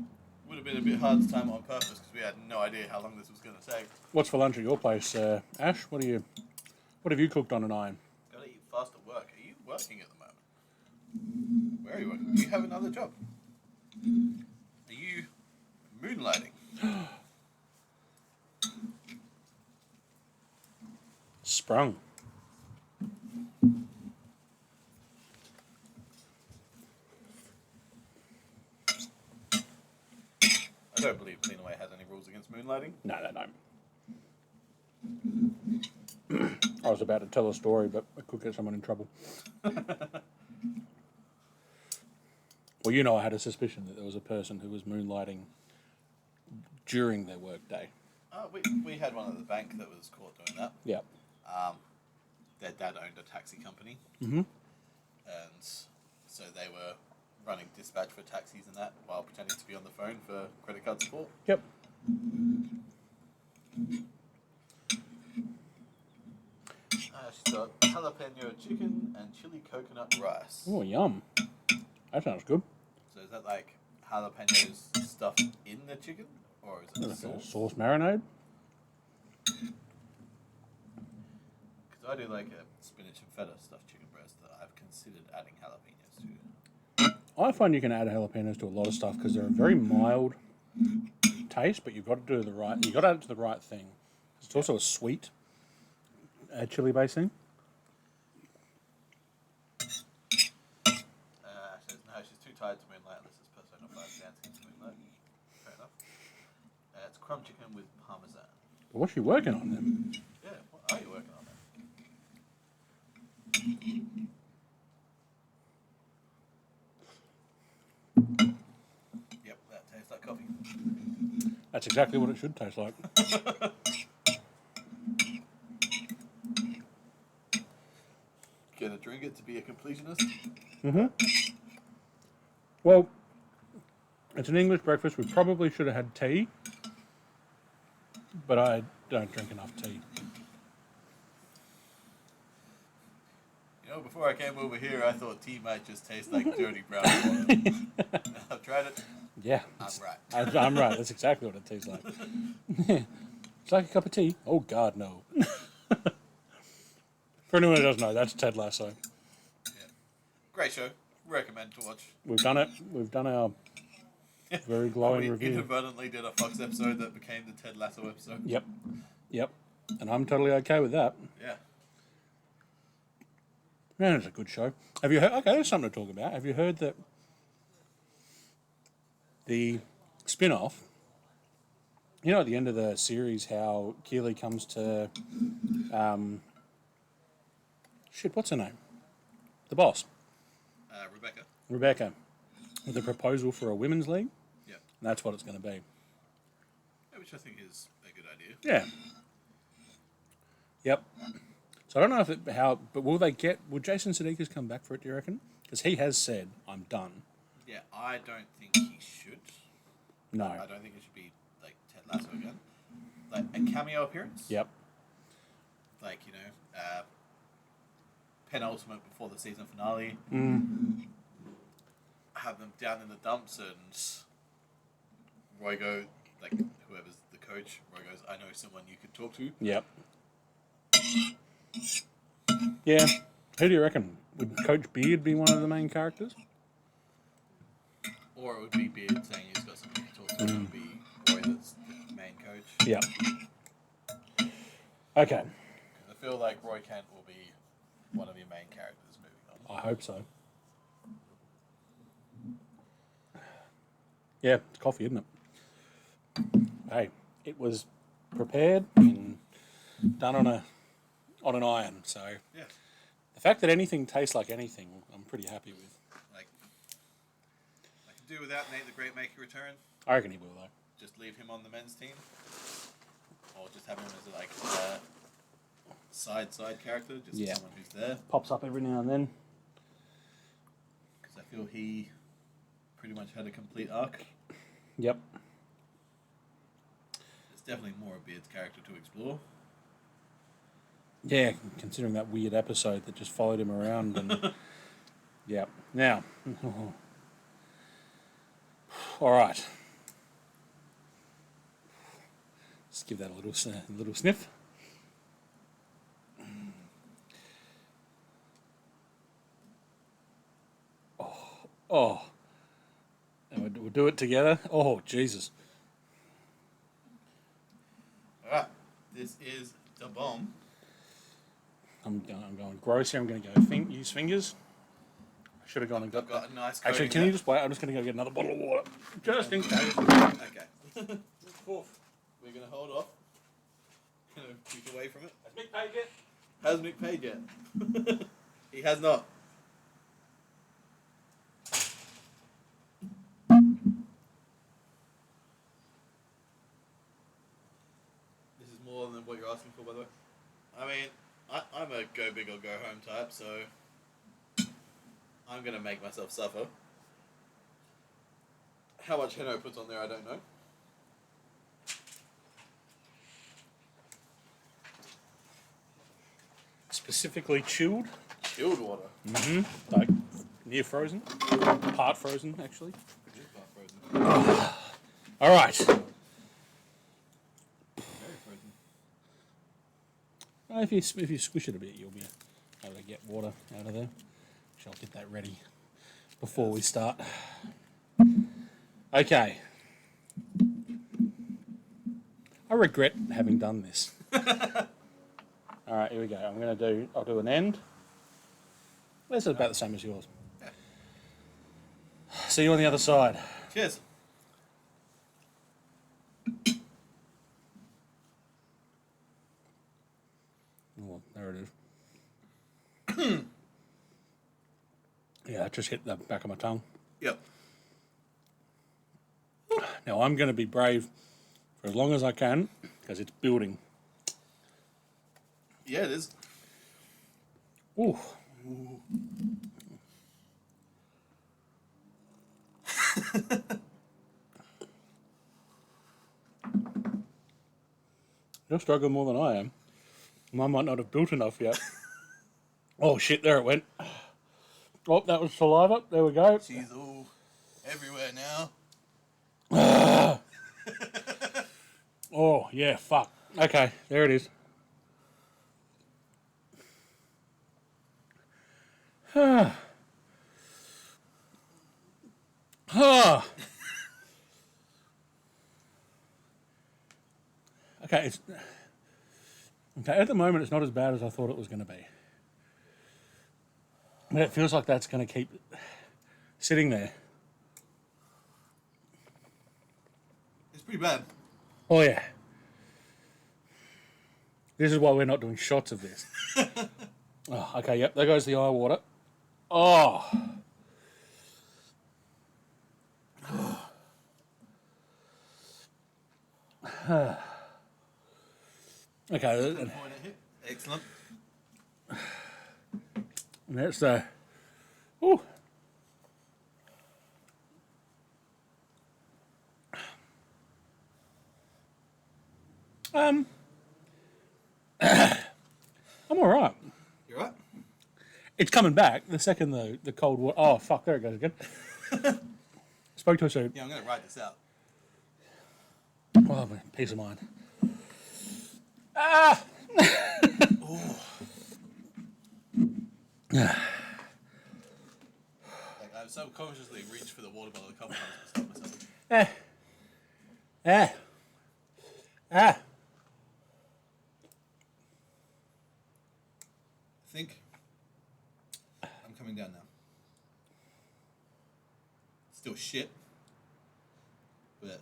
would have been a bit hard to time it on purpose because we had no idea how long this was going to take. what's for lunch at your place, Ash? What have you cooked on an iron? Gotta eat fast at work. Are you working at the moment? Where are you working? Do you have another job? Are you moonlighting? Sprung. I don't believe Cleanaway has any rules against moonlighting. No. I was about to tell a story, but I could get someone in trouble. Well, you know, I had a suspicion that there was a person who was moonlighting during their workday. We had one at the bank that was caught doing that. Yep. Their dad owned a taxi company. Mm-hmm. And so they were running dispatch for taxis and that while pretending to be on the phone for credit card support. Yep. She's got jalapeno chicken and chili coconut rice. Oh, yum. That sounds good. So is that like jalapenos stuffed in the chicken? Or is it Like a sauce? sauce marinade. Because I do like a spinach and feta stuffed chicken breast that I've considered adding jalapenos to. I find you can add jalapenos to a lot of stuff because they're a very mild taste, but you've got to do the right. You've got to add it to the right thing. It's also a sweet chili-based thing. She says no, she's too tired to moonlight unless it's Persona 5 dancing to moonlight. Fair enough. It's crumb chicken with parmesan. But what's she working on then? Yeah, what are you working on then? Yep, that tastes like coffee. That's exactly what it should taste like. Gonna drink it to be a completionist? Mm-hmm. Well, it's an English breakfast. We probably should have had tea, but I don't drink enough tea. You know, before I came over here, I thought tea might just taste like dirty brown water. I've tried it. Yeah, I'm right. I'm right. That's exactly what it tastes like. It's like a cup of tea. Oh God, no. For anyone who doesn't know, that's Ted Lasso. Yeah. Great show. Recommend to watch. We've done it. We've done our very glowing We review. inadvertently did a Fox episode that became the Ted Lasso episode. Yep. And I'm totally okay with that. Yeah. Man, it's a good show. Have you heard? Okay, there's something to talk about. Have you heard that the spin-off, you know, at the end of the series, how Keely comes to, what's her name? The boss, Rebecca, with a proposal for a women's league. Yeah. And that's what it's going to be. Yeah, which I think is a good idea. Yeah. Yep. So I don't know but will Jason Sudeikis come back for it, do you reckon? Because he has said, I'm done. Yeah, I don't think he should. No. I don't think it should be like Ted Lasso again. Like a cameo appearance. Yep. Like, you know, penultimate before the season finale. Have them down in the dumps and Roy goes, like whoever's the coach, Roy goes, I know someone you could talk to. Yep. Yeah. Who do you reckon? Would Coach Beard be one of the main characters? Or it would be Beard saying he's got something to talk to. It would be Roy that's the main coach. Yeah. Okay. I feel like Roy Kent will be one of your main characters moving on. I hope so. Yeah, it's coffee, isn't it? Hey, it was prepared and done on an iron, so Yeah. the fact that anything tastes like anything, I'm pretty happy with. Like, I can do without Nate the Great Maker return. I reckon he will though. Just leave him on the men's team. Or just have him as like side character, just Yeah. someone who's there. Pops up every now and then. Because I feel he pretty much had a complete arc. Yep. It's definitely more a Beard's character to explore. Yeah, considering that weird episode that just followed him around and yeah. Now, all right. Let's give that a little sniff. Oh, and we'll do it together. Oh, Jesus. Alright, this is the bomb. I'm going gross here. I'm going to go use fingers. I should have gone and I've got. got a nice Actually, coating can you there. just wait? I'm just going to go get another bottle of water, just in case. Okay. We're going to hold off. Kind of keep away from it. Has Mick paid yet? Has Mick paid yet? He has not. This is more than what you're asking for, by the way. I mean, I'm a go big or go home type, so I'm going to make myself suffer. How much Heno puts on there, I don't know. Specifically chilled. Chilled water. Mm-hmm. Like near frozen, part frozen actually. Just about frozen. All right. Very frozen. If you squish it a bit, you'll be able to get water out of there. Shall get that ready before we start. Okay. I regret having done this. All right, here we go. I'll do an end. This is about the same as yours. Yeah. See you on the other side. Cheers. Oh, there it is. Yeah, that just hit the back of my tongue. Yep. Now I'm going to be brave for as long as I can because it's building. Yeah, it is. Ooh. You're struggling more than I am. Mine might not have built enough yet. Oh shit, there it went. Oh, that was saliva. There we go. She's all everywhere now. Oh, yeah, fuck. Okay, there it is. Okay, at the moment it's not as bad as I thought it was going to be. But it feels like that's going to keep sitting there. It's pretty bad. Oh, yeah. This is why we're not doing shots of this. Oh, okay, yep, there goes the eye water. Oh. Okay, Good point at hit. Excellent. and that's the. Ooh. I'm all right. You right? It's coming back the second the cold water. Oh fuck! There it goes again. Spoke to us soon. Yeah, I'm going to write this out. Oh, peace of mind. Ah. Like, I've subconsciously reached for the water bottle a couple times to stop myself. Ah. I think I'm coming down now. Still shit, but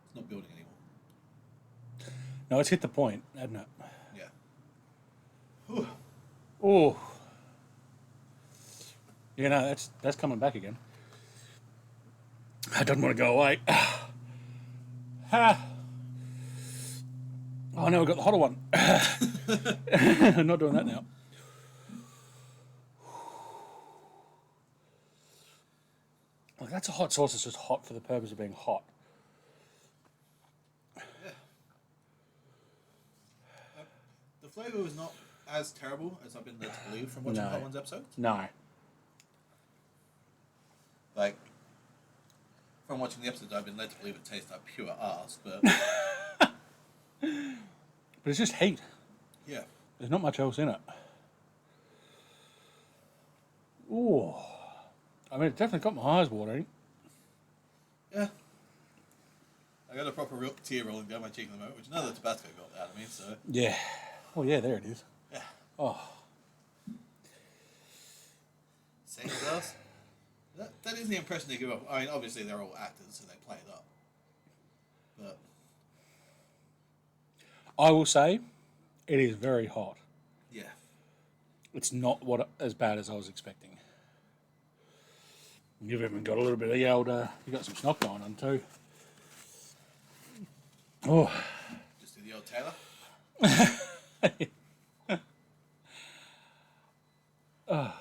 it's not building anymore. No, it's hit the point, hasn't it? Yeah. Whew. Oh. Yeah, no, that's coming back again. I don't want to go away. Ha. Oh no, we've got the hotter one. I'm not doing that now. Like, that's a hot sauce. It's just hot for the purpose of being hot. The flavour was not as terrible as I've been led to believe from watching No. Hot Ones episodes. No. Like, from watching the episodes, I've been led to believe it tastes like pure arse, but But it's just heat. yeah. There's not much else in it. Ooh. I mean, it definitely got my eyes watering. Yeah. I got a proper tear rolling down my cheek at the moment, which none of the Tabasco got out of me, so Yeah. Oh, yeah, there it is. yeah. Oh. Same as us. That is the impression they give off. I mean, obviously they're all actors, so they play it up. But I will say, it is very hot. yeah. It's not as bad as I was expecting. You've even got a little bit of the old, you got some snot going on too. Oh. Just do the old Taylor. How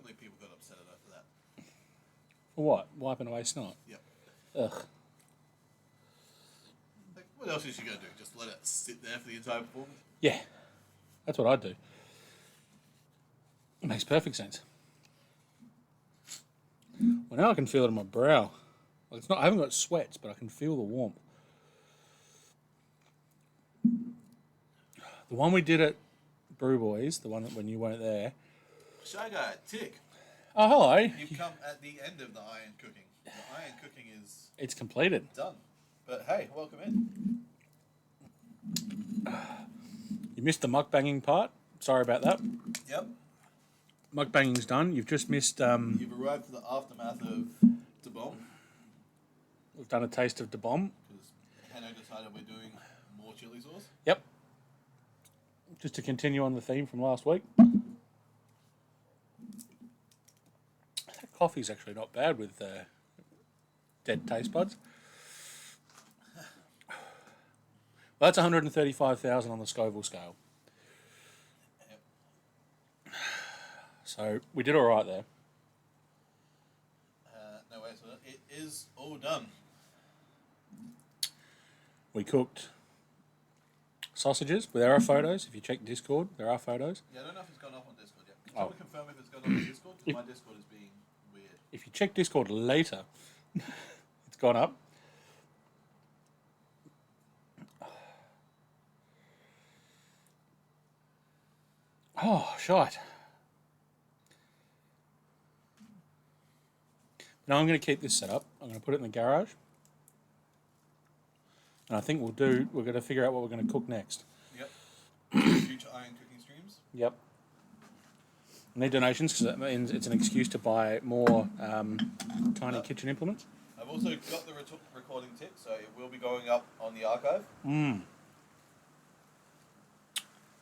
many people got upset at her for that? For what? Wiping away snot? Yep. Ugh. Like, what else is she gonna do? Just let it sit there for the entire performance? Yeah. That's what I'd do. It makes perfect sense. Well, now I can feel it on my brow. Well, it's not. I haven't got sweats, but I can feel the warmth. The one we did at Brew Boys, the one that when you weren't there. Shy Guy, Tick. Oh, hello. You've come at the end of the iron cooking. The iron cooking is It's completed. done. But hey, welcome in. You missed the mukbanging part. Sorry about that. Yep. Mukbanging's done. You've just missed. You've arrived for the aftermath of the bomb We've done a taste of the bomb. because Hanno decided we're doing more chili sauce. Yep. Just to continue on the theme from last week. That coffee's actually not bad with dead taste buds. Well, that's 135,000 on the Scoville scale. Yep. So we did all right there. No way, so it is all done. We cooked sausages. There are photos. If you check Discord, there are photos. Yeah, I don't know if it's gone off on Discord yet. Can Oh. someone confirm if it's gone on Discord? 'Cause my Discord is being weird. If you check Discord later, it's gone up. Oh, shite. Now I'm going to keep this set up. I'm going to put it in the garage. And I think we're going to figure out what we're going to cook next. Yep. Future iron cooking streams. Yep. I need donations because that means it's an excuse to buy more tiny kitchen implements. I've also got the recording tip, so it will be going up on the archive.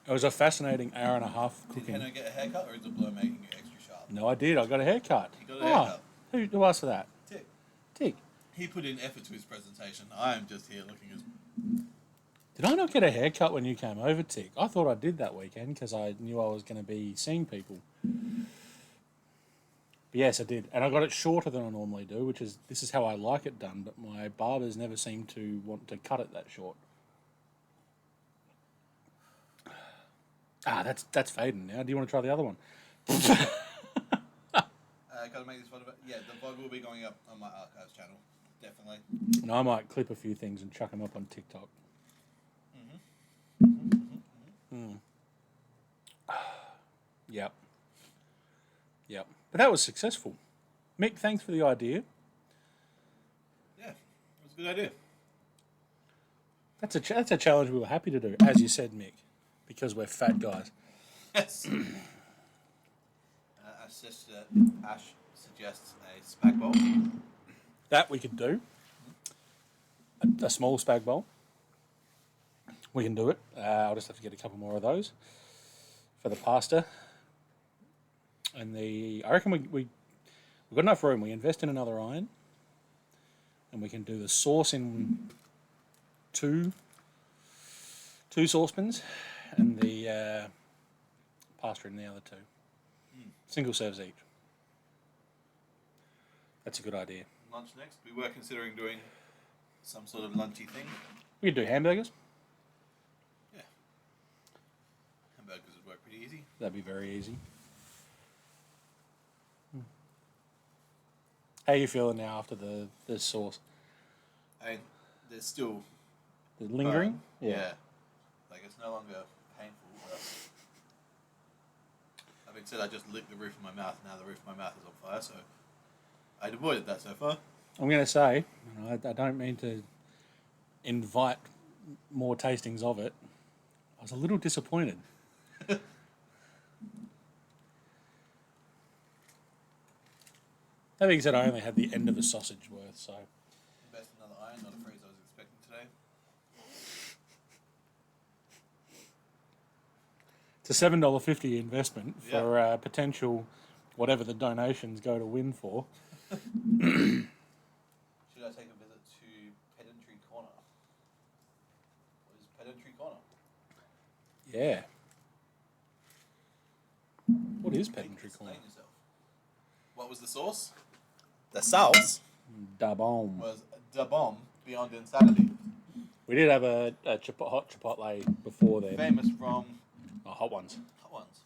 It was a fascinating hour and a half Did cooking. Hanno get a haircut, or is the blur making you extra sharp? No, I did. I got a haircut. He got a haircut. Who asked for that? Tick. Tick. He put in effort to his presentation. I am just here looking as... Did I not get a haircut when you came over, Tick? I thought I did that weekend because I knew I was going to be seeing people. But yes, I did. And I got it shorter than I normally do, which is, this is how I like it done, but my barbers never seem to want to cut it that short. Ah, that's fading now. Do you want to try the other one? Gotta make this one about... Yeah, the vlog will be going up on my archives channel. Definitely. And I might clip a few things and chuck them up on TikTok. Yep. Yep. But that was successful. Mick, thanks for the idea. Yeah, it was a good idea. That's a challenge we were happy to do, as you said, Mick, because we're fat guys. Yes. Ash suggests a spag bowl. That we could do. A small spag bowl. We can do it. I'll just have to get a couple more of those for the pasta. And I reckon we've got enough room. We invest in another iron, and we can do the sauce in 2 2 saucepans, and the pasta in the other 2. Single serves each. That's a good idea. Lunch next. We were considering doing some sort of lunchy thing. We could do hamburgers. Yeah. Hamburgers would work pretty easy. That'd be very easy. How are you feeling now after the sauce? I mean, there's still The lingering? burn. Yeah. Like it's no longer painful. But having said I just licked the roof of my mouth. Now the roof of my mouth is on fire. So I'd avoided that so far. I'm going to say, I don't mean to invite more tastings of it. I was a little disappointed. That being said, I only had the end of a sausage worth, so Best another iron. Not a phrase I was expecting today. it's a $7.50 investment for potential whatever the donations go to win for. Should I take a visit to Pedantry Corner? What is Pedantry Corner? Yeah. What is Pedantry Corner? Explain yourself. What was the sauce? The sauce Da bomb. was da bomb beyond insanity. We did have a hot chipotle before then. Famous from Oh, hot ones. hot ones.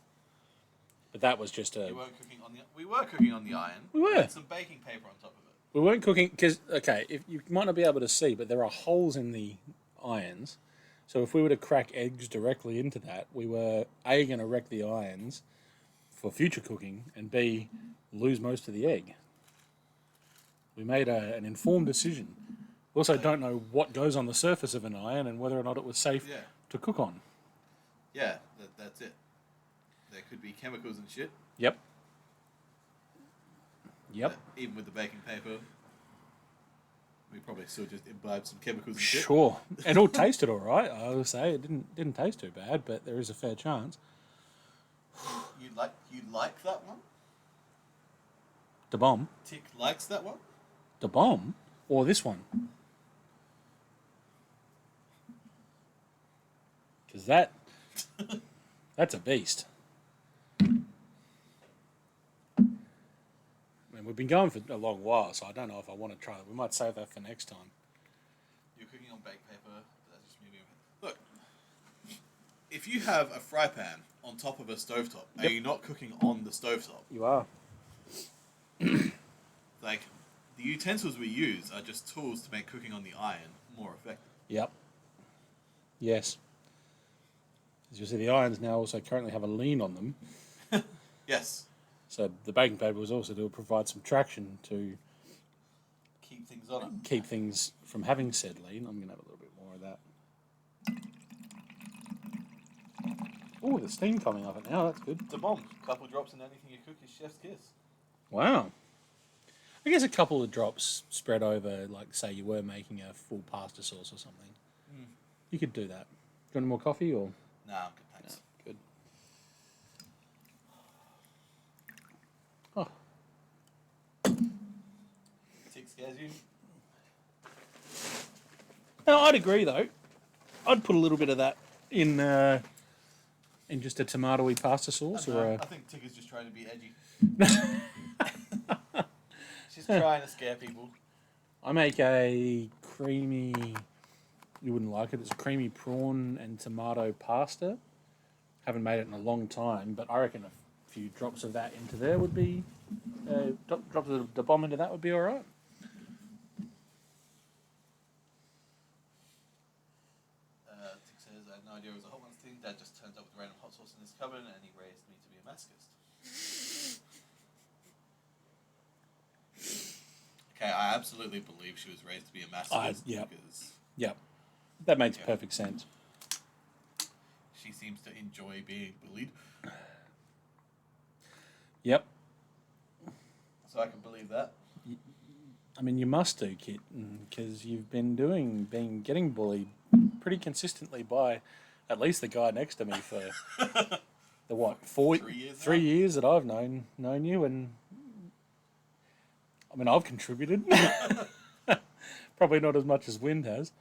But that was just a... We were cooking on the. We were cooking on the iron. We were. With some baking paper on top of it. We weren't cooking because if you might not be able to see, but there are holes in the irons. So if we were to crack eggs directly into that, we were A, going to wreck the irons for future cooking, and B, lose most of the egg. We made an informed decision. We also don't know what goes on the surface of an iron and whether or not it was safe Yeah. to cook on. Yeah, that's it. There could be chemicals and shit. Yep. Yep. Even with the baking paper, we probably still just imbibed some chemicals and shit. Sure. It all tasted all right. I would say it didn't taste too bad, but there is a fair chance. You like that one? The bomb. Tick likes that one? The bomb? Or this one? Because that's a beast. I mean, we've been going for a long while, so I don't know if I want to try that. We might save that for next time. You're cooking on baked paper. That's just me. Look, if you have a fry pan on top of a stovetop, are you not cooking on the stovetop? You are. Like, the utensils we use are just tools to make cooking on the iron more effective. Yep. Yes. As you see, the irons now also currently have a lean on them. Yes. So the baking paper was also to provide some traction to Keep things on it. keep things from having said lean. I'm going to have a little bit more of that. Oh, the steam coming off it now. That's good. It's a bomb. Couple drops and anything you cook is chef's kiss. Wow. I guess a couple of drops spread over, like, say you were making a full pasta sauce or something. You could do that. Do you want more coffee or? Nah, I'm good, thanks. Good. Oh, Tick scares you? no, I'd agree though. I'd put a little bit of that in just a tomatoey pasta sauce or I think Tick is just trying to be edgy. She's trying to scare people. I make a creamy. You wouldn't like it. It's a creamy prawn and tomato pasta. Haven't made it in a long time, but I reckon a few drops of that into there would be. Drops of the bomb into that would be all right. Tick says, I had no idea it was a hot ones thing. Dad just turns up with random hot sauce in his cupboard and he raised me to be a masochist. Okay, I absolutely believe she was raised to be a masochist Yep. because Yep. That makes Yeah. perfect sense. she seems to enjoy being bullied. Yep. So I can believe that. I mean, you must do, Kit, because you've been getting bullied pretty consistently by at least the guy next to me for the what 3 years. 3 years that I've known you, and I mean I've contributed, probably not as much as Wind has.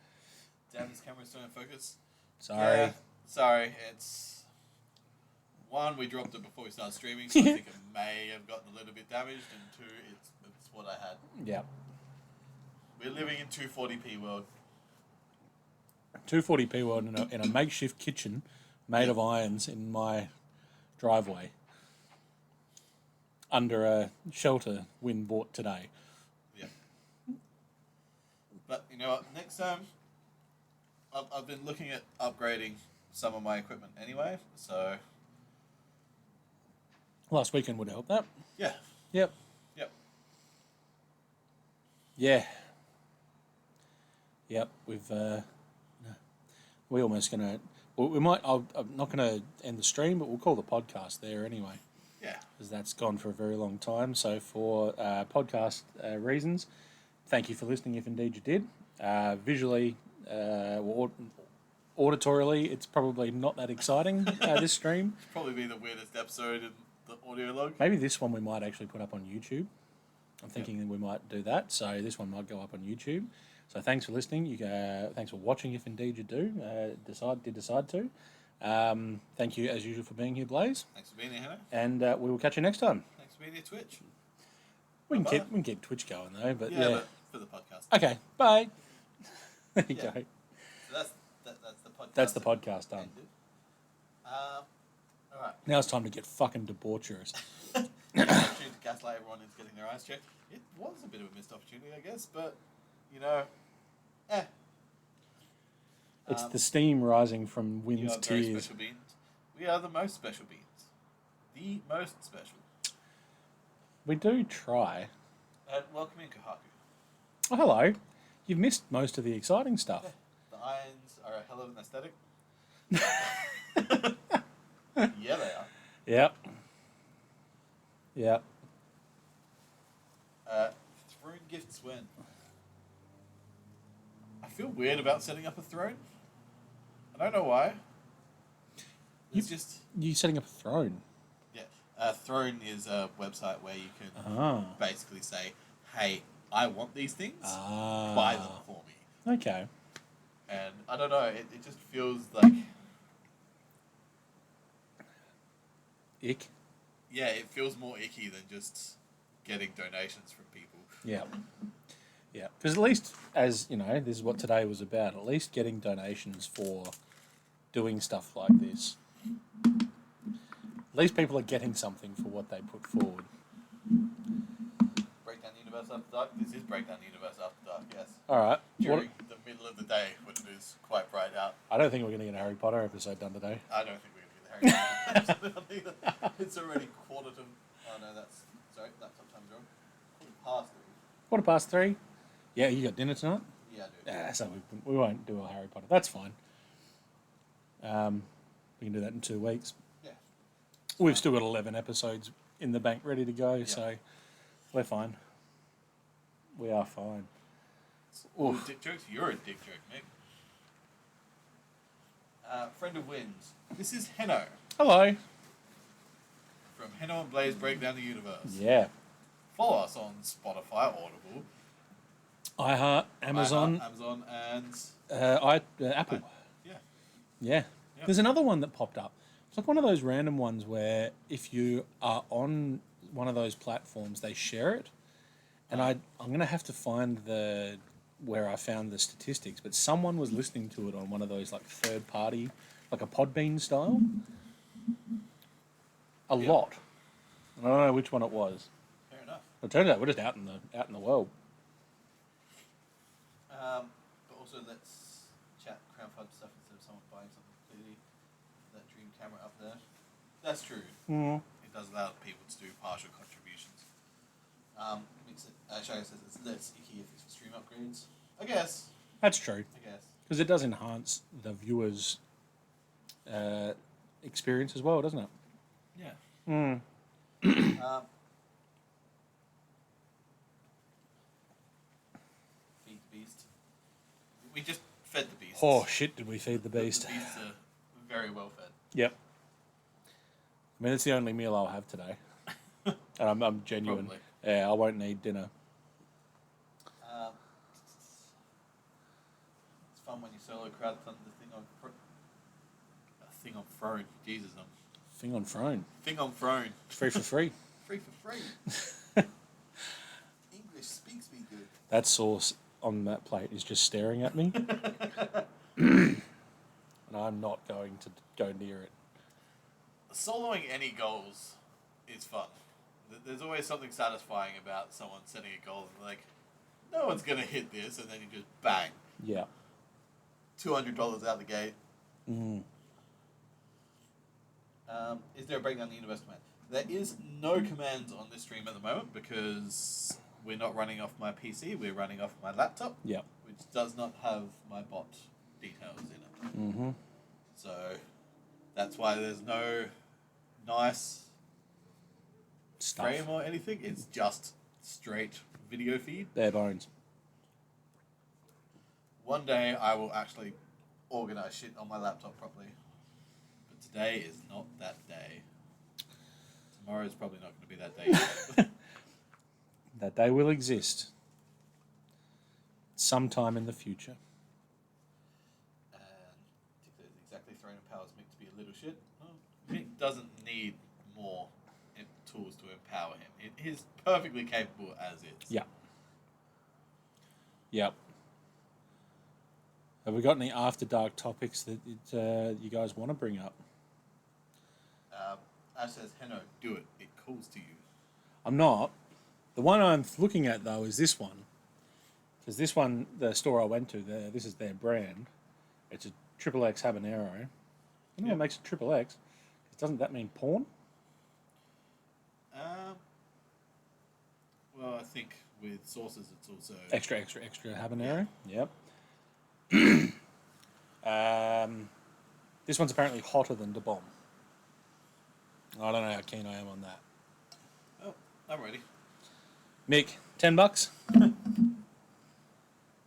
Damn, this camera's still in focus. Sorry. Yeah, sorry. It's one, we dropped it before we started streaming, so I think it may have gotten a little bit damaged, and two, it's what I had. Yeah. We're living in 240p world. 240p world in a makeshift kitchen made of irons in my driveway under a shelter Win bought today. Yeah. But you know what? Next time, I've been looking at upgrading some of my equipment anyway, so Last weekend would help that. yeah. Yep. Yep. Yeah. Yep. We're almost gonna. Well, we might. I'm not gonna end the stream, but we'll call the podcast there anyway, Yeah. because that's gone for a very long time. So for podcast reasons, thank you for listening. If indeed you did, visually or auditorily, it's probably not that exciting. This stream. Probably be the weirdest episode in the audio log. Maybe this one we might actually put up on YouTube. I'm thinking that we might do that. So this one might go up on YouTube. So thanks for listening. Thanks for watching, if indeed you do decide to. Thank you as usual for being here, Blaze. Thanks for being here, Hannah. And we will catch you next time. Thanks for being here, Twitch. We Bye-bye. can keep Twitch going though, but Yeah, yeah. but for the podcast. Okay, bye. There you Yeah. go. So that's the podcast. That's the podcast done. ended. All right. Now it's time to get fucking debaucherous. Opportunity to gaslight everyone into getting their eyes checked. It was a bit of a missed opportunity, I guess, but you know, It's Um, the steam rising from you Wind's are very tears. special beings. We are the most special beings. The most special. We do try. And welcome in, Kohaku. Oh, hello. You've missed most of the exciting stuff. The irons are a hell of an aesthetic. Yeah, they are. Yep. Yep. Throne gifts when? I feel weird about setting up a throne. I don't know why. It's just You setting up a throne. yeah. Throne is a website where you can Ah. basically say, "Hey, I want these things. Ah. Buy them for me." Okay. And I don't know. It just feels like Ick. yeah, it feels more icky than just getting donations from people. Yeah. Yeah. Because at least, as you know, this is what today was about. At least getting donations for doing stuff like this. At least people are getting something for what they put forward. Breakdown Universe After Dark. This is Breakdown Universe After Dark. Yes. All right. During the middle of the day when it is quite bright out. I don't think we're going to get a Harry Potter episode done today. I don't think we're going to get the Harry Potter episode either. It's already quarter to. Oh no, that's sorry. Laptop time's wrong. Quarter past 3. 3:15? Yeah, you got dinner tonight? Yeah, I do. Yeah, so we won't do a Harry Potter. That's fine. We can do that in 2 weeks. Yeah. We've still got 11 episodes in the bank ready to go, so we're fine. We are fine. Ooh, dick jokes. You're a dick joke, Mick. Friend of Wins. This is Heno Hello. from Heno and Blaze Breakdown the Universe. Yeah. Follow us on Spotify, Audible, iHeart, Amazon, iHeart, Amazon, and Apple. yeah. Yeah. Yep. There's another one that popped up. It's like one of those random ones where if you are on one of those platforms, they share it. And I'm going to have to find where I found the statistics, but someone was listening to it on one of those like third party, like a Podbean style. A Yeah. lot. I don't know which one it was. Fair enough. It turns out we're just out in the world. But also let's chat crowdfund stuff instead of someone buying something clearly. That dream camera up there. That's true. Mm. It does allow people to do partial contributions. Makes it. Shago says it's less icky if it's for stream upgrades. I guess. That's true. I guess. Because it does enhance the viewer's experience as well, doesn't it? Yeah. Mm. Feed the beast. We just fed the beast. Oh shit! Did we feed the beast? The beasts are very well fed. Yep. I mean, it's the only meal I'll have today, and I'm genuine. Probably. Yeah, I won't need dinner. It's fun when you solo crowdfund the thing on Thing on throne. Jesus, Thing on throne. Thing on throne. Free for free. Free for free. English speaks me good. That sauce on that plate is just staring at me. And I'm not going to go near it. Soloing any goals is fun. There's always something satisfying about someone setting a goal and like, no one's going to hit this, and then you just bang. Yeah. $200 out the gate. Mm. Is there a breakdown in the universe command? There is no commands on this stream at the moment because we're not running off my PC, we're running off my laptop, Yeah. which does not have my bot details in it. Mm-hmm. So that's why there's no nice Stuff. frame or anything. It's just straight video feed. Bare bones. One day I will actually organize shit on my laptop properly. But today is not that day. Tomorrow is probably not going to be that day either. That day will exist. Sometime in the future. And Dick says exactly Throne empowers Mick to be a little shit. Oh, Mick doesn't need more tools to empower him. It is perfectly capable as is. Yeah. Yep. Have we got any after dark topics that you guys want to bring up? Ash says, Henno, do it. It calls to you. I'm not. The one I'm looking at though is this one, because this one, the store I went to, this is their brand. It's a XXX habanero. I don't know what makes it XXX. Doesn't that mean porn? Well, I think with sauces, it's also Extra habanero. Yep. This one's apparently hotter than the bomb. I don't know how keen I am on that. Oh, I'm ready. Mick, $10.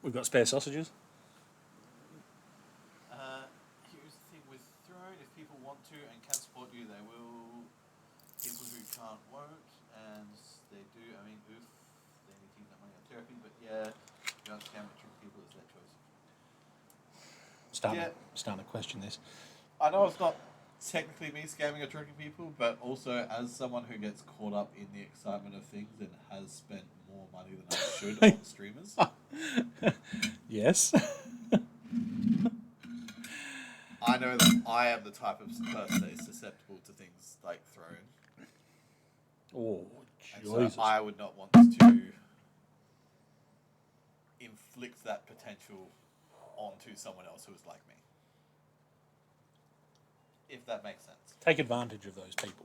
We've got spare sausages. Here's the thing with Throne: if people want to and can support you, they will. People who can't won't, and they do. I mean, oof, they need to use that money on therapy. But yeah, if you understand what trick people is their choice. Starting to question this. I know it's not technically me scamming or tricking people, but also as someone who gets caught up in the excitement of things and has spent more money than I should on streamers. Yes. I know that I am the type of person that is susceptible to things like Throne. Oh, And Jesus. so I would not want to inflict that potential onto someone else who is like me. If that makes sense. Take advantage of those people.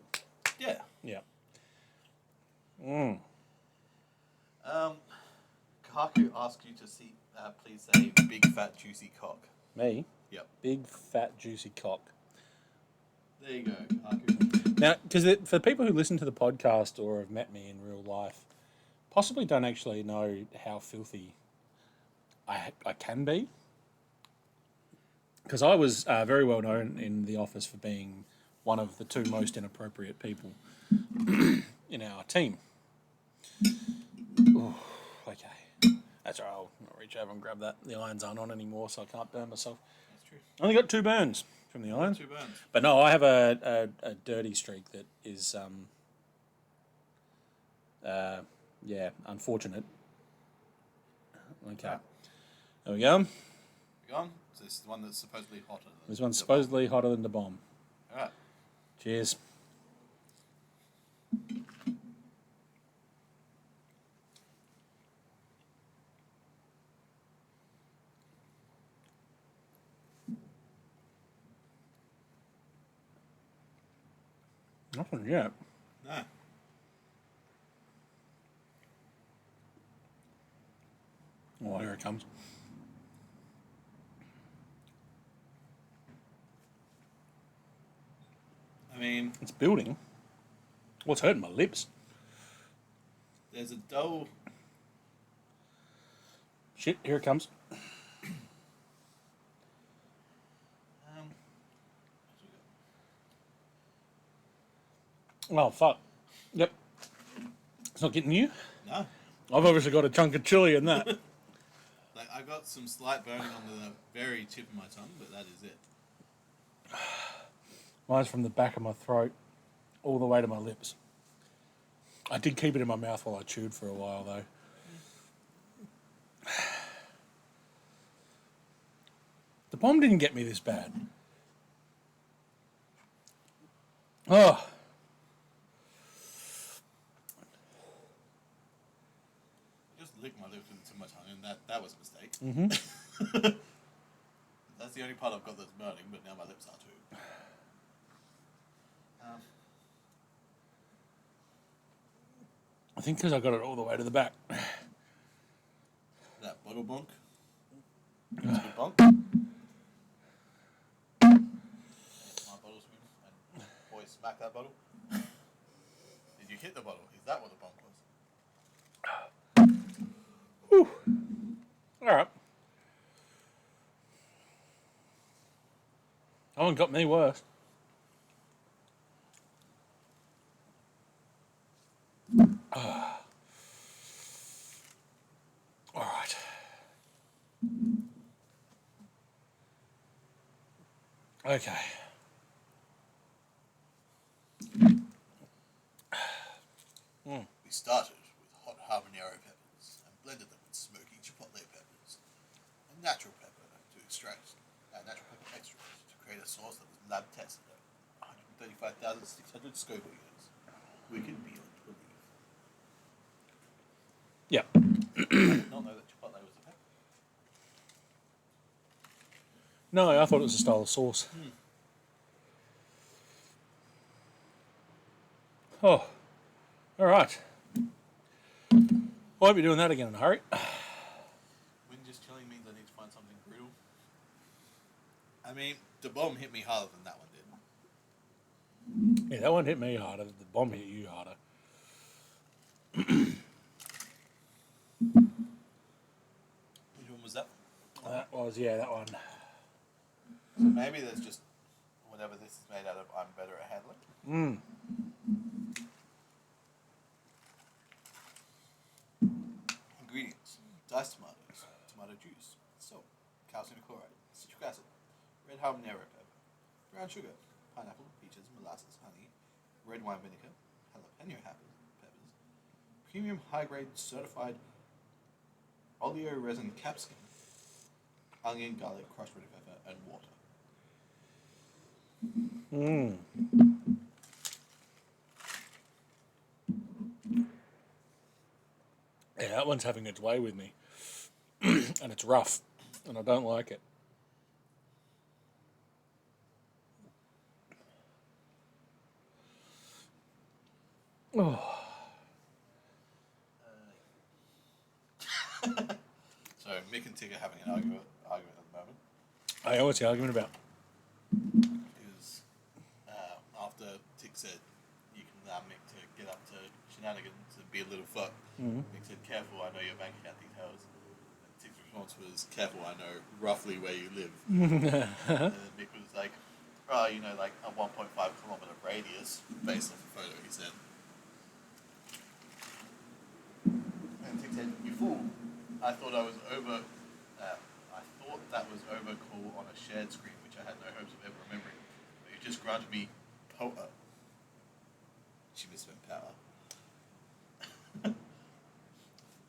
Yeah. Yeah. Mm. Kahaku asks you to see, please say big fat juicy cock. Me? Yep. Big, fat, juicy cock. There you go, Kahaku. Now, because for people who listen to the podcast or have met me in real life, possibly don't actually know how filthy I can be. Because I was very well known in the office for being one of the two most inappropriate people in our team. Ooh, okay. That's all right. I'll reach over and grab that. The irons aren't on anymore, so I can't burn myself. That's true. I only got 2 burns from the irons. 2 burns. But no, I have a dirty streak that is, unfortunate. Okay. There we go. You gone? So this is the one that's supposedly hotter than This one's the supposedly hotter than the bomb. bomb. Alright. Cheers. Nothing yet. No. Oh, here it comes. I mean, It's building. Well, it's hurting my lips. there's a dull. Shit, here it comes. Oh, fuck. Yep. It's not getting you. No. I've obviously got a chunk of chili in that. Like, I got some slight burning on the very tip of my tongue, but that is it. Mine's from the back of my throat all the way to my lips. I did keep it in my mouth while I chewed for a while, though. The bomb didn't get me this bad. Oh. Just licked my lips with too much honey, and that was a mistake. Mm-hmm. That's the only part I've got that's burning, but now my lips are too. I think because I got it all the way to the back. That bottle bonk. It's a good bonk. My bottle spoon. And boy, smack that bottle. Did you hit the bottle? Is that what the bonk was? Whew. All right. That one got me worse. All right. Okay. We started with hot habanero peppers and blended them with smoky chipotle peppers and natural pepper to extract natural pepper extract to create a sauce that was lab tested at 135,600 Scoville units. Wicked beyond belief. Yeah. I did not know that chipotle was a pepper. No, I thought it was a style of sauce. Oh. All right. I won't be doing that again in a hurry. When just chilling means I need to find something brutal. I mean, the bomb hit me harder than that one did. Yeah, that one hit me harder. The bomb hit you harder. Which one was that? That was, yeah, that one. So maybe there's just whatever this is made out of, I'm better at handling. Ingredients: diced tomatoes, tomato juice, salt, calcium chloride, citric acid, red habanero pepper, brown sugar, pineapple, peaches, molasses, honey, red wine vinegar, jalapeno peppers, premium high-grade certified oleo resin capsicum, onion, garlic, crushed red pepper, and water. Yeah, that one's having its way with me. And it's rough. And I don't like it. Oh. So Mick and Tig are having an argument at the moment. I know what's the argument about. Because after Tig said you can allow Mick to get up to shenanigans and be a little fuck, Mick said, "Careful, I know your bank account details." And Tig's response was, "Careful, I know roughly where you live." And then Mick was like, "Oh, you know, like a 1.5 kilometer radius based off the photo he sent." And Tig said, "You fool! I thought that was over cool on a shared screen, which I had no hopes of ever remembering. But you just granted me power." She misspent power.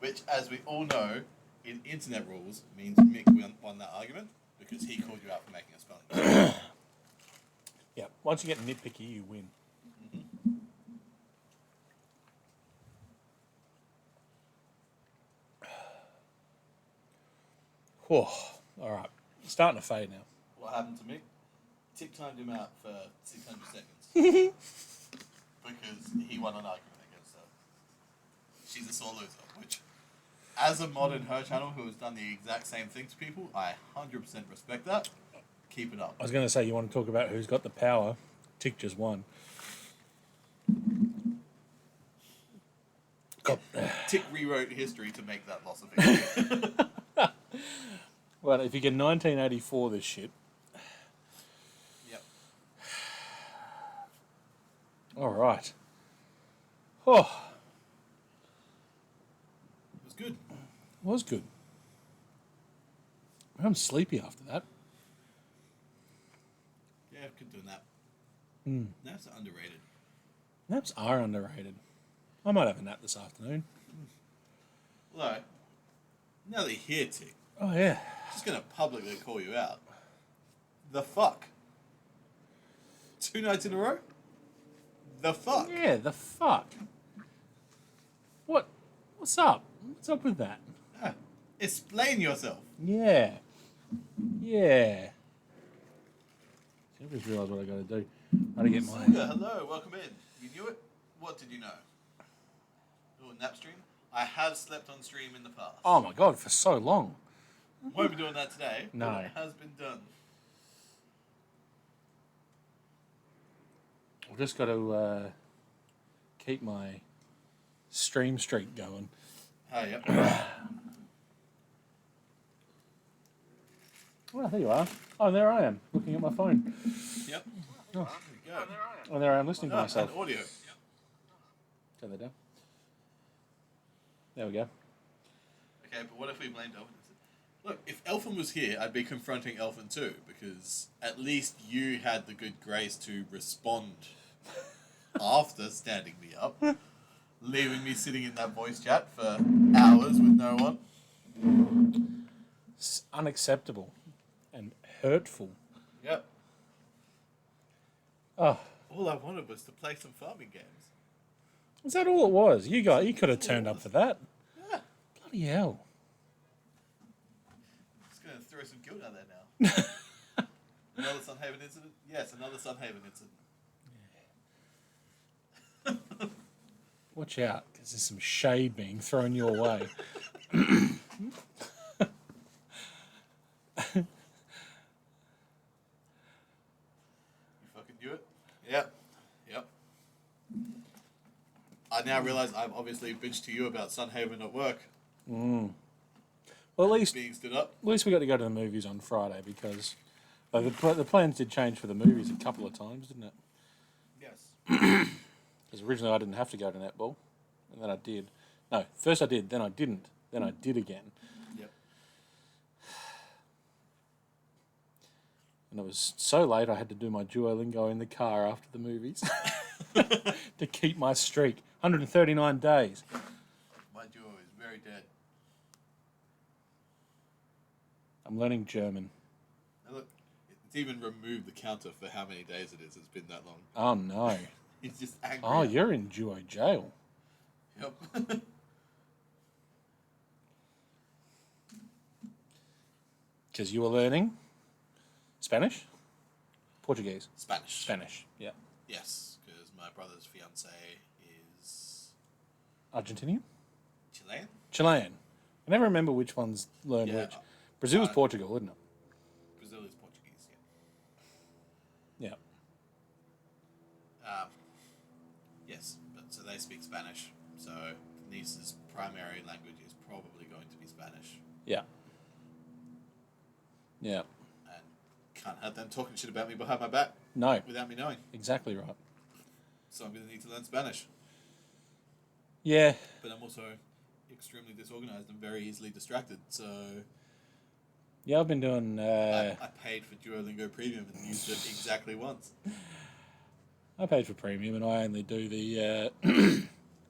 Which, as we all know, in internet rules, means Mick won that argument because he called you out for making a spelling mistake. Yeah, once you get nitpicky, you win. Whew. All right. It's starting to fade now. What happened to Mick? Tick timed him out for 600 seconds. Because he won an argument against her. She's a sore loser, which, as a mod in her channel who has done the exact same thing to people, I 100% respect that. Keep it up. I was going to say, you want to talk about who's got the power? Tick just won. God. Tick rewrote history to make that loss of victory. Well, if you get 1984 this shit. Yep. All right. Oh, It was good. was good. I'm sleepy after that. Yeah, could do that. Naps are underrated. Naps are underrated. I might have a nap this afternoon. Although, now that you're here, Tick, Oh, yeah. I'm just going to publicly call you out. The fuck? 2 nights in a row? The fuck? Yeah, the fuck. What? What's up? What's up with that? Ah, explain yourself. Yeah. Yeah. I just realised what I got to do. I got to get my... Suga, hello, welcome in. You knew it? What did you know? Oh, nap stream? I have slept on stream in the past. Oh, my God, for so long. Won't be doing that today. No. But it has been done. I've just got to keep my stream streak going. Oh, yep. Well, there you are. Oh, there I am, looking at my phone. Yep. Oh, There we go. oh there I am, listening to myself. And audio. Turn that down. There we go. Okay, but what if we blamed Elfin? Look, if Elfin was here, I'd be confronting Elfin too, because at least you had the good grace to respond after standing me up, leaving me sitting in that voice chat for hours with no one. It's unacceptable and hurtful. Yep. Oh, All I wanted was to play some farming games. is that all it was? You could have turned up for that. Yeah. Bloody hell. Just gonna throw some guilt out there now. Another Sunhaven incident? Yes, another Sunhaven incident. Watch out, because there's some shade being thrown your way. You fucking do it? Yep. Yep. I now realise I've obviously bitched to you about Sunhaven at work Well, at least being stood up. we got to go to the movies on Friday because the plans did change for the movies a couple of times, didn't it? Yes. Because originally I didn't have to go to netball, and then I did. No, first I did, then I didn't, then I did again. Yep. And it was so late I had to do my Duolingo in the car after the movies to keep my streak. 139 days. My duo is very dead. I'm learning German. Now look, it's even removed the counter for how many days it is. It's been that long. Oh no. He's just angry. Oh, you're in Duo jail. Yep. Because you were learning Spanish? Portuguese? Spanish. Spanish, yeah. Yes, because my brother's fiance is Argentinian? Chilean. Chilean. I never remember which ones learn Yeah, which. Brazil's uh, Portugal, isn't it? Brazil is Portuguese. Yeah. Yes, but so they speak Spanish. So niece's primary language is probably going to be Spanish, Yeah. Yeah. and can't have them talking shit about me behind my back No, without me knowing. exactly right. So I'm going to need to learn Spanish. Yeah. But I'm also extremely disorganized and very easily distracted. So Yeah, I've been doing... I paid for Duolingo Premium and used it exactly once. I paid for premium and I only do the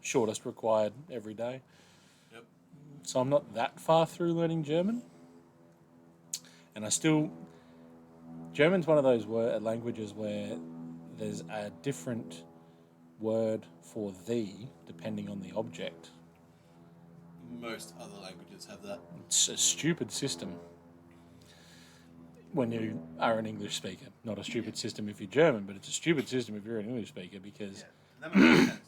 shortest required every day. Yep. So I'm not that far through learning German. And I still... German's one of those languages where there's a different word for thee depending on the object. Most other languages have that. It's a stupid system when you are an English speaker. Not a stupid system if you're German, but it's a stupid system if you're an English speaker because... That makes sense.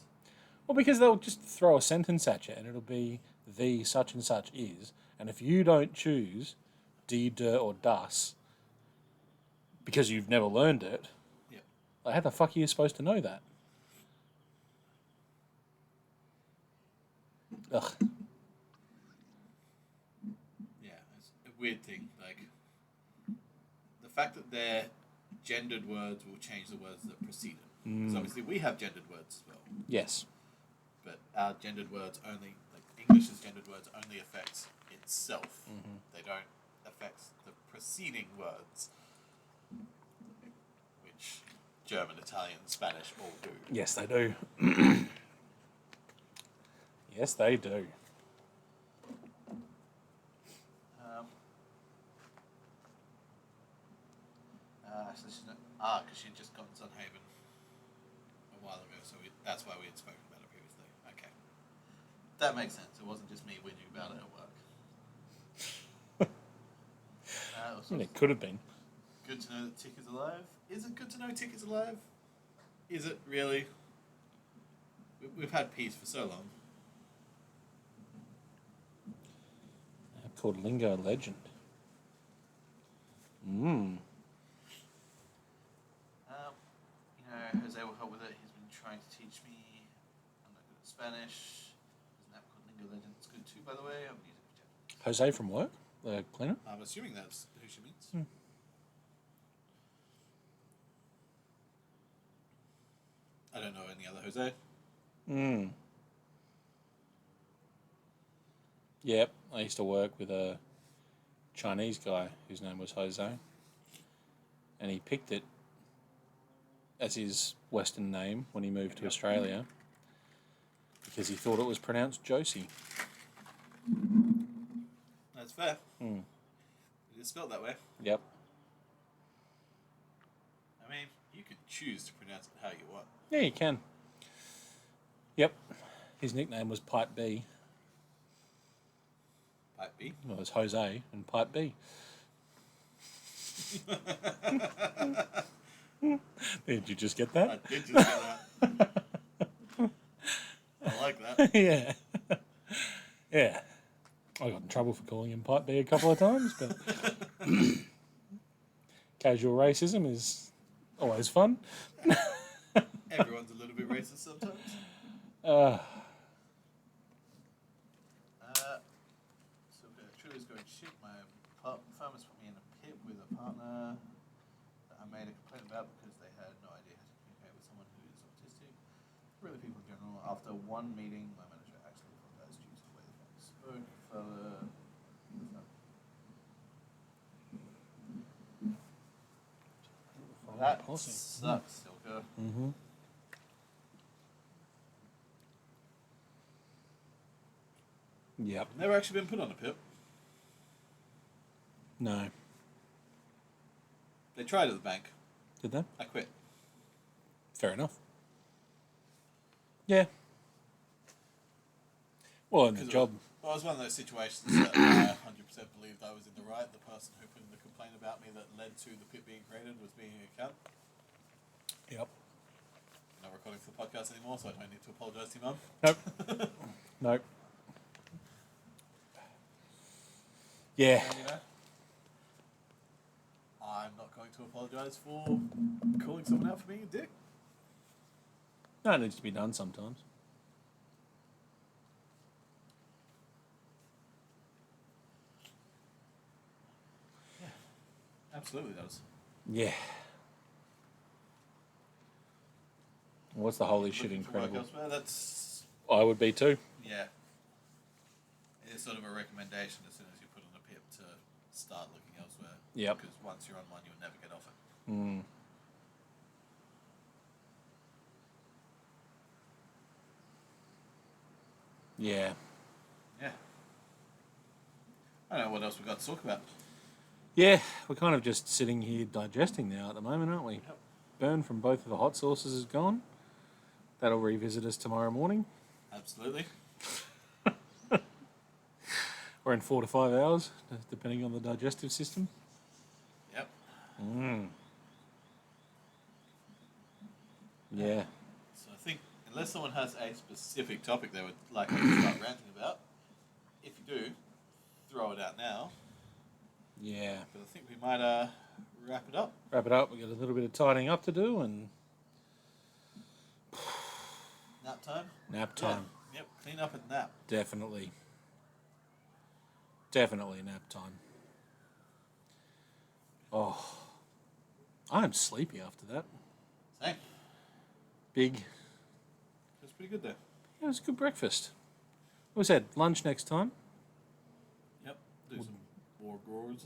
Well, because they'll just throw a sentence at you and it'll be the such and such is. And if you don't choose die, der, or das because you've never learned it, Yep. like, how the fuck are you supposed to know that? Ugh. Yeah, it's a weird thing. Like, the fact that their gendered words will change the words that precede it. Because obviously we have gendered words as well. Yes. But our gendered words only, like English's gendered words only affects itself. They don't affect the preceding words. Which German, Italian, Spanish all do. Yes, they do. Yes, they do. Actually, because she'd just gotten Sunhaven a while ago, so that's why we had spoken about it previously. Okay. That makes sense. It wasn't just me whinging about it at work. And it could have been. Good to know that Tick is alive. Is it good to know Tick is alive? Is it really? We've had peace for so long. Called Lingo Legend. Jose will help with it. He's been trying to teach me. I'm not good at Spanish. There's an app called Lingo Legend. It's good too, by the way. I'm using it for Japanese. Jose from work? The cleaner? I'm assuming that's who she means. I don't know any other Jose. Yep, I used to work with a Chinese guy whose name was Jose. And he picked it as his Western name when he moved to Australia because he thought it was pronounced Josie. That's fair. It is spelled that way. Yep. I mean, you can choose to pronounce it how you want. Yeah, you can. Yep. His nickname was Pipe B. Pipe B. Well, it was Jose and Pipe B. Did you just get that? I did just get that. I like that. Yeah. Yeah. I got in trouble for calling him Pipe B a couple of times, but casual racism is always fun. Everyone's a little bit racist sometimes. So Truly's going shit. My farmers put me in a pit with a partner that I made a complaint about because they had no idea how to communicate with someone who is autistic. Really, people in general. After one meeting, my manager actually apologized due to the way the family spoke. That sucks, Silka. Yep. Never actually been put on a pip. No. They tried at the bank. Did they? I quit. Fair enough. Yeah. Well, in the job. Well, it was one of those situations that I 100% believed I was in the right. The person who put in the complaint about me that led to the pit being created was being a cunt. Yep. I'm not recording for the podcast anymore, so I don't need to apologise to your mum. Nope. Nope. Yeah. And, I'm not going to apologise for calling someone out for being a dick. No, it needs to be done sometimes. Absolutely does. Yeah. What's the holy shit Looking for work incredible? elsewhere, that's, I would be too. yeah. It's sort of a recommendation as soon as you put on a pip to start looking elsewhere. Yep. Because once you're on one, you'll never get off it. Yeah. Yeah. I don't know what else we've got to talk about. Yeah, we're kind of just sitting here digesting now at the moment, aren't we? Yep. Burn from both of the hot sauces is gone. That'll revisit us tomorrow morning. Absolutely. Or in 4 to 5 hours, depending on the digestive system. Yep. Yeah. So I think unless someone has a specific topic they would like us to start ranting about, if you do, throw it out now. Yeah. But I think we might wrap it up. Wrap it up. We've got a little bit of tidying up to do and Nap time? nap time. Yeah. Yep, clean up and nap. Definitely. Definitely nap time. Oh. I'm sleepy after that. Same. Big. It was pretty good there. Yeah, it was a good breakfast. What was that? Lunch next time? Yep. Do some more growers.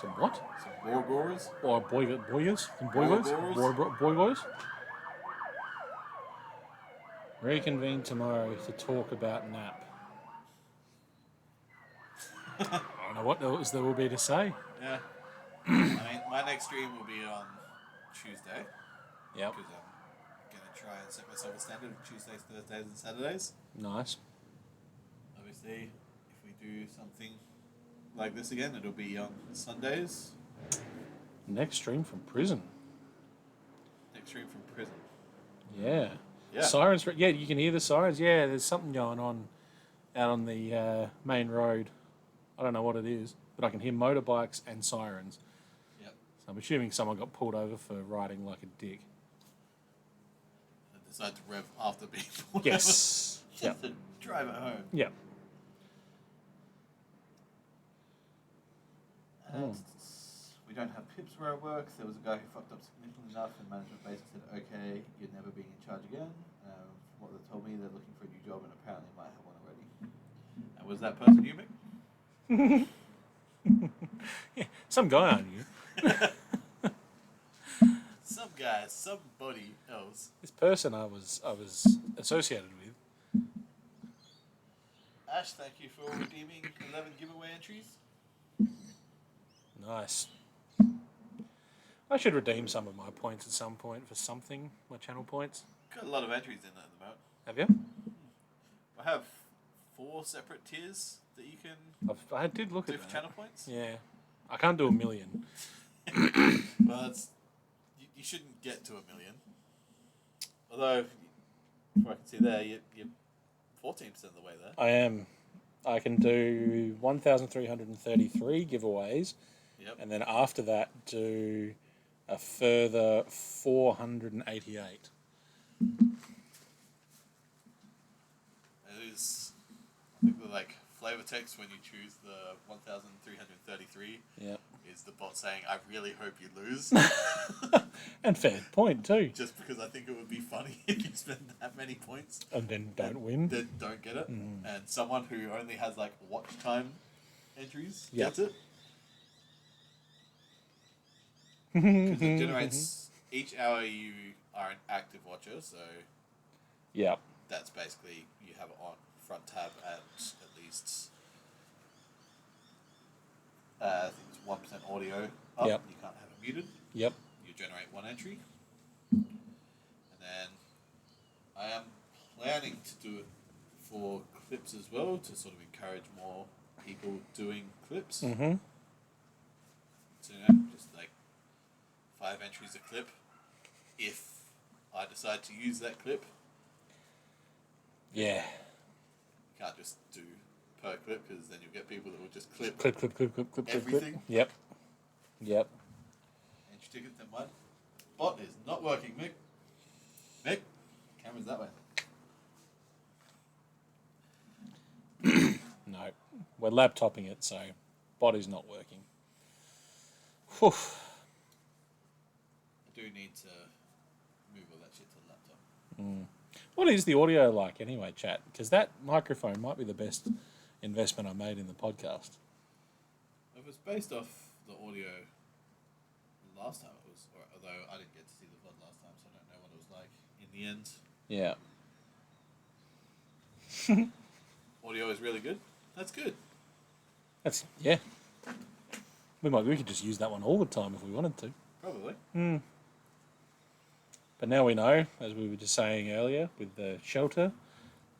Some what? Some Borgors. Or boygas? Some boygos? Boygors? Boygos? Reconvene tomorrow to talk about nap. I don't know what else there will be to say. Yeah. I mean, my next stream will be on Tuesday. Yep. Because I'm going to try and set myself a standard of Tuesdays, Thursdays, and Saturdays. Nice. Obviously, if we do something like this again, it'll be on Sundays. Next stream from prison. Next stream from prison. Yeah. Yeah. Sirens. Yeah, you can hear the sirens. Yeah, there's something going on out on the main road. I don't know what it is, but I can hear motorbikes and sirens. Yep. So I'm assuming someone got pulled over for riding like a dick. And decide to rev after being pulled Yes. over. Just to drive it home. Yeah. And we don't have pips where I work. There was a guy who fucked up significantly enough, and management basically said, "Okay, you're never being in charge again." From what they told me, they're looking for a new job, and apparently might have one already. And was that person you, Mick? Yeah. Some guy on you. Some guy, somebody else. This person I was associated with. Ash, thank you for redeeming 11 giveaway entries. Nice. I should redeem some of my points at some point for something. My channel points. Got a lot of entries in there at the moment. Have you? I have 4 separate tiers that you can I did look do at for that. channel points. Yeah. I can't do 1 million. Well, it's, you shouldn't get to 1 million. Although, if I can see there, you're 14% of the way there. I am. I can do 1,333 giveaways, Yep. and then after that do a further 488. It is, I think the flavor text when you choose the 1,333 Yep. is the bot saying, "I really hope you lose," And fair point too. just because I think it would be funny if you spend that many points And then don't win. then don't get it, and someone who only has watch time entries Yep. gets it. Because it generates each hour you are an active watcher, so Yep. that's basically you have it on front tab and at least I think it's 1% audio up. Yep. You can't have it muted. Yep. You generate 1 entry, and then I am planning to do it for clips as well to sort of encourage more people doing clips. Mm-hmm. So just 5 entries a clip. If I decide to use that clip, Yeah. you can't just do per clip because then you'll get people that will just clip Clip, clip, clip, clip, clip, clip, clip. everything. Yep. Yep. Entry tickets, then one. Bot is not working, Mick. Mick, camera's that way. No. We're laptopping it, so body's not working. Whew. I do need to move all that shit to the laptop. What is the audio like anyway, chat? Because that microphone might be the best investment I made in the podcast. If it's based off the audio last time, it was, although I didn't get to see the VOD last time, so I don't know what it was like in the end. Yeah. Audio is really good. That's good. That's, yeah. We could just use that one all the time if we wanted to. Probably. But now we know, as we were just saying earlier, with the shelter,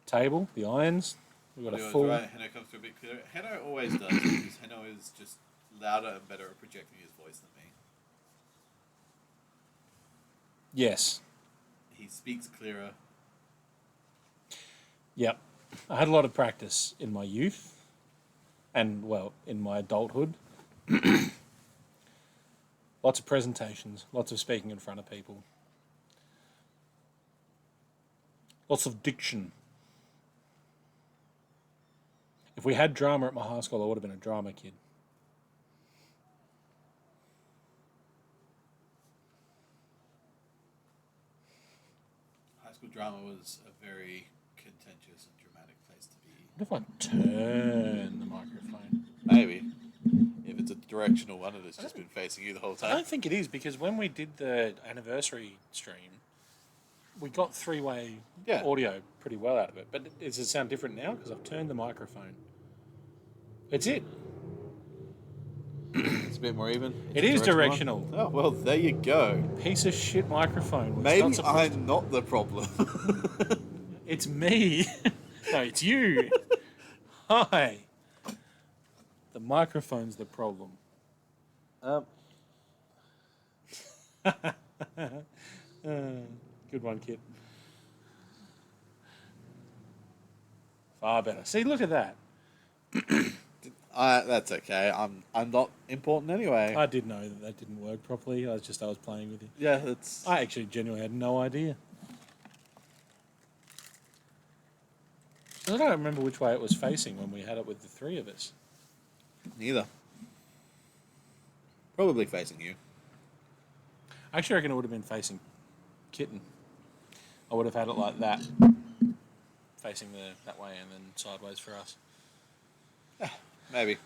table, the irons, we've got Audio a is full... right. Heno comes through a bit clearer. Heno always does because Heno is just louder and better at projecting his voice than me. Yes. He speaks clearer. Yep. I had a lot of practice in my youth and, well, in my adulthood. Lots of presentations, lots of speaking in front of people. Lots of diction. If we had drama at my high school, I would have been a drama kid. High school drama was a very contentious and dramatic place to be. What if I turn the microphone? Maybe. If it's a directional one and it's just been facing you the whole I time. don't think it is because when we did the anniversary stream, we got three-way Yeah. audio pretty well out of it. But does it sound different now? Because I've turned the microphone. It's it. It's a bit more even. It is directional. Oh, well, there you go. Piece of shit microphone. It's Maybe not supposed I'm not the problem. It's me. No, it's you. Hi. The microphone's the problem. Good one, kid. Far better. See, look at that. That's okay. I'm not important anyway. I did know that didn't work properly. I was playing with you. Yeah, it's... I actually genuinely had no idea. I don't remember which way it was facing when we had it with the three of us. Neither. Probably facing you. I actually reckon it would have been facing Kitten. I would have had it like that, facing that way and then sideways for us. Maybe.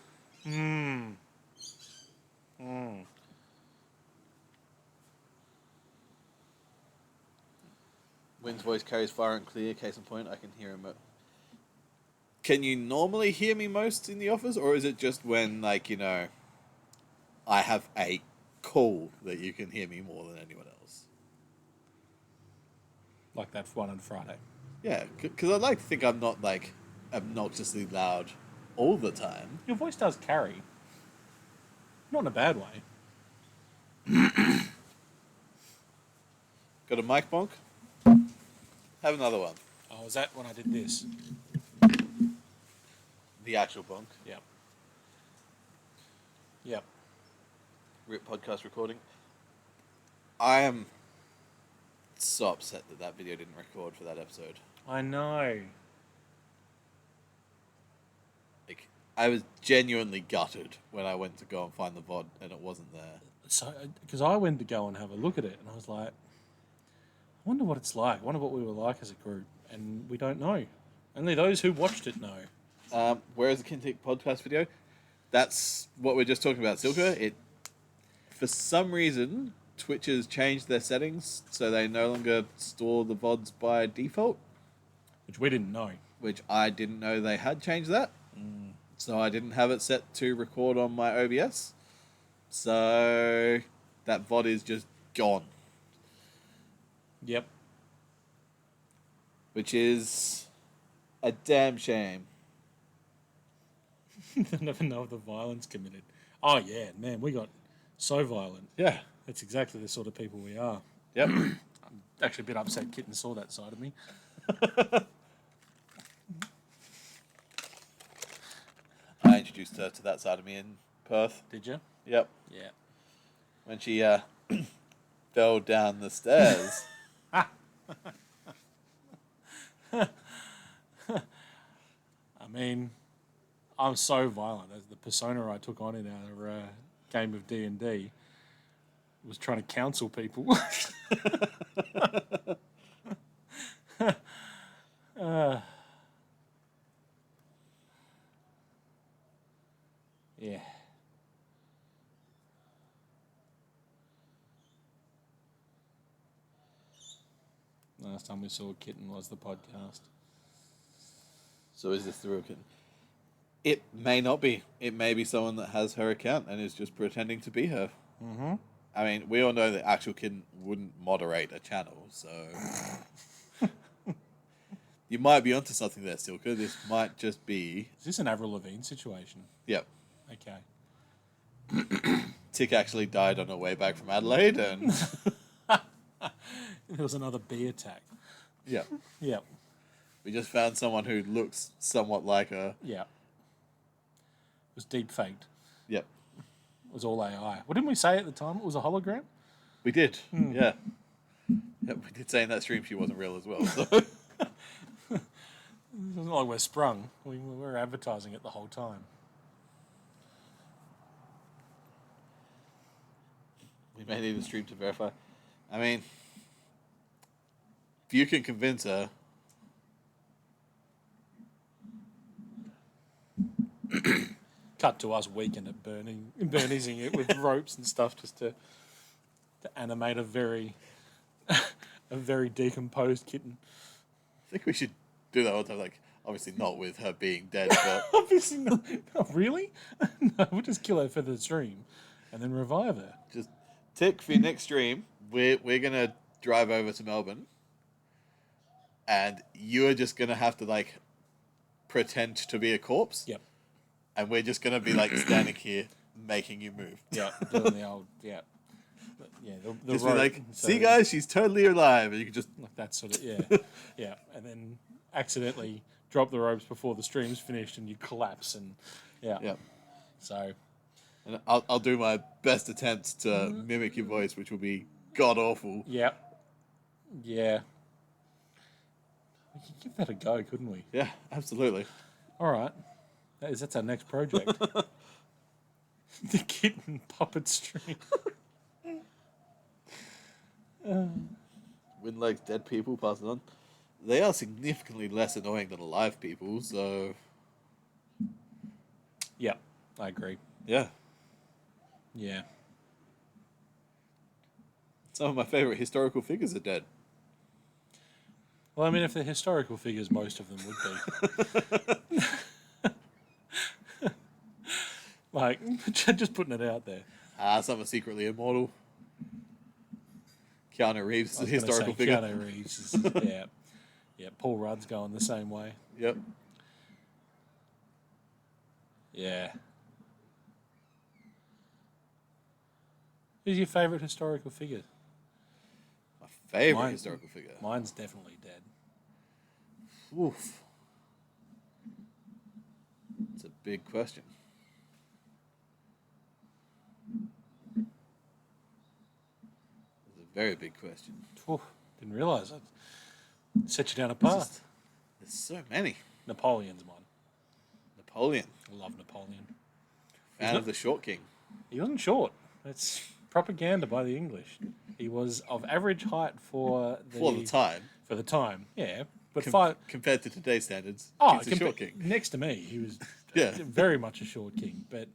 Wynn's voice carries far and clear. Case in point, I can hear him. Can you normally hear me most in the office, or is it just when, like, you know, I have a call that you can hear me more than anyone else? Like that one on Friday. Yeah, because I'd like to think I'm not, like, obnoxiously loud all the time. Your voice does carry. Not in a bad way. Got a mic bonk? Have another one. Oh, was that when I did this? The actual bonk. Yep. Yep. RIP podcast recording. I am so upset that video didn't record for that episode. I know. Like, I was genuinely gutted when I went to go and find the VOD and it wasn't there. So, because I went to go and have a look at it, and I was like, I wonder what it's like. I wonder what we were like as a group, and we don't know. Only those who watched it know. Whereas the Kintic podcast video, that's what we're just talking about, Silka. It, for some reason, Twitch has changed their settings so they no longer store the VODs by default, Which we didn't know. which I didn't know they had changed that. So I didn't have it set to record on my OBS. So that VOD is just gone, Yep. which is a damn shame. They never know of the violence committed. Oh, yeah, man, we got so violent. Yeah. That's exactly the sort of people we are. Yep. I'm actually a bit upset Kitten saw that side of me. I introduced her to that side of me in Perth. Did you? Yep. Yeah. When she fell down the stairs. I mean, I'm so violent. The persona I took on in our game of D&D was trying to counsel people. Yeah. Last time we saw Kitten was the podcast. So is this the real kitten? It may not be. It may be someone that has her account and is just pretending to be her. Mm-hmm. I mean, we all know that actual kitten wouldn't moderate a channel, so you might be onto something there, Silka. This might just be. Is this an Avril Lavigne situation? Yep. Okay. Tick actually died on her way back from Adelaide, and There was another bee attack. yeah, Yep. we just found someone who looks somewhat like her. Yeah. It was deep faked. Yep, It was all AI. What didn't we say at the time? It was a hologram? we did. Yeah, yep, we did say in that stream she wasn't real as well. So. It wasn't like we're sprung. We were advertising it the whole time. We may need a stream to verify. I mean, if you can convince her. cut to us weekend at Burnizing it with ropes and stuff just to animate a very decomposed kitten. I think we should do that all the time. Like, obviously not with her being dead, but Obviously not. Oh, really? No, we'll just kill her for the stream and then revive her. just tick for your next stream. We're gonna drive over to Melbourne, and you're just gonna have to like pretend to be a corpse, Yep. and we're just gonna be like standing here making you move. Yeah. Doing the old, yeah. But, yeah, the Just be rope, like, so see guys, she's totally alive, and you can just like that sort of, yeah. Yeah. And then accidentally drop the ropes before the stream's finished and you collapse and, yeah. yeah. So, And I'll do my best attempts to mimic your voice, which will be god awful. yeah. Yeah. We could give that a go, couldn't we? Yeah, absolutely. All right. That's our next project. The kitten puppet stream. Windlegs, dead people, pass it on. They are significantly less annoying than alive people, so Yeah, I agree. yeah. Yeah. Some of my favorite historical figures are dead. Well, I mean, if they're historical figures, most of them would be. Like, just putting it out there. Some are secretly immortal. Keanu Reeves is I a was gonna historical say figure. Keanu Reeves is, yeah. Yeah, Paul Rudd's going the same way. Yep. Yeah. Who's your favourite historical figure? My favorite Mine- historical figure. Mine's definitely dead. Oof. It's a big question. It's a very big question. Phew, didn't realise it. Set you down a path. There's so many. Napoleon's mine. Napoleon, I love Napoleon. fan not- of the short king. He wasn't short. It's propaganda by the English. He was of average height for For the time, For the time, yeah. But compared to today's standards, oh, he's a short king. next to me, he was Yeah. very much a short king. But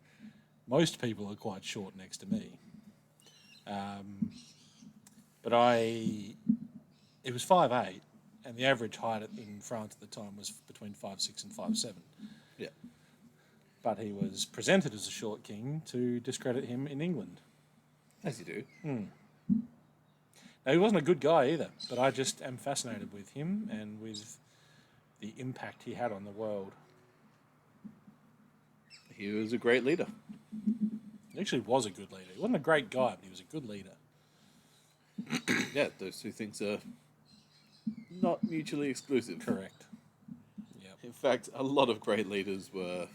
most people are quite short next to me. But it was 5'8", and the average height in France at the time was between 5'6" and 5'7". Yeah. But he was presented as a short king to discredit him in England. As you do. Now, he wasn't a good guy either, but I just am fascinated with him and with the impact he had on the world. He was a great leader. He actually was a good leader. He wasn't a great guy, but he was a good leader. Yeah, those two things are not mutually exclusive. Correct. Yep. In fact, a lot of great leaders were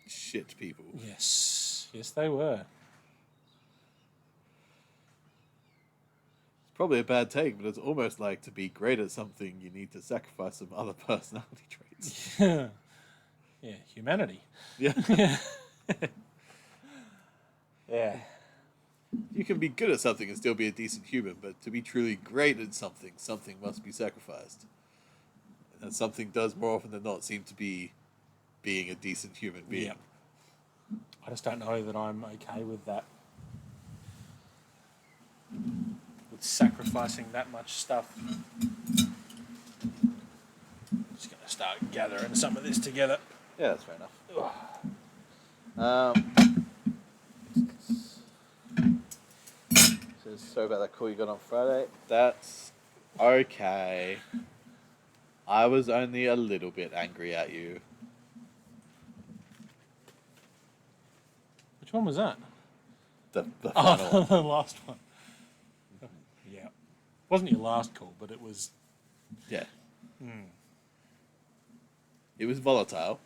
shit people. Yes. Yes, they were. It's probably a bad take, but it's almost like to be great at something, you need to sacrifice some other personality traits. Yeah. Yeah, humanity. Yeah. Yeah. You can be good at something and still be a decent human, but to be truly great at something, something must be sacrificed. And something does more often than not seem to be being a decent human being. Yep. I just don't know that I'm okay with that. With sacrificing that much stuff. Just going to start gathering some of this together. Yeah, that's fair enough. Says, sorry about that call you got on Friday. That's okay. I was only a little bit angry at you. Which one was that? The final Oh, one. the last one. Yeah. Wasn't your last call, but it was. Yeah. It was volatile.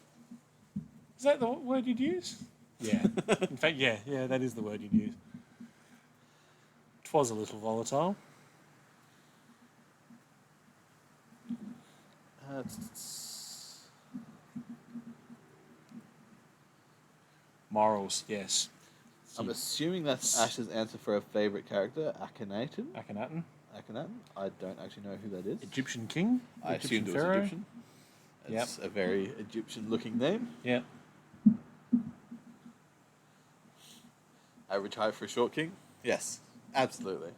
Is that the word you'd use? Yeah. In fact, yeah, that is the word you'd use. It was a little volatile. Morals, yes. I'm assuming that's Ash's answer for a favourite character, Akhenaten. Akhenaten, Akhenaten? I don't actually know who that is. Egyptian king. I assumed it was pharaoh. Egyptian. It's a very Egyptian looking name. Yeah. I retired for a short king? Yes, absolutely.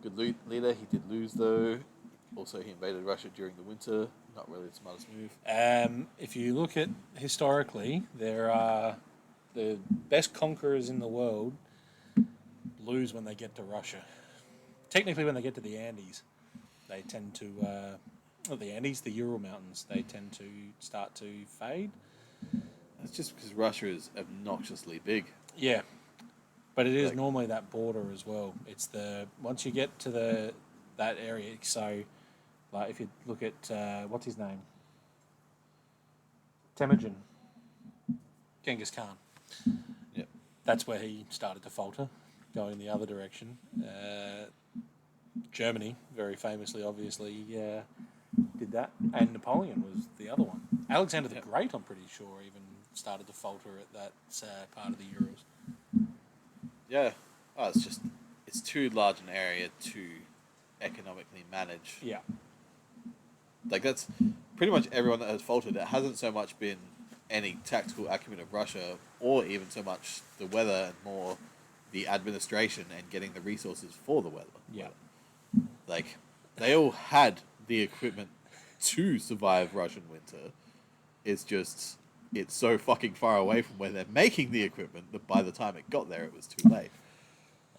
Good leader. He did lose though. Also, he invaded Russia during the winter. Not really the smartest move. If you look at historically, there are the best conquerors in the world lose when they get to Russia. Technically, when they get to the Andes, they tend to, not the Andes, the Ural Mountains, they tend to start to fade. That's just because Russia is obnoxiously big. Yeah, but it is Like- normally that border as well. It's the once you get to that area. So, like if you look at what's his name, Temujin, Genghis Khan. Yep. That's where he started to falter, going the other direction. Germany, very famously, obviously, did that, and Napoleon was the other one. Alexander the Yep. Great, I'm pretty sure, even started to falter at that part of the Urals. Yeah. Oh, it's too large an area to economically manage. Yeah, Like that's pretty much everyone that has faltered. It hasn't so much been any tactical acumen of Russia, or even so much the weather, and more the administration and getting the resources for the weather. yeah. Like they all had the equipment to survive Russian winter. It's just it's so fucking far away from where they're making the equipment that by the time it got there, it was too late.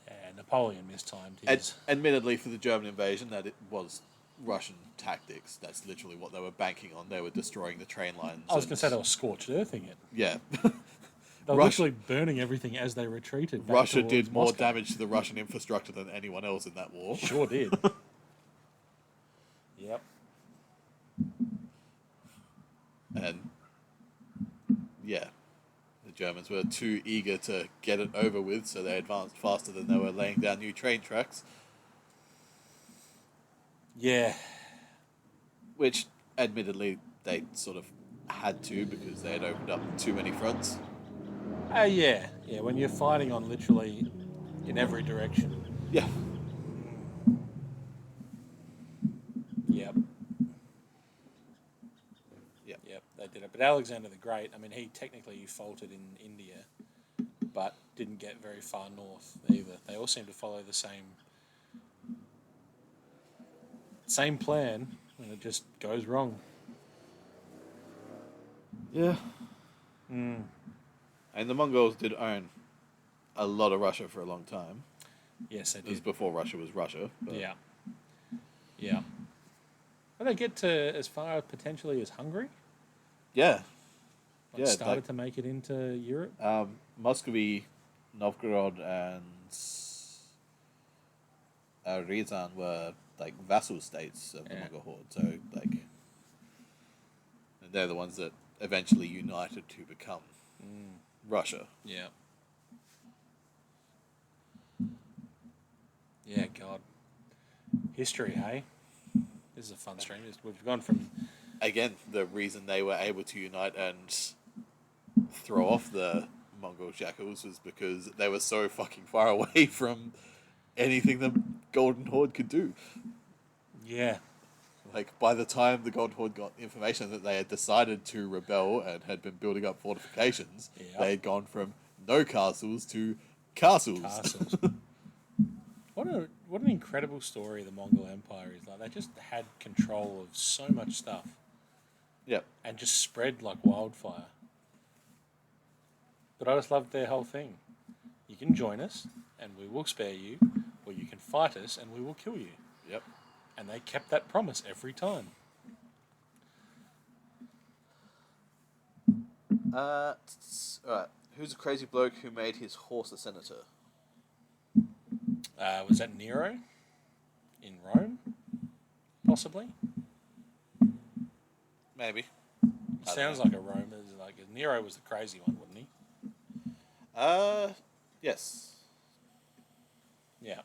And Napoleon mistimed his. Admittedly, for the German invasion, that it was Russian tactics. That's literally what they were banking on. They were destroying the train lines. I was going to say they were scorched earthing it. Yeah. They were Russia- literally burning everything as they retreated. Back Russia towards did more Moscow. damage to the Russian infrastructure than anyone else in that war. Sure did. Yep. And yeah, the Germans were too eager to get it over with, so they advanced faster than they were laying down new train tracks, Yeah. which admittedly they sort of had to because they had opened up too many fronts. Yeah. Yeah. When you're fighting on literally in every direction. Yeah. Yep. Yeah. Yep. They did it. But Alexander the Great, I mean, he technically faltered in India, but didn't get very far north either. They all seem to follow the same plan, and it just goes wrong. Yeah. And the Mongols did own a lot of Russia for a long time. Yes, they It was did. before Russia was Russia. But Yeah. Yeah. But they get to as far potentially as Hungary. Yeah. Like Yeah, started like- to make it into Europe. Muscovy, Novgorod, and Ryazan were like vassal states of the Yeah. Mongol horde. So like, and they're the ones that eventually united to become Russia. Yeah. Yeah, God. History, hey? This is a fun stream. We've gone from Again, the reason they were able to unite and throw off the Mongol shackles was because they were so fucking far away from anything the Golden Horde could do. yeah, Like, by the time the Golden Horde got information that they had decided to rebel and had been building up fortifications, Yeah. they had gone from no castles to castles. castles. What an incredible story the Mongol Empire is. Like they just had control of so much stuff Yep. and just spread like wildfire. But I just loved their whole thing. You can join us and we will spare you, or you can fight us and we will kill you. Yep. And they kept that promise every time. Alright. Who's the crazy bloke who made his horse a senator? Was that Nero in Rome? Possibly. Maybe. Sounds like a Roman. Like Nero was the crazy one, wouldn't he? Yes. Yeah.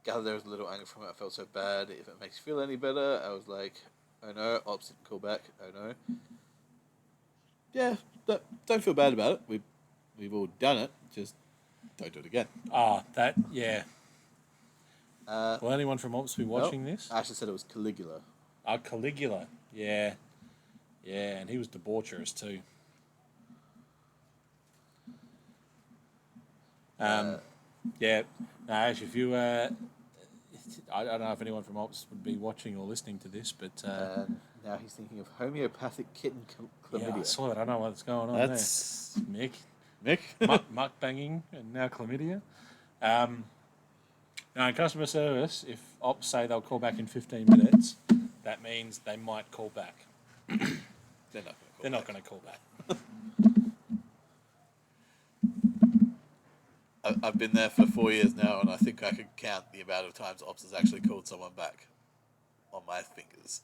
God, there was a little anger from it. I felt so bad. If it makes you feel any better, I was like, oh no, opposite callback. Oh no. Yeah, don't feel bad about it. We've all done it. Just don't do it again. That, yeah. Uh, Will anyone from Ops be watching no, this? I actually said it was Caligula. Caligula. Yeah. Yeah, and he was debaucherous too. Yeah. No, actually, if you, I don't know if anyone from Ops would be watching or listening to this, but Now he's thinking of homeopathic kitten yeah, I chlamydia. saw that. I don't know what's going on That's there. Mick, Mick. muck banging, and now chlamydia. Now, in customer service, if Ops say they'll call back in 15 minutes, that means they might call back. They're not They're not going going to call to call back. I've been there for 4 years now, and I think I could count the amount of times Ops has actually called someone back on my fingers.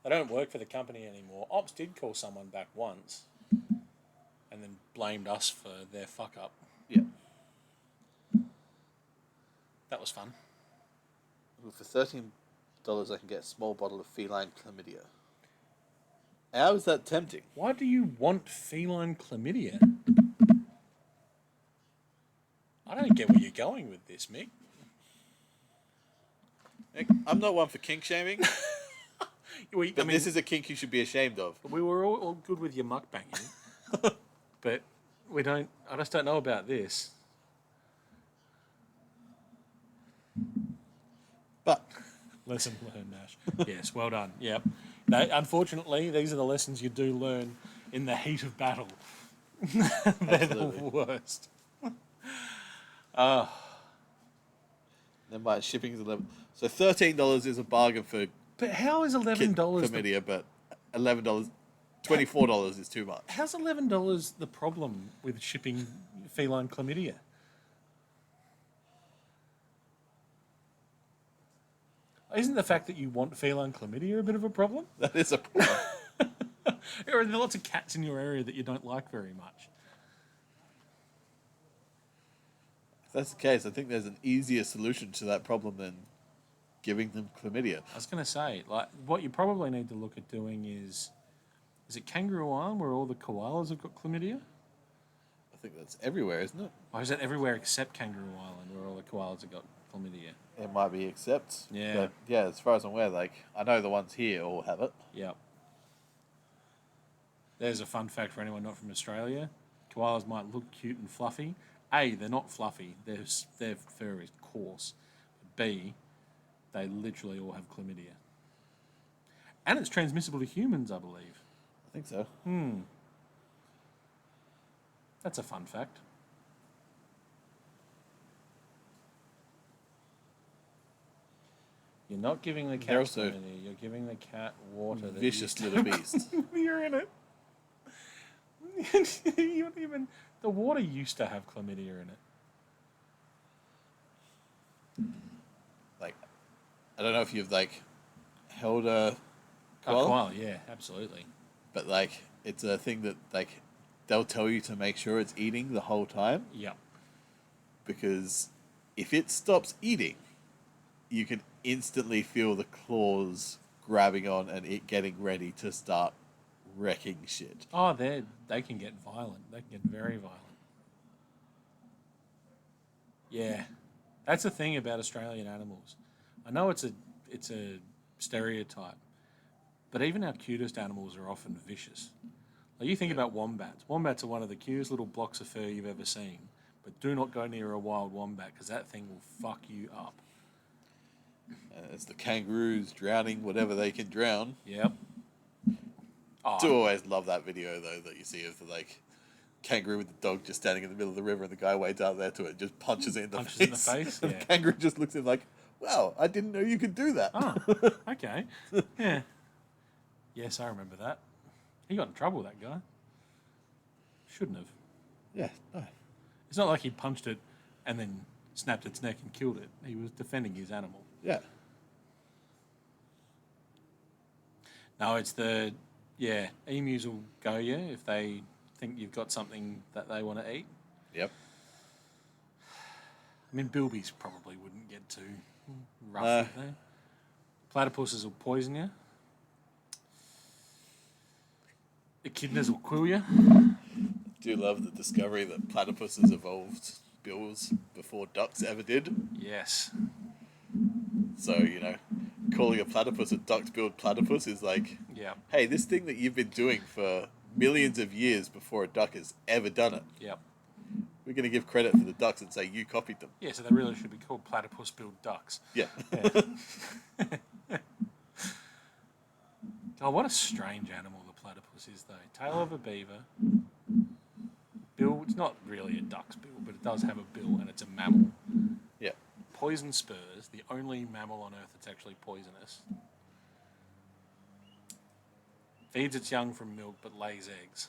They don't work for the company anymore. Ops did call someone back once and then blamed us for their fuck up. Yeah. That was fun. Well, for $13, I can get a small bottle of feline chlamydia. How is that tempting? Why do you want feline chlamydia? I don't get where you're going with this, Mick. Nick, I'm not one for kink shaming, but this is a kink you should be ashamed of. We were all good with your muck banging, but we don't. I just don't know about this. But Lesson learned, Nash. Yes, well done. Yep. Unfortunately, these are the lessons you do learn in the heat of battle. They're the worst. Never mind, shipping is $11. So $13 is a bargain for But how is $11? chlamydia, but $11, $24 is too much. How's $11 the problem with shipping feline chlamydia? Isn't the fact that you want feline chlamydia a bit of a problem? That is a problem. Or are there lots of cats in your area that you don't like very much? If that's the case, I think there's an easier solution to that problem than giving them chlamydia. I was going to say, like, what you probably need to look at doing is it Kangaroo Island where all the koalas have got chlamydia? I think that's everywhere, isn't it? Or is that everywhere except Kangaroo Island where all the koalas have got chlamydia? It might be except. Yeah. But yeah, as far as I'm aware, like, I know the ones here all have it. Yep. There's a fun fact for anyone not from Australia. Koalas might look cute and fluffy. A, they're not fluffy. Their fur is coarse. B, they literally all have chlamydia. And it's transmissible to humans, I believe. I think so. That's a fun fact. You're not giving the cat They're also chlamydia. You're giving the cat water. That Vicious little beast. You're in it. You don't even. The water used to have chlamydia in it. Like, I don't know if you've, like, held a Oh, koala, koala, yeah, absolutely. but, like, it's a thing that, like, they'll tell you to make sure it's eating the whole time, Yep. because if it stops eating, you can instantly feel the claws grabbing on and it getting ready to start wrecking shit. Oh, they can get violent. They can get very violent. Yeah, that's the thing about Australian animals. I know it's a stereotype, but even our cutest animals are often vicious. Like you think about wombats. Wombats are one of the cutest little blocks of fur you've ever seen. But do not go near a wild wombat because that thing will fuck you up. It's the kangaroos drowning whatever they can drown. Yep. I do always love that video though that you see of the like kangaroo with the dog just standing in the middle of the river and the guy wades out there to it and just punches it in the Punches face. in the face, And yeah. the kangaroo just looks at him like, "Wow, I didn't know you could do that." Oh, okay. Yeah. Yes, I remember that. He got in trouble, that guy. Shouldn't have. Yeah, no. It's not like he punched it and then snapped its neck and killed it. He was defending his animal. Yeah. No, it's emus will go you if they think you've got something that they want to eat. Yep. I mean, bilbies probably wouldn't get too rough, No. would they? Platypuses will poison you. Echidnas will quill you. Do love the discovery that platypuses evolved bills before ducks ever did. Yes. So, calling a platypus a duck-billed platypus is like, Yeah. hey, this thing that you've been doing for millions of years before a duck has ever done it. Yep. We're going to give credit for the ducks and say you copied them. Yeah, so they really should be called platypus-billed ducks. Yeah. Oh, what a strange animal the platypus is, though. Tail of a beaver. Bill, it's not really a duck's bill, but it does have a bill, and it's a mammal. Yeah. Poison spurs, the only mammal on Earth that's actually poisonous. Feeds its young from milk, but lays eggs.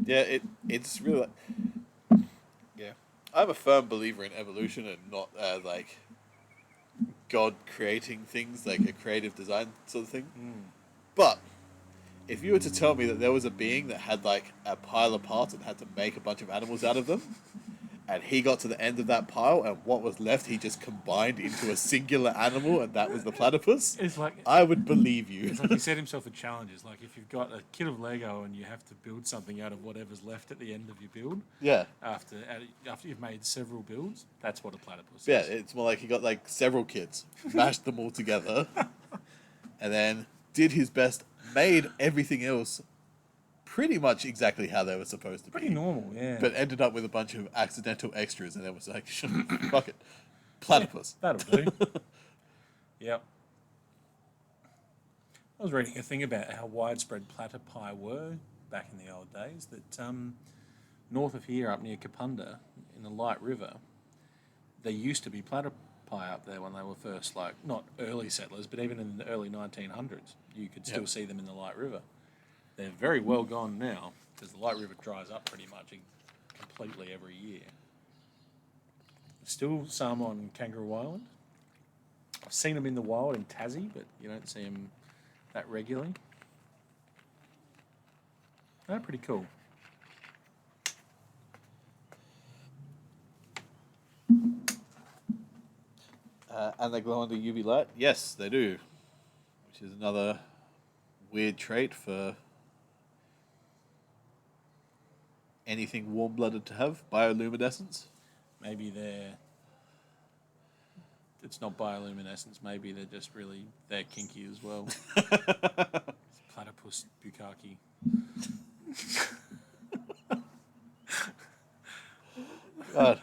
Yeah, it's really. Yeah. I'm a firm believer in evolution and not like God creating things, like a creative design sort of thing. But if you were to tell me that there was a being that had like a pile of parts and had to make a bunch of animals out of them, and he got to the end of that pile and what was left he just combined into a singular animal and that was the platypus, It's like I would believe you. it's like he set himself a challenge. It's like if you've got a kit of Lego and you have to build something out of whatever's left at the end of your build, Yeah. after you've made several builds, that's what a platypus Yeah, is. it's more like he got like several kids, mashed them all together, and then did his best, made everything else pretty much exactly how they were supposed to Pretty be, normal, yeah. but ended up with a bunch of accidental extras, and it was like, fuck it, platypus. That'll do. Yep. I was reading a thing about how widespread platypi were back in the old days. That north of here, up near Kapunda, in the Light River, there used to be platypi up there when they were first, like, not early settlers, but even in the early 1900s, you could still Yep. see them in the Light River. They're very well gone now because the Light River dries up pretty much completely every year. Still some on Kangaroo Island. I've seen them in the wild in Tassie, but you don't see them that regularly. They're pretty cool. And they glow under UV light? Yes, they do. Which is another weird trait for anything warm-blooded to have, bioluminescence. Maybe it's not bioluminescence. Maybe they're kinky as well. Platypus bukkake. God.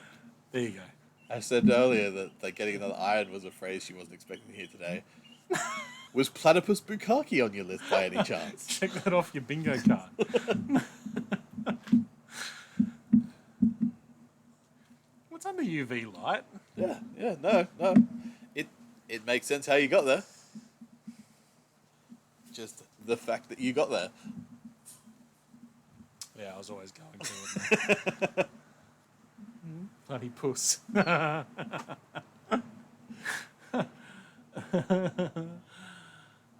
There you go. I said earlier that like getting another iron was a phrase she wasn't expecting to hear today. Was platypus bukkake on your list by any chance? Check that off your bingo card. What's under UV light? Yeah, no. It makes sense how you got there. Just the fact that you got there. Yeah, I was always going to it. Bloody puss.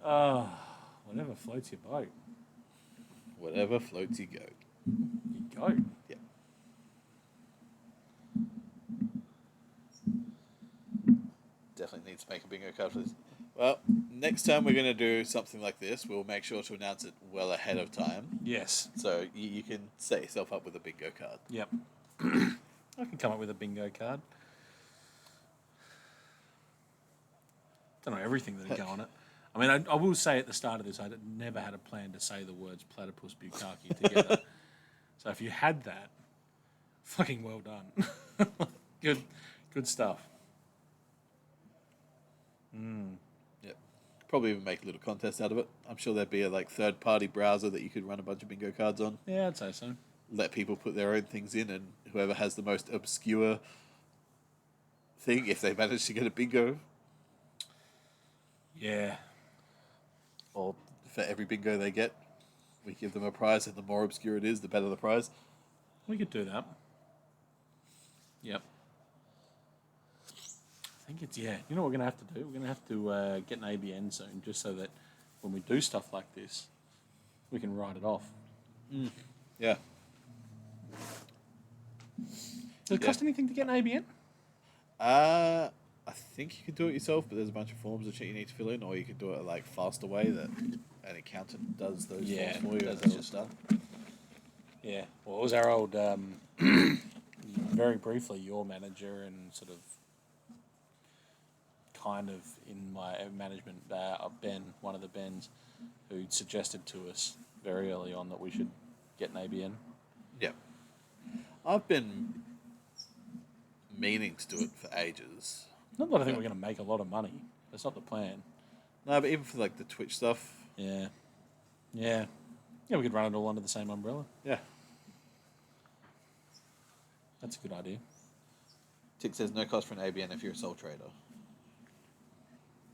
Oh, whatever floats your boat. Whatever floats your goat. You go. Yeah. Definitely needs to make a bingo card for this. Well, next time we're going to do something like this, we'll make sure to announce it well ahead of time. Yes. So you can set yourself up with a bingo card. Yep. I can come up with a bingo card. Don't know everything that'd go on it. I mean, I will say at the start of this, I never had a plan to say the words platypus bukkake together. So if you had that, fucking well done. Good stuff. Yep. Probably even make a little contest out of it. I'm sure there'd be a like third-party browser that you could run a bunch of bingo cards on. Yeah, I'd say so. Let people put their own things in, and whoever has the most obscure thing, if they manage to get a bingo, Yeah. or for every bingo they get, we give them a prize, and the more obscure it is, the better the prize. We could do that. Yep. I think it's, yeah. You know what we're going to have to do? We're going to have to get an ABN soon, just so that when we do stuff like this, we can write it off. Yeah. Does it cost anything to get an ABN? I think you can do it yourself, but there's a bunch of forms and shit you need to fill in, or you can do it like faster way that an accountant does those Yeah, forms for you, does and it's it just done. Yeah. Well, it was our old, very briefly, your manager and sort of kind of in my management, Ben, one of the Bens, who suggested to us very early on that we should get an ABN. Yeah. I've been meaning to do it for ages. Not that I think we're going to make a lot of money. That's not the plan. No, but even for like the Twitch stuff, Yeah. Yeah. Yeah, we could run it all under the same umbrella. yeah. That's a good idea. Tick says no cost for an ABN if you're a sole trader.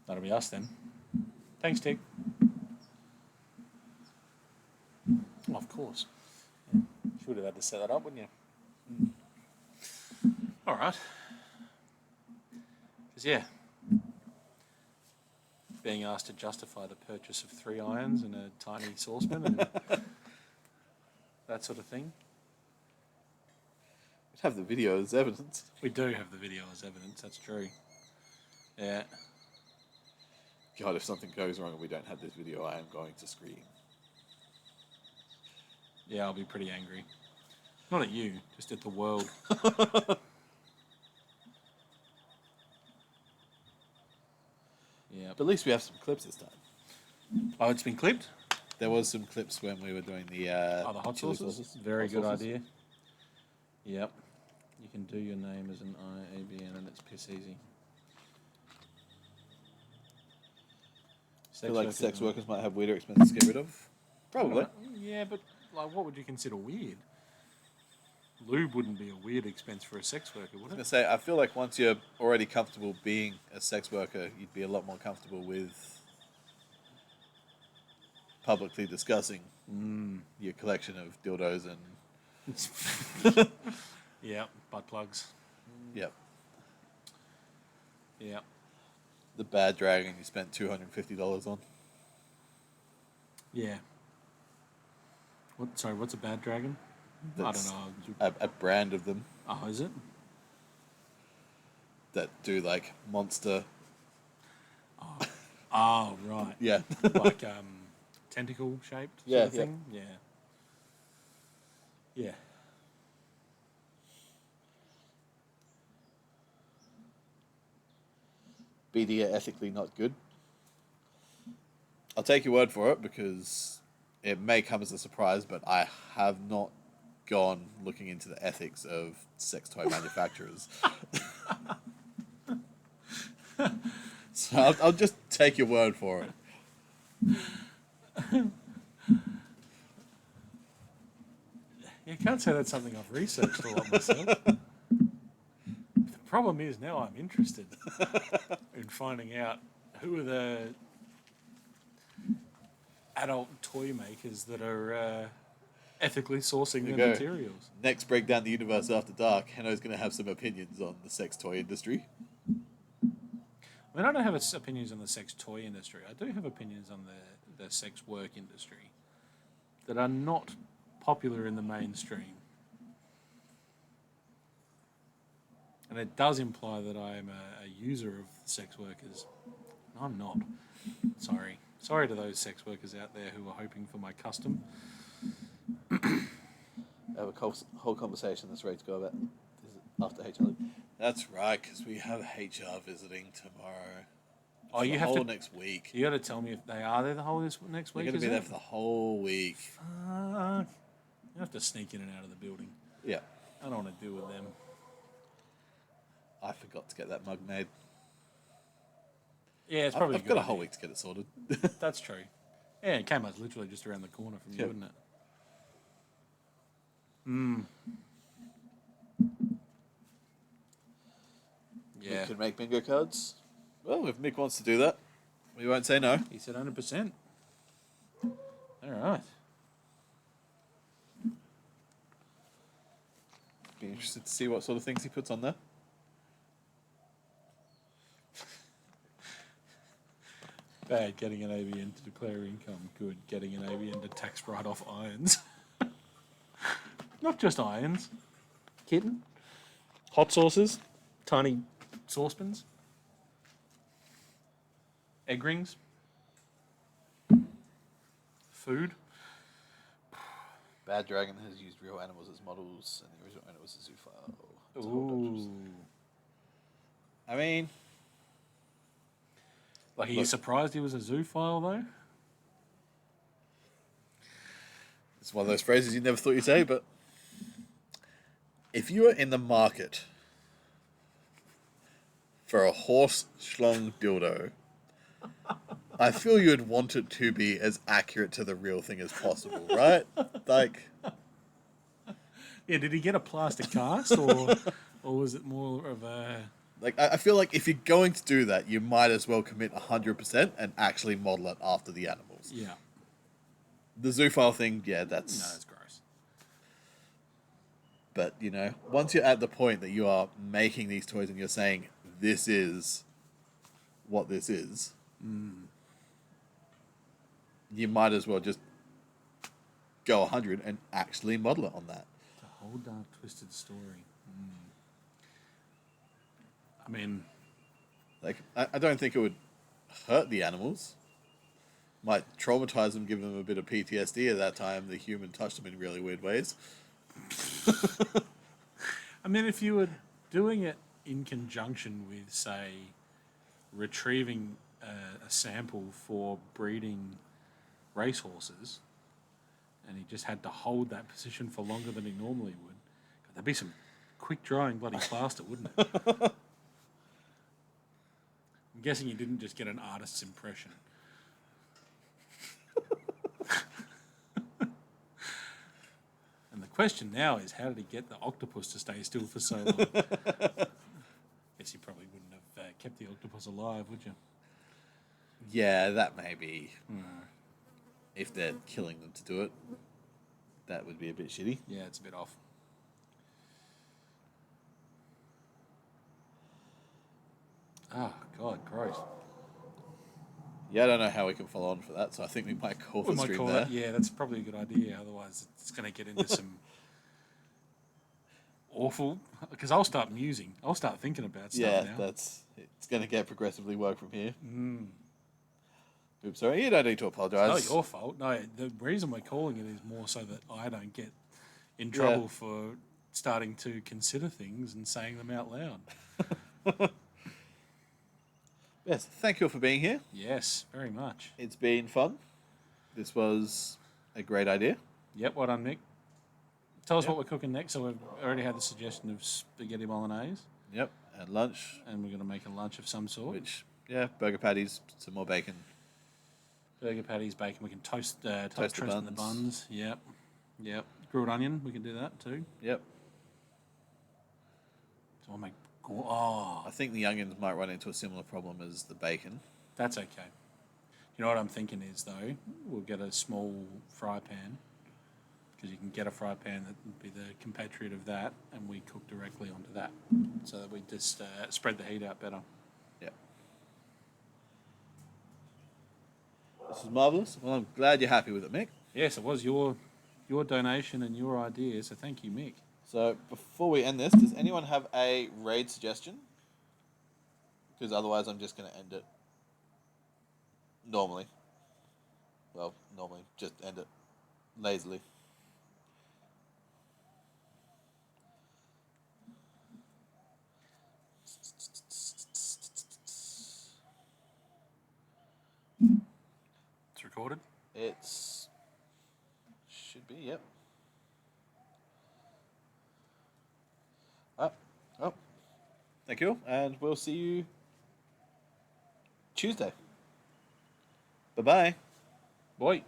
That'll be us then. Thanks, Tick. Oh, of course. Yeah. You would have had to set that up, wouldn't you? All right. Because, yeah, being asked to justify the purchase of 3 irons and a tiny saucepan and that sort of thing. We'd have the video as evidence. We do have the video as evidence, that's true. Yeah. God, if something goes wrong and we don't have this video, I am going to scream. Yeah, I'll be pretty angry. Not at you, just at the world. Yeah. But at least we have some clips this time. Oh, it's been clipped? There was some clips when we were doing the Oh, the hot chili sauces? Very Hot good sauces. idea. Yep. You can do your name as an IABN and it's piss easy. I feel like sex workers might have weirder expenses to get rid of. Probably. Yeah, but like, what would you consider weird? Lube wouldn't be a weird expense for a sex worker, would I was gonna it? say, I feel like once you're already comfortable being a sex worker, you'd be a lot more comfortable with publicly discussing your collection of dildos and Yeah, butt plugs. yep, Yeah. the bad dragon you spent $250 on. Yeah. What? Sorry, what's a bad dragon? That's I don't know. a brand of them Oh, is it? that do like monster. Oh, right. Yeah, Like tentacle shaped sort Yeah, of yeah. thing. Yeah. Yeah. BD are ethically not good. I'll take your word for it because it may come as a surprise, but I have not gone looking into the ethics of sex toy manufacturers. So I'll just take your word for it. You can't say that's something I've researched a lot myself. The problem is now I'm interested in finding out who are the adult toy makers that are ethically sourcing you the go. materials. Next break down the universe after dark, Hanno's going to have some opinions on the sex toy industry. I mean, I don't have opinions on the sex toy industry. I do have opinions on the sex work industry that are not popular in the mainstream. And it does imply that I am a user of sex workers. I'm not. Sorry. Sorry to those sex workers out there who are hoping for my custom. I have a whole conversation that's ready to go about after HR. That's right, because we have HR visiting tomorrow. Oh, For you the have whole to. next week. You got to tell me if they are there the whole this next We're week. going to is be there it? for the whole week. Fuck. You have to sneak in and out of the building. Yeah. I don't want to deal with them. I forgot to get that mug made. Yeah, it's probably. I've a got good a whole idea. week to get it sorted. That's true. Yeah, Camo's literally just around the corner from you, Yep. isn't it? We Yeah. can make bingo cards. Well, if Mick wants to do that, we won't say no. He said 100%. All right. Be interested to see what sort of things he puts on there. Bad getting an ABN to declare income. Good getting an ABN to tax write-off irons. Not just irons. Kitten. Hot sauces. Tiny saucepans. Egg rings. Food. Bad Dragon has used real animals as models, and the original owner was a zoophile. It's a whole bunch of Ooh. I mean, Like, are you Look. surprised he was a zoophile, though? it's one of those phrases you never thought you'd say, but If you are in the market for a horse schlong dildo, I feel you'd want it to be as accurate to the real thing as possible, right? Like, Yeah, did he get a plastic cast or was it more of a I feel like if you're going to do that, you might as well commit 100% and actually model it after the animals. yeah. The zoophile thing, yeah, No, that's. that's gross. But, you know, once you're at the point that you are making these toys and you're saying, this is what this is, you might as well just go 100 and actually model it on that. The whole dark twisted story. I mean, Like, I don't think it would hurt the animals. Might traumatize them, give them a bit of PTSD at that time. The human touched them in really weird ways. if you were doing it in conjunction with, say, retrieving a sample for breeding racehorses, and he just had to hold that position for longer than he normally would, God, that'd be some quick drying bloody plaster, wouldn't it? I'm guessing you didn't just get an artist's impression. And the question now is, how did he get the octopus to stay still for so long? Guess you probably wouldn't have kept the octopus alive, would you? Yeah, that may be. If they're killing them to do it, that would be a bit shitty. Yeah, it's a bit off. Oh, God, gross. Yeah, I don't know how we can follow on for that, so I think we might call We the might stream call there. it. Yeah, that's probably a good idea. Otherwise, it's going to get into some awful. Because I'll start musing. I'll start thinking about stuff Yeah, now. it's going to get progressively worse from here. Oops, sorry, you don't need to apologise. It's not your fault. No, the reason we're calling it is more so that I don't get in trouble for starting to consider things and saying them out loud. Yes, thank you all for being here. Yes, very much. It's been fun. This was a great idea. Yep, well done, Nick. Tell us what we're cooking next. So we've already had the suggestion of spaghetti bolognese, Yep, and lunch, and we're going to make a lunch of some sort. which, burger patties, some more bacon. Burger patties, bacon. We can toast the the buns. buns. Yep. Grilled onion. We can do that too. Yep. So I'll make. Oh, I think the onions might run into a similar problem as the bacon. that's okay. You know what I'm thinking is though, we'll get a small fry pan because you can get a fry pan that would be the compatriot of that, and we cook directly onto that, so that we just spread the heat out better. Yep. This is marvellous. Well, I'm glad you're happy with it, Mick. Yes, it was your donation and your idea, so thank you, Mick. So, before we end this, does anyone have a raid suggestion? Because otherwise I'm just going to end it normally. Well, normally, just end it lazily. It's recorded. It's should be, yep. Oh, thank you, and we'll see you Tuesday. Bye-bye. Boy.